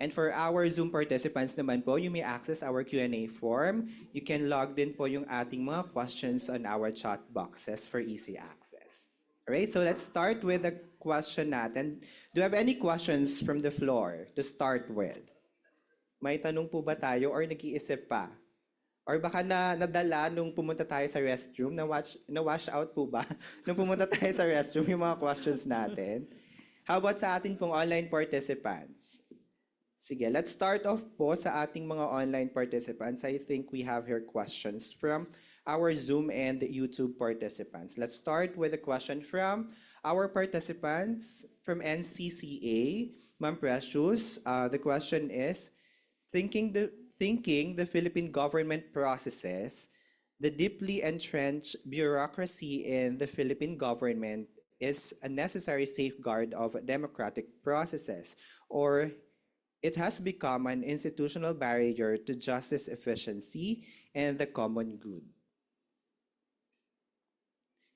And for our Zoom participants naman po, you may access our Q&A form. You can log din po yung ating mga questions on our chat boxes for easy access. Alright, so let's start with the question natin. Do you have any questions from the floor to start with? May tanong po ba tayo or nag-iisip pa? Or baka nadala nung pumunta tayo sa restroom, na-wash out po ba? Nung pumunta tayo sa restroom, yung mga questions natin. How about sa ating pong online participants? Sige, let's start off po sa ating mga online participants. I think we have here questions from our Zoom and YouTube participants. Let's start with a question from our participants from NCCA. Ma'am Precious, the question is, thinking the Philippine government processes the deeply entrenched bureaucracy in the Philippine government is a necessary safeguard of democratic processes, or it has become an institutional barrier to justice efficiency and the common good.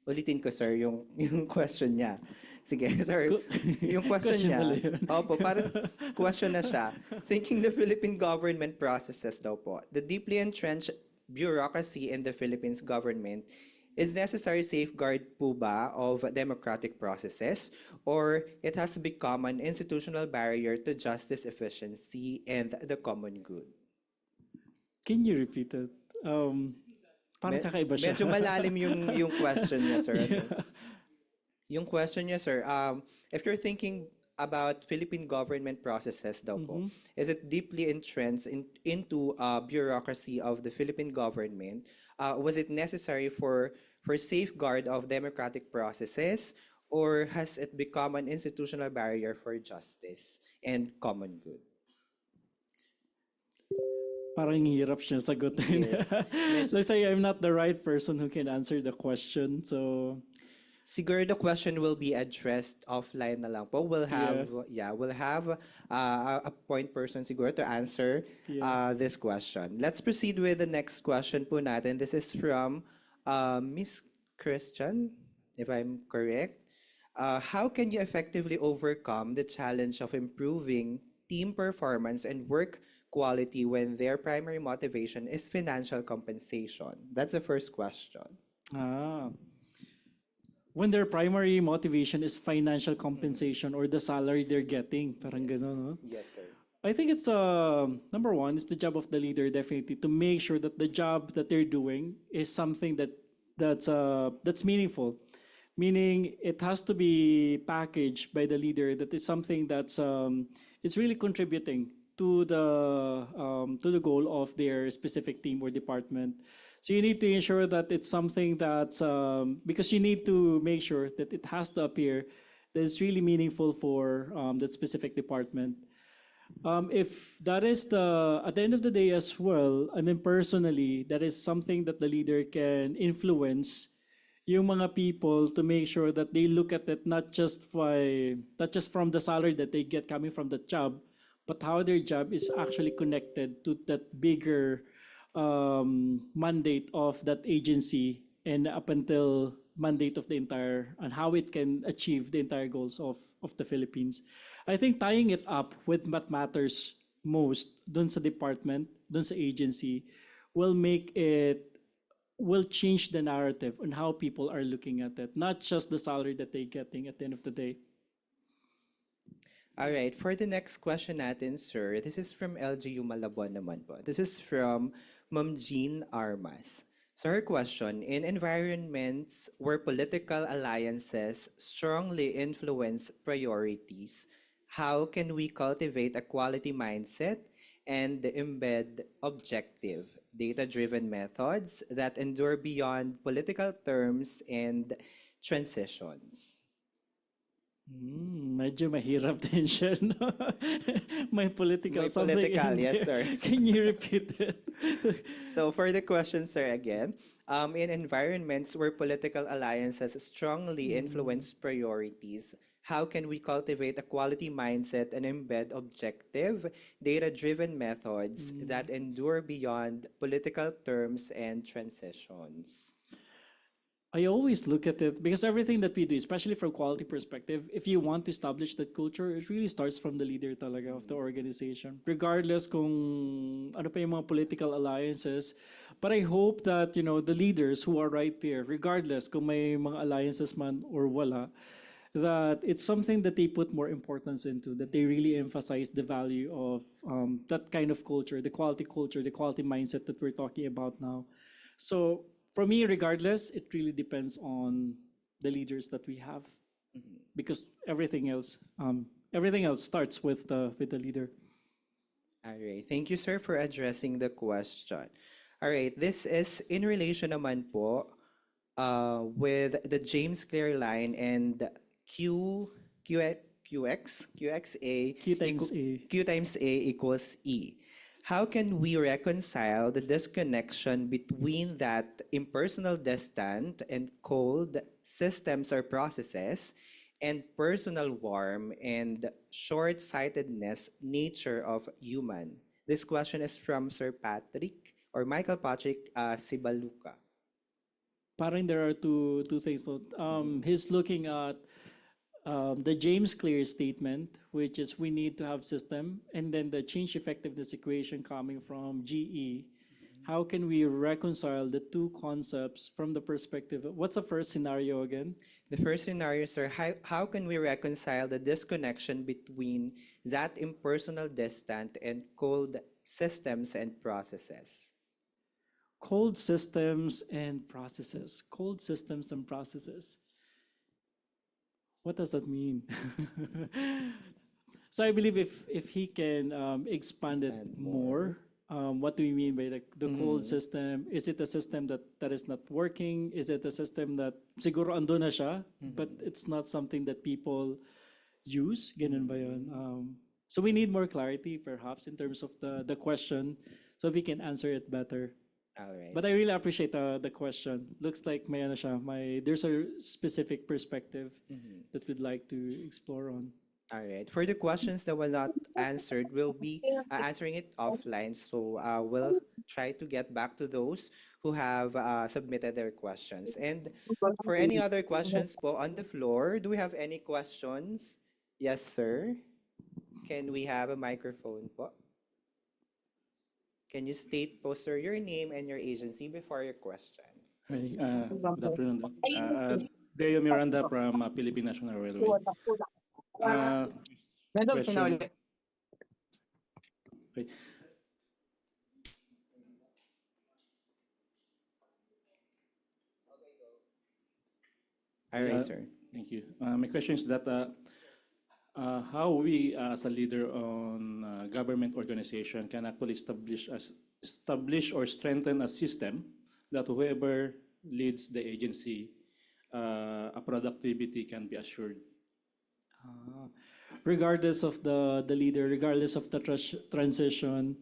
Ulitin ko, sir, yung, yung question niya. Sige, sir. Ku- Yung question Question pala niya, yun. opo, parang question na siya. Thinking the Philippine government processes daw po, the deeply entrenched bureaucracy in the Philippines government is necessary safeguard po ba of democratic processes, or it has become an institutional barrier to justice, efficiency, and the common good? Can you repeat it? Parang kakaiba siya. Medyo malalim yung question niya, sir. Yeah. Yung question niya, sir, if you're thinking about Philippine government processes daw po, is it deeply entrenched into bureaucracy of the Philippine government? Was it necessary for safeguard of democratic processes, or has it become an institutional barrier for justice and common good? Parang hirap siya sagutin. Yes. Let's say I'm not the right person who can answer the question. So Siguro the question will be addressed offline na lang po. We'll have we'll have a point person siguro to answer this question. Let's proceed with the next question po natin. This is from Miss Christian, if I'm correct. How can you effectively overcome the challenge of improving team performance and work quality when their primary motivation is financial compensation? That's the first question. When their primary motivation is financial compensation or the salary they're getting, parang gano'n, no? Yes, sir. I think it's number one, it's the job of the leader definitely to make sure that the job that they're doing is something that's meaningful. Meaning it has to be packaged by the leader that is something that's it's really contributing to the goal of their specific team or department. So you need to ensure that it's something that's because you need to make sure that it has to appear that it's really meaningful for that specific department. If that is at the end of the day as well, I mean personally, that is something that the leader can influence yung mga people to make sure that they look at it not just from the salary that they get coming from the job, but how their job is actually connected to that bigger mandate of that agency and up until mandate of the entire and how it can achieve the entire goals of the Philippines. I think tying it up with what matters most dun sa department, dun sa agency, will change the narrative on how people are looking at it, not just the salary that they're getting at the end of the day. All right, for the next question natin, sir, this is from LGU Malabon naman po. This is from Ma'am Jean Armas. So her question, in environments where political alliances strongly influence priorities, how can we cultivate a quality mindset and embed objective, data-driven methods that endure beyond political terms and transitions? Medyo mahirap din siya, no? May political May something political, in yes, there. sir. Can you repeat it? So for the question, sir, again, in environments where political alliances strongly influence priorities, how can we cultivate a quality mindset and embed objective, data-driven methods that endure beyond political terms and transitions? I always look at it because everything that we do, especially from quality perspective, if you want to establish that culture, it really starts from the leader talaga of the organization. Regardless kung ano pa yung mga political alliances. But I hope that, the leaders who are right there, regardless kung may mga alliances man or wala, that it's something that they put more importance into, that they really emphasize the value of that kind of culture, the quality mindset that we're talking about now. So for me, regardless, it really depends on the leaders that we have, because everything else starts with the leader. All right. Thank you, sir, for addressing the question. All right. This is in relation naman po with the James Clear line and Q times A equals E. How can we reconcile the disconnection between that impersonal, distant, and cold systems or processes and personal warmth and short-sightedness nature of human? This question is from Sir Patrick or Michael Patrick Sibaluka. parang there are two things. So, he's looking at the James Clear statement, which is we need to have system, and then the change effectiveness equation coming from GE. How can we reconcile the two concepts from the perspective what's the first scenario again? The first scenario, sir, how can we reconcile the disconnection between that impersonal distant and cold systems and processes? Cold systems and processes. Cold systems and processes. What does that mean? So I believe if he can expand it more, what do you mean by the cold system? Is it a system that is not working? Is it a system that siguro ando na siya, but it's not something that people use? Ganun ba yun? So we need more clarity perhaps in terms of the question so we can answer it better. All right. But I really appreciate the question. Looks like may ano siya, there's a specific perspective that we'd like to explore on. All right. For the questions that were not answered, we'll be answering it offline. So we'll try to get back to those who have submitted their questions. And for any other questions po on the floor, do we have any questions? Yes, sir. Can we have a microphone po? Can you state po, sir, your name and your agency before your question? Hi, good afternoon. Deo Miranda from Philippine National Railway. Question. Okay. All right, sir. Thank you. My question is that how we as a leader on government organization can actually establish or strengthen a system that whoever leads the agency, a productivity can be assured. Regardless of the leader, regardless of the transition.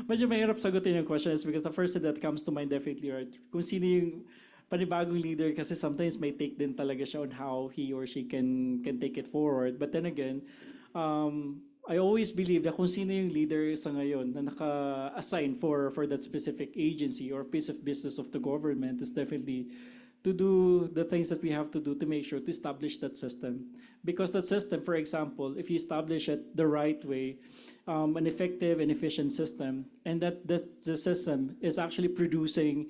Medyo mahirap sagutin yung question is because the first thing that comes to mind definitely, right? Kung sino yung panibagong leader kasi sometimes may take din talaga siya on how he or she can take it forward. But then again, I always believe that kung sino yung leader sa ngayon na naka-assign for that specific agency or piece of business of the government is definitely to do the things that we have to do to make sure to establish that system. Because that system, for example, if you establish it the right way, an effective and efficient system, and that the system is actually producing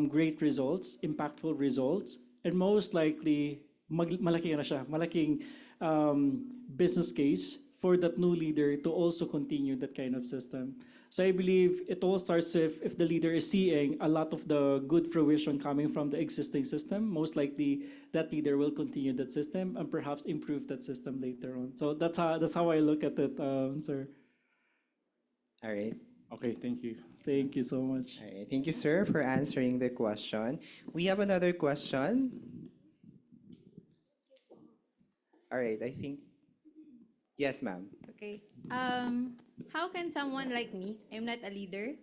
great results, impactful results, and most likely, malaking business case for that new leader to also continue that kind of system. So I believe it all starts if the leader is seeing a lot of the good fruition coming from the existing system, most likely that leader will continue that system and perhaps improve that system later on. So that's how I look at it, sir. All right. Okay, thank you. Thank you so much. All right. Thank you, sir, for answering the question. We have another question. All right, I think. Yes, ma'am. Okay. How can someone like me, I'm not a leader,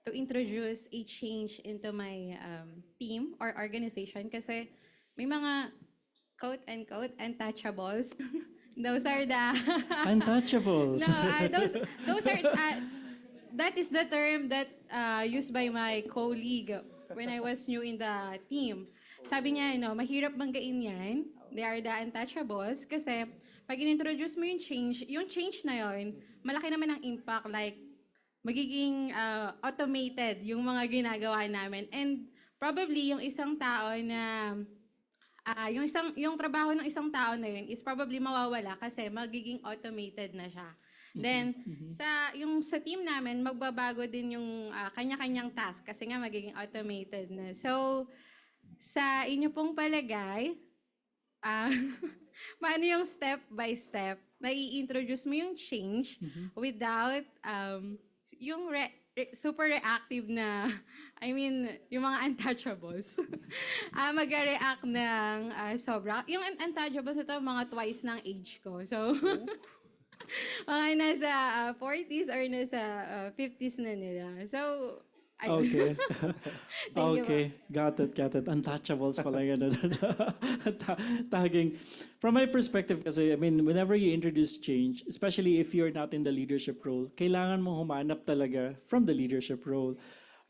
to introduce a change into my team or organization? Kasi may mga quote-unquote untouchables. Those are the... Untouchables. No, those are... that is the term that used by my colleague when I was new in the team. Sabi niya, mahirap banggain yan. They are the untouchables kasi pag in-introduce mo yung change na yon, malaki naman ang impact, like magiging automated yung mga ginagawa namin. And probably yung isang tao na yung trabaho ng isang tao na yun is probably mawawala kasi magiging automated na siya. Then sa team namin magbabago din yung kanya-kanyang task kasi nga magiging automated na. So sa inyo pong palagay, paano yung step by step na i-introduce mo yung change without yung super reactive na, I mean, yung mga untouchables, mag-react ng sobra. Yung untouchables ito, mga twice ng age ko. So, mga nasa 40s or nasa 50s na nila. So, okay. Okay. Got it. Untouchables pala yan. Tagging. From my perspective kasi, I mean, whenever you introduce change, especially if you're not in the leadership role, kailangan mo humanap talaga from the leadership role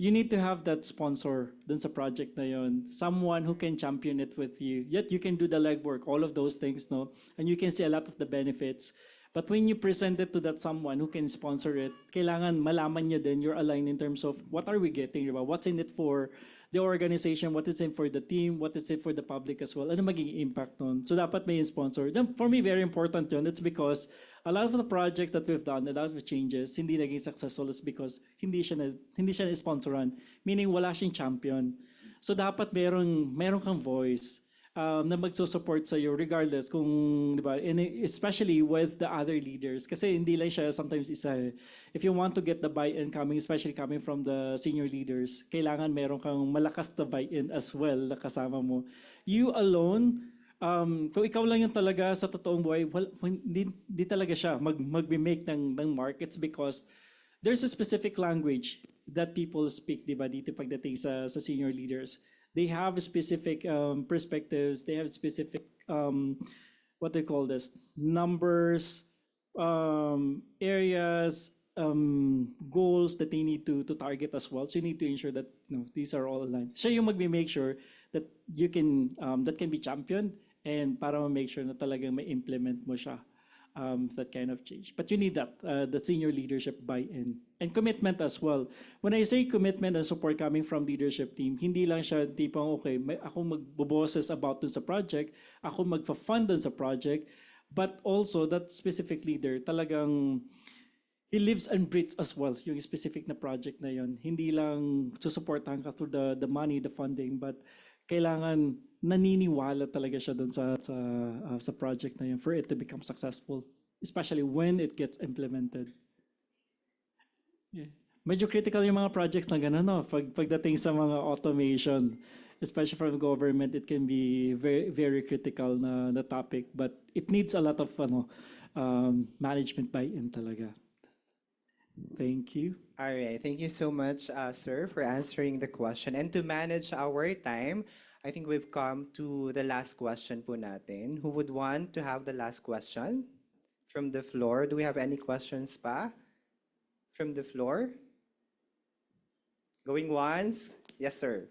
you need to have that sponsor dun sa project na yon, someone who can champion it with you. Yet you can do the legwork, all of those things, no? And you can see a lot of the benefits. But when you present it to that someone who can sponsor it, kailangan malaman niya din you're aligned in terms of what are we getting, diba? What's in it for the organization, what is in for the team, what is it for the public as well, ano magiging impact nun. So dapat may sponsor. Then for me, very important yun. It's because a lot of the projects that we've done, a lot of the changes, hindi naging successful is because hindi siya na-sponsoran. Meaning wala siyang champion. So dapat meron kang voice na magsusupport sa iyo regardless kung, di ba, especially with the other leaders. Kasi hindi lang siya sometimes isa eh. If you want to get the buy-in coming, especially coming from the senior leaders, kailangan meron kang malakas na buy-in as well na kasama mo. You alone, kung ikaw lang yung talaga sa totoong buhay, hindi talaga siya mag-make ng mark. It's because there's a specific language that people speak, di ba, dito pagdating sa senior leaders. They have specific perspectives. They have specific, what they call this, numbers, areas, goals that they need to target as well. So you need to ensure that these are all aligned. Siya yung make sure that you can that can be championed and para make sure na talagang may implement mo siya. That kind of change. But you need that senior leadership buy-in and commitment as well. When I say commitment and support coming from leadership team, hindi lang siya tipong, okay, ako magboboses about dun sa project, ako magfa-fund dun sa project, but also that specific leader talagang he lives and breathes as well yung specific na project na yon. Hindi lang susuportahan ka through the money, the funding, but kailangan naniniwala talaga siya doon sa project na yun for it to become successful, especially when it gets implemented. Yeah. Medyo critical yung mga projects na gano'n, no? Pagdating sa mga automation, especially from government, it can be very, very critical na topic, but it needs a lot of management buy-in talaga. Thank you. All right. Thank you so much, sir, for answering the question. And to manage our time, I think we've come to the last question po natin. Who would want to have the last question from the floor? Do we have any questions pa from the floor? Going once? Yes, sir.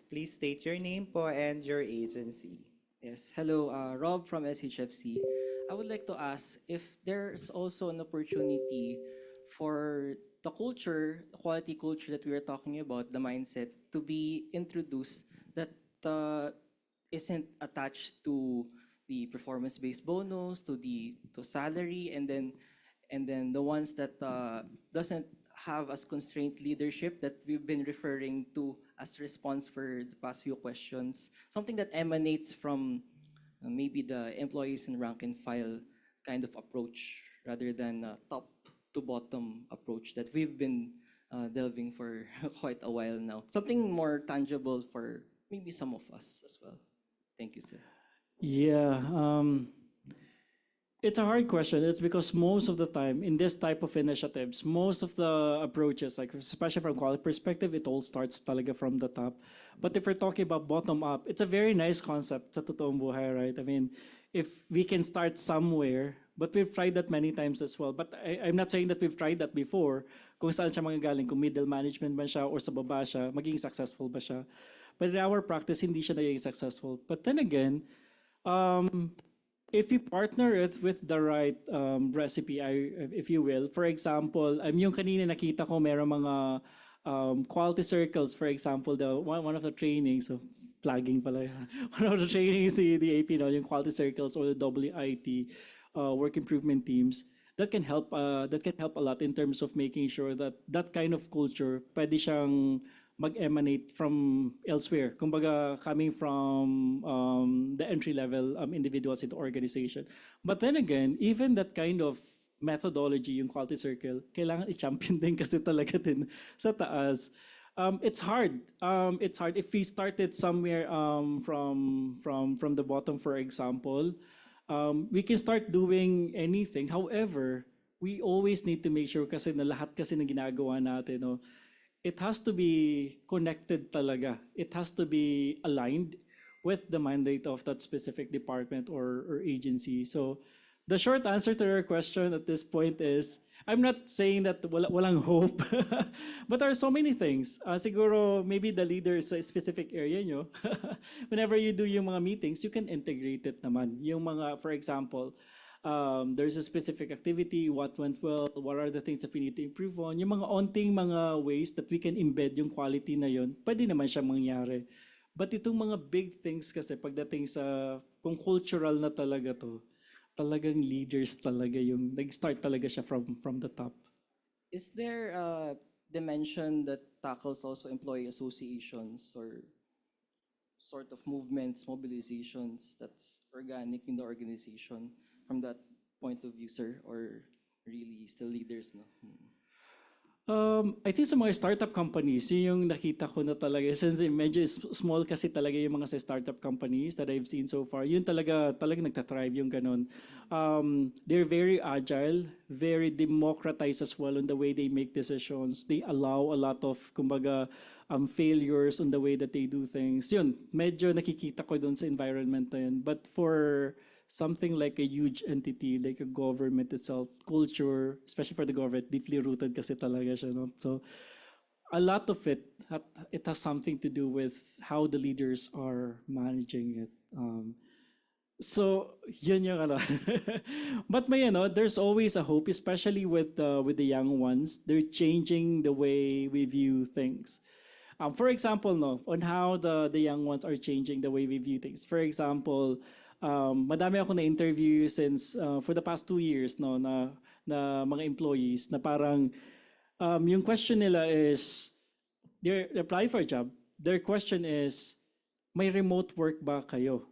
Please state your name po and your agency. Yes, hello, Rob from SHFC. I would like to ask if there's also an opportunity for the culture, the quality culture that we are talking about, the mindset, to be introduced that isn't attached to the performance-based bonus, to salary, and then the ones that doesn't have as constraint leadership that we've been referring to as response for the past few questions, something that emanates from maybe the employees and rank and file kind of approach rather than top to bottom approach that we've been delving for quite a while now. Something more tangible for maybe some of us as well. Thank you, sir. Yeah, it's a hard question. It's because most of the time in this type of initiatives, most of the approaches, like especially from quality perspective, it all starts talaga from the top. But if we're talking about bottom up, it's a very nice concept sa totoong buhay, right? I mean, if we can start somewhere, but we've tried that many times as well. But I'm not saying that we've tried that before. Kung saan siya manggagaling, kung middle management ba siya or sa baba siya, magiging successful ba siya. But in our practice, hindi siya naging successful. But then again, if you partner it with the right recipe, if you will, for example, yung kanina nakita ko meron mga quality circles, for example, one of the trainings, so plugging pala, one of the trainings the AP, no, yung quality circles or the WIT, work improvement teams, that can help a lot in terms of making sure that that kind of culture pwede siyang mag-emanate from elsewhere. Kumbaga, coming from the entry-level individuals in the organization. But then again, even that kind of methodology, yung quality circle, kailangan i-champion din kasi talaga din sa taas. It's hard. It's hard. If we started somewhere from the bottom, for example, we can start doing anything. However, we always need to make sure kasi na lahat kasi na ginagawa natin, no, it has to be connected talaga. It has to be aligned with the mandate of that specific department or agency. So the short answer to your question at this point is, I'm not saying that walang hope, but there are so many things. Siguro, maybe the leader sa specific area nyo, whenever you do yung mga meetings, you can integrate it naman. Yung mga, for example, there's a specific activity, what went well, what are the things that we need to improve on, yung mga onting mga ways that we can embed yung quality na yun, pwede naman siya mangyari. But itong mga big things kasi pagdating sa kung cultural na talaga to, talagang leaders talaga yung nag-start talaga siya from the top. Is there a dimension that tackles also employee associations or sort of movements, mobilizations that's organic in the organization from that point of view, sir? Or really still leaders, no? I think sa mga startup companies, yun yung nakita ko na talaga. Since medyo small kasi talaga yung mga sa startup companies that I've seen so far, yun talaga nagtatrive yung ganun. They're very agile, very democratized as well in the way they make decisions. They allow a lot of, kumbaga, failures on the way that they do things. Yun, medyo nakikita ko dun sa environment na yun. But for something like a huge entity, like a government itself, culture, especially for the government, deeply rooted kasi talaga siya. No? So a lot of it has something to do with how the leaders are managing it. So yun yung ano. But may there's always a hope, especially with the young ones. They're changing the way we view things. For example, on how the young ones are changing the way we view things. For example, madami ako na interview since for the past 2 years na mga employees na parang yung question nila is they apply for a job. Their question is, may remote work ba kayo?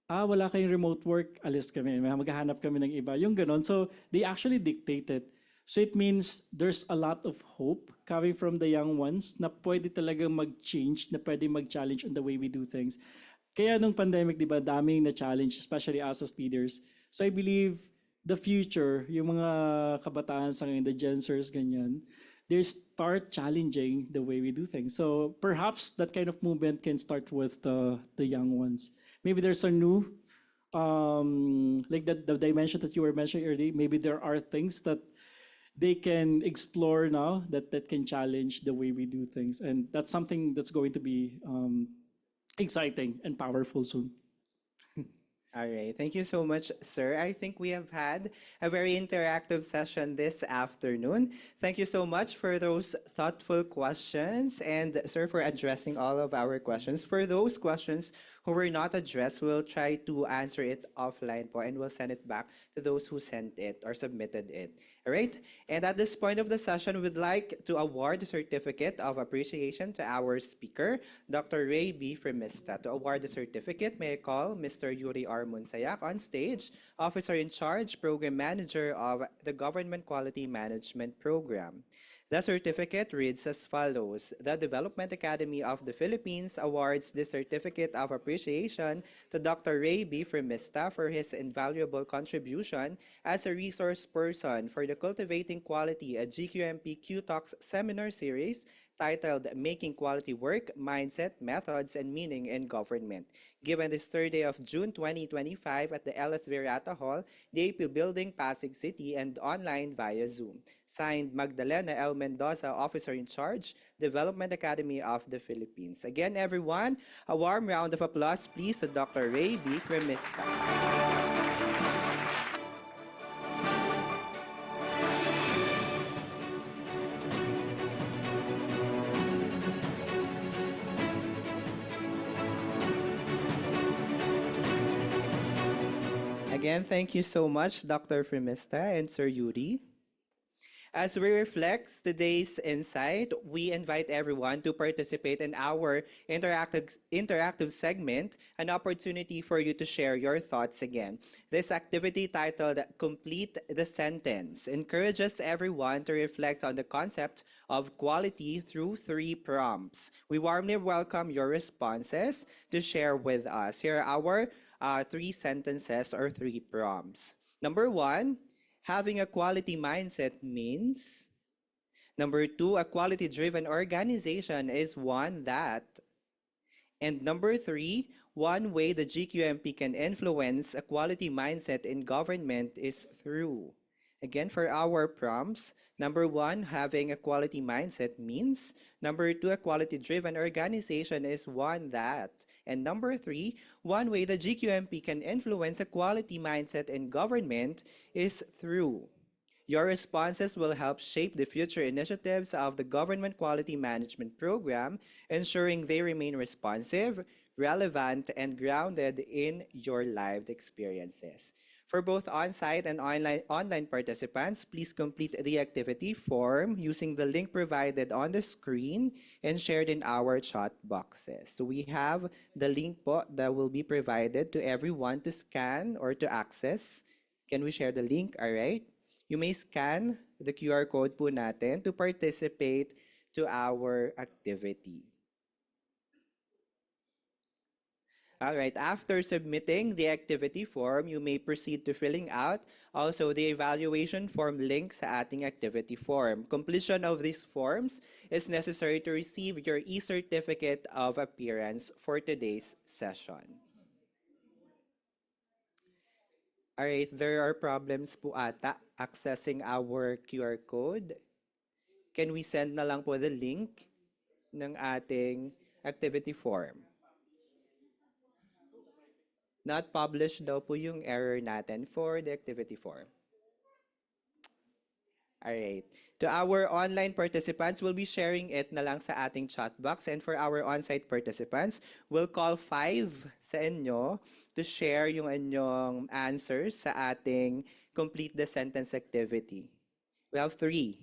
Wala kayong remote work, alis kami. Maghahanap kami ng iba. Yung ganon. So they actually dictate it. So it means there's a lot of hope coming from the young ones na pwede talagang mag-change, na pwede mag-challenge on the way we do things. Kaya nung pandemic, di ba, daming na challenge, especially us as leaders. So I believe the future, yung mga kabataan sa ngayon, the Gensers, ganyan, they start challenging the way we do things. So perhaps that kind of movement can start with the young ones. Maybe there's a new, like the dimension that you were mentioning earlier, maybe there are things that they can explore now that can challenge the way we do things. And that's something that's going to be exciting and powerful soon. All right. Thank you so much, sir. I think we have had a very interactive session this afternoon. Thank you so much for those thoughtful questions and, sir, for addressing all of our questions. For those questions who were not addressed, we'll try to answer it offline po and we'll send it back to those who sent it or submitted it. All right. And at this point of the session, we'd like to award the Certificate of Appreciation to our speaker, Dr. Ray B. Fremista. To award the certificate, may I call Mr. Yuri R. Munsayak on stage, Officer in Charge, Program Manager of the Government Quality Management Program. The certificate reads as follows. The Development Academy of the Philippines awards the Certificate of Appreciation to Dr. Ray B. Fremista for his invaluable contribution as a resource person for the Cultivating Quality, a GQMP Q-Talks Seminar Series titled Making Quality Work, Mindset, Methods, and Meaning in Government, given this third day of June 2025 at the LS Virata Hall, the AP Building, Pasig City, and online via Zoom. Signed, Magdalena L. Mendoza, Officer in Charge, Development Academy of the Philippines. Again, everyone, a warm round of applause, please, to Dr. Ray B. Fremista. Again, thank you so much, Dr. Fremista and Sir Yuri. As we reflect today's insight, we invite everyone to participate in our interactive segment, an opportunity for you to share your thoughts again. This activity, titled Complete the Sentence, encourages everyone to reflect on the concept of quality through 3 prompts. We warmly welcome your responses to share with us. Here are our 3 sentences or 3 prompts. Number 1, having a quality mindset means. Number 2, a quality-driven organization is one that. And number 3, one way the GQMP can influence a quality mindset in government is through. Again, for our prompts, number one, having a quality mindset means. Number two, a quality-driven organization is one that. And number three, one way the GQMP can influence a quality mindset in government is through. Your responses will help shape the future initiatives of the Government Quality Management Program, ensuring they remain responsive, relevant, and grounded in your lived experiences. For both on-site and online participants, please complete the activity form using the link provided on the screen and shared in our chat boxes. So we have the link po that will be provided to everyone to scan or to access. Can we share the link? All right. You may scan the QR code po natin to participate to our activity. All right, after submitting the activity form, you may proceed to filling out also the evaluation form link sa ating activity form. Completion of these forms is necessary to receive your e-certificate of appearance for today's session. All right, there are problems po ata accessing our QR code. Can we send na lang po the link ng ating activity form? Not published daw po yung error natin for the activity form. Alright. To our online participants, we'll be sharing it na lang sa ating chat box. And for our on-site participants, we'll call 5 sa inyo to share yung inyong answers sa ating complete the sentence activity. We have 3.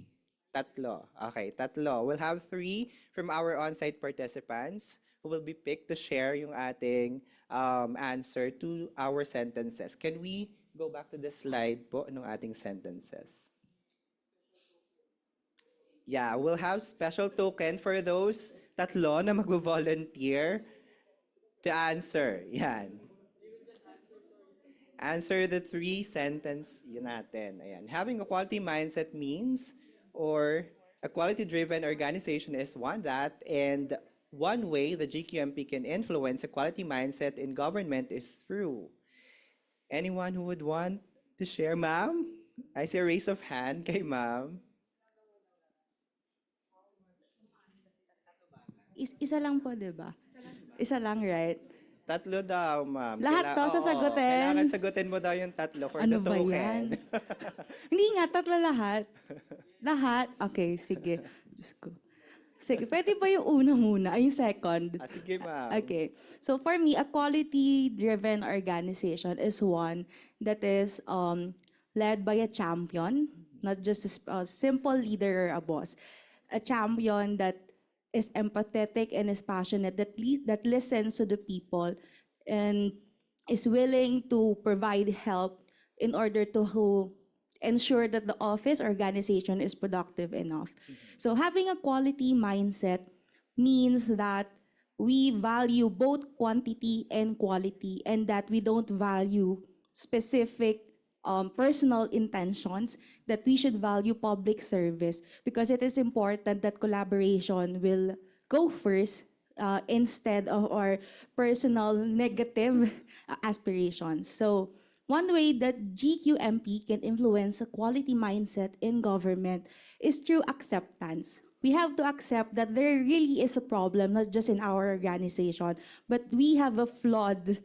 Tatlo. Okay, tatlo. We'll have 3 from our on-site participants who will be picked to share yung ating answer to our sentences. Can we go back to the slide po ng ating sentences? Yeah, we'll have special token for those tatlo na mag-volunteer to answer. Yan. Answer the 3 sentence yun natin. Ayan. Having a quality mindset means, or a quality-driven organization is one that, and one way the GQMP can influence a quality mindset in government is through. Anyone who would want to share, ma'am? I see a raise of hand kay ma'am. Isa lang po, di ba? Isa lang, right? Tatlo daw, ma'am. Lahat to sasagutin? Kailangan sagutin mo daw yung tatlo for Ano the ba token. yan? Hindi nga, tatlo lahat. Lahat? Okay, sige. Diyos ko. Sige, pwede ba yung una muna? Ay, yung second? Sige, ma'am. Okay. So for me, a quality-driven organization is one that is led by a champion, not just a simple leader or a boss. A champion that is empathetic and is passionate, that listens to the people and is willing to provide help in order to ensure that the office organization is productive enough. So having a quality mindset means that we value both quantity and quality, and that we don't value specific personal intentions, that we should value public service, because it is important that collaboration will go first instead of our personal negative aspirations. So one way that GQMP can influence a quality mindset in government is through acceptance. We have to accept that there really is a problem, not just in our organization, but we have flawed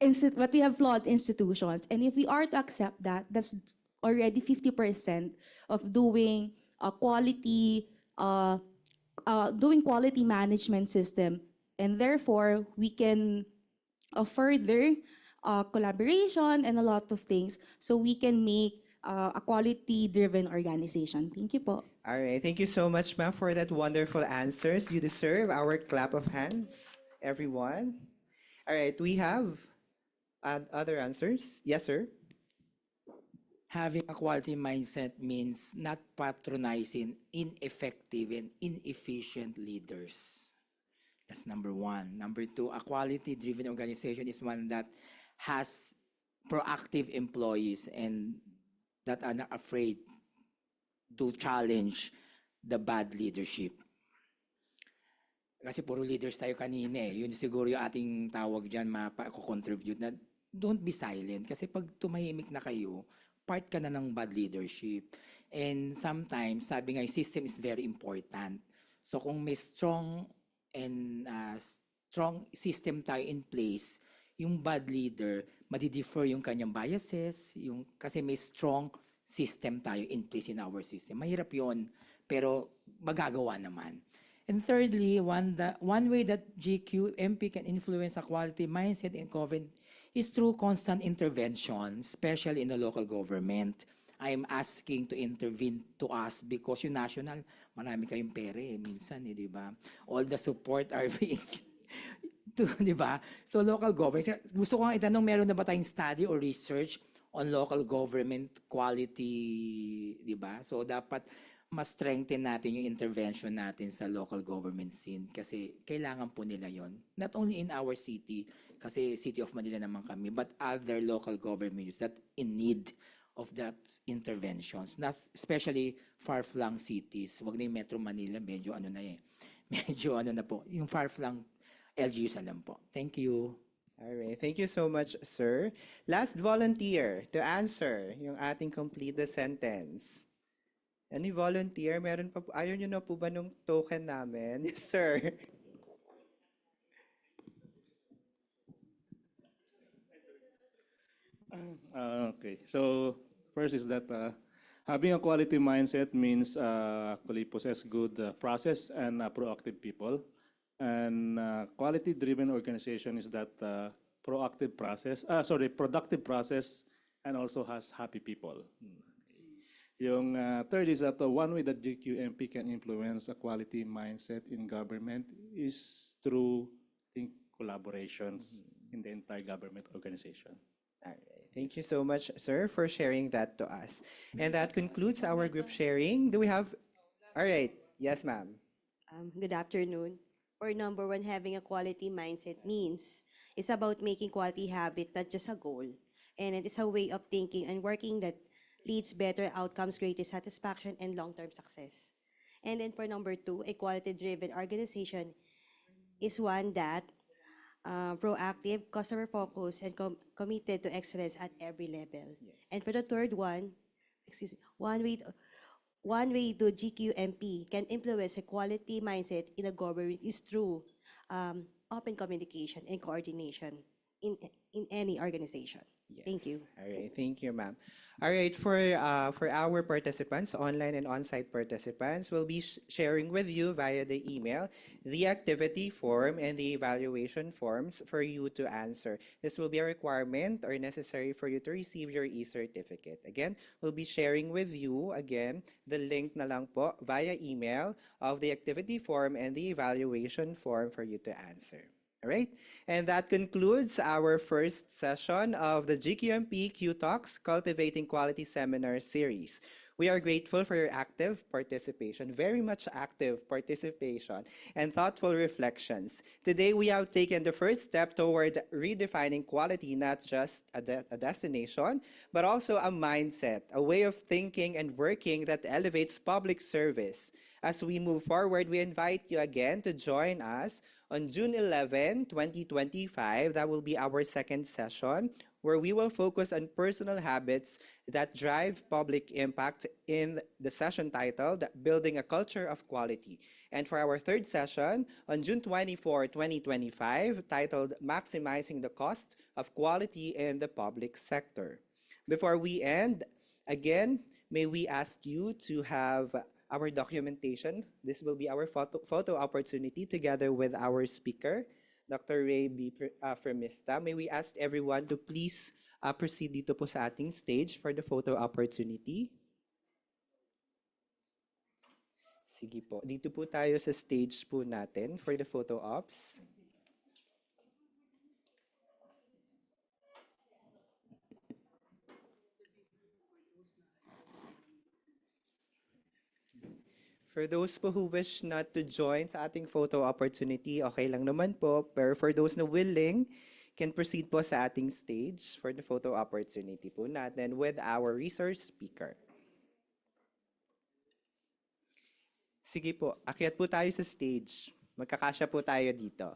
institutions. And if we are to accept that, that's already 50% of doing quality management system. And therefore, we can further collaboration and a lot of things, so we can make a quality-driven organization. Thank you po. All right. Thank you so much, ma'am, for that wonderful answers. You deserve our clap of hands, everyone. All right. We have other answers. Yes, sir. Having a quality mindset means not patronizing ineffective and inefficient leaders. That's number one. Number two, a quality-driven organization is one that has proactive employees and that are not afraid to challenge the bad leadership. Kasi puro leaders tayo kanina eh. Yun siguro yung ating tawag dyan, mapa-contribute na don't be silent. Kasi pag tumahimik na kayo, part ka na ng bad leadership. And sometimes, sabi nga, yung system is very important. So kung may strong system tayo in place, yung bad leader, madidefer yung kanyang biases, kasi may strong system tayo in place in our system. Mahirap yon, pero magagawa naman. And thirdly, one way that GQMP can influence a quality mindset in government is through constant intervention, especially in the local government. I'm asking to intervene to us because yung national, marami kayong pere minsan, di ba? All the support are being di ba? So local government, gusto ko nga itanong, meron na ba tayong study or research on local government quality, di ba? So dapat mas strengthen natin yung intervention natin sa local government scene kasi kailangan po nila yon. Not only in our city, kasi City of Manila naman kami, but other local governments that in need of that interventions. Not especially far-flung cities. Wag na yung Metro Manila, medyo ano na eh. Medyo ano na po. Yung far-flung LGUs na lang po. Thank you. Alright, thank you so much, sir. Last volunteer to answer yung ating complete the sentence. Any volunteer? Meron pa, ayaw nyo na po ba nung token namin? Yes, sir. Okay, so first is that having a quality mindset means actually possess good process and proactive people. And quality-driven organization is that productive process, and also has happy people. Yung third is that one way that GQMP can influence a quality mindset in government is through, I think, collaborations in the entire government organization. All right. Thank you so much, sir, for sharing that to us. And that concludes our group sharing. Do we have? All right. Yes, ma'am. Good afternoon. For number one, having a quality mindset means it's about making quality habit not just a goal. And it is a way of thinking and working that leads better outcomes, greater satisfaction, and long-term success. And then for number two, a quality-driven organization is one that proactive, customer-focused, and committed to excellence at every level. Yes. And for the third one, one way to GQMP can influence a quality mindset in a government is through open communication and coordination in any organization. Yes. Thank you. All right. Thank you, ma'am. All right. For our participants, online and on-site participants, we'll be sharing with you via the email the activity form and the evaluation forms for you to answer. This will be a requirement or necessary for you to receive your e-certificate. Again, we'll be sharing with you again the link na lang po via email of the activity form and the evaluation form for you to answer. All right, and that concludes our first session of the GQMP Q-Talks Cultivating Quality Seminar Series. We are grateful for your active participation, very much active participation, and thoughtful reflections. Today, we have taken the first step toward redefining quality, not just a destination, but also a mindset, a way of thinking and working that elevates public service. As we move forward, we invite you again to join us on June 11, 2025. That will be our second session, where we will focus on personal habits that drive public impact in the session titled Building a Culture of Quality. And for our third session on June 24, 2025, titled Maximizing the Cost of Quality in the Public Sector. Before we end, again, may we ask you to have our documentation. This will be our photo opportunity together with our speaker, Dr. Ray B. Fremista. May we ask everyone to please proceed dito po sa ating stage for the photo opportunity. Sige po. Dito po tayo sa stage po natin for the photo ops. For those po who wish not to join sa ating photo opportunity, okay lang naman po. Pero for those na willing, can proceed po sa ating stage for the photo opportunity po natin with our resource speaker. Sige po, akyat po tayo sa stage. Magkakasya po tayo dito.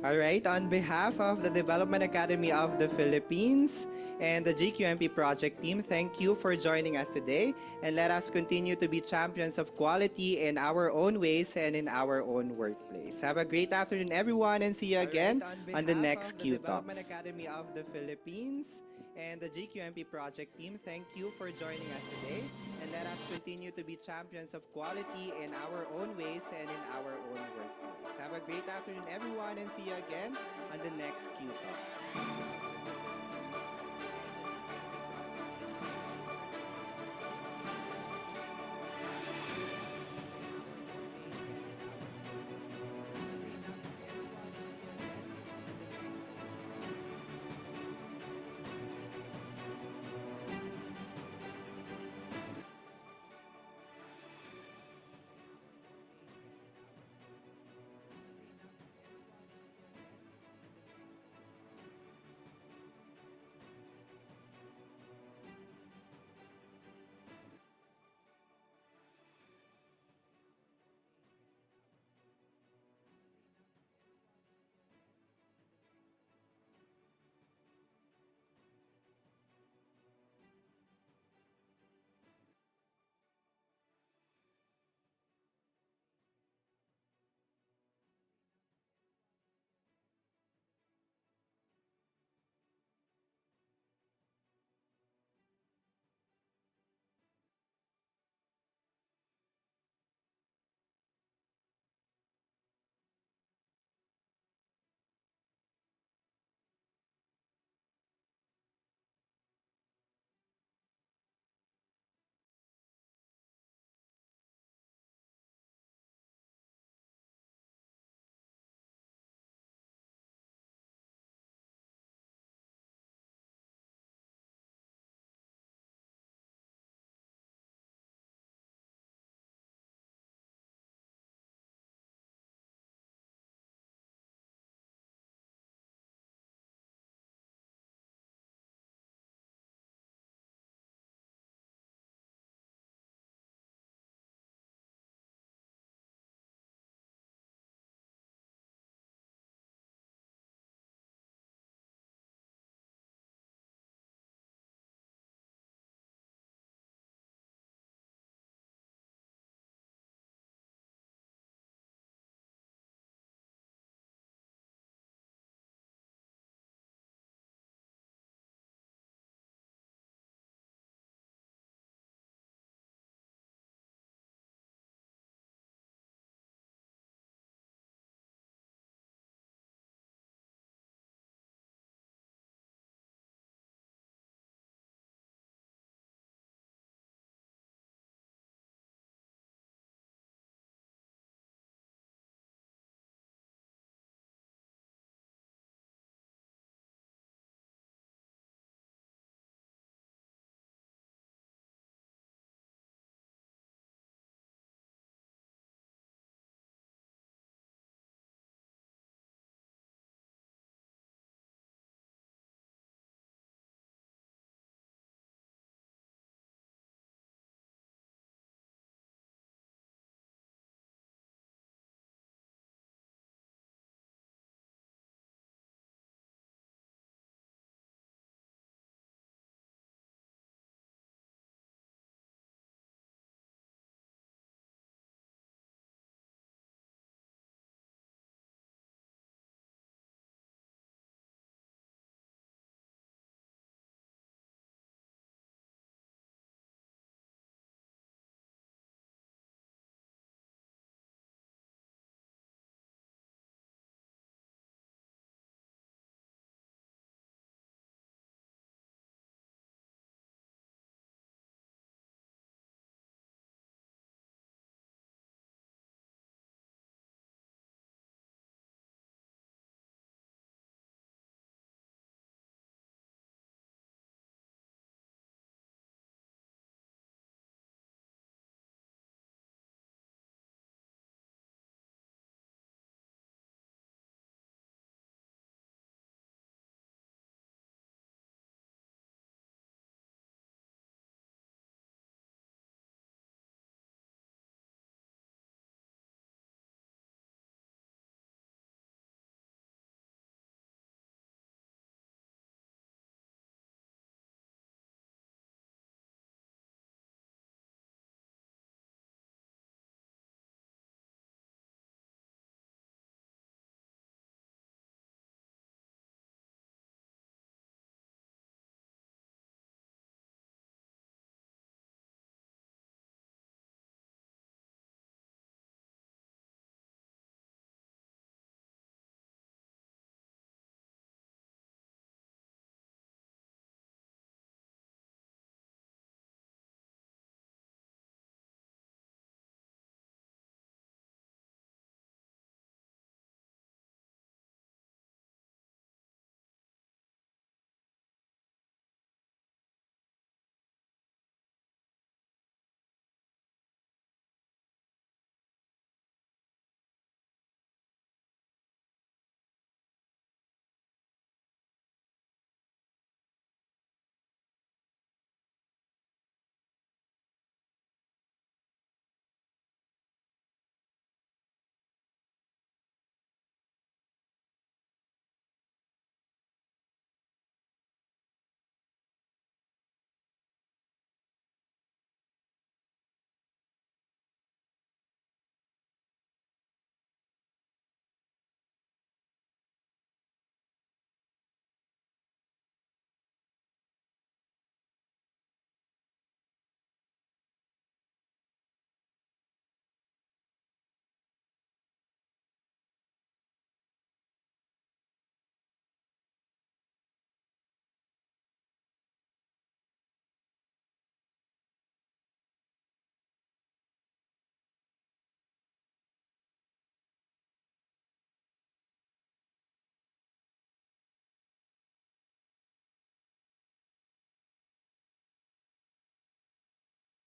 All right, on behalf of the Development Academy of the Philippines and the GQMP project team, thank you for joining us today. And let us continue to be champions of quality in our own ways and in our own workplace. Have a great afternoon, everyone, and see you again on the next Q-Talks. Academy of the Philippines and the GQMP project team, thank you for joining us today. And let us continue to be champions of quality in our own ways and in our own workplace. Have a great afternoon, everyone, and see you again on the next Q Talk.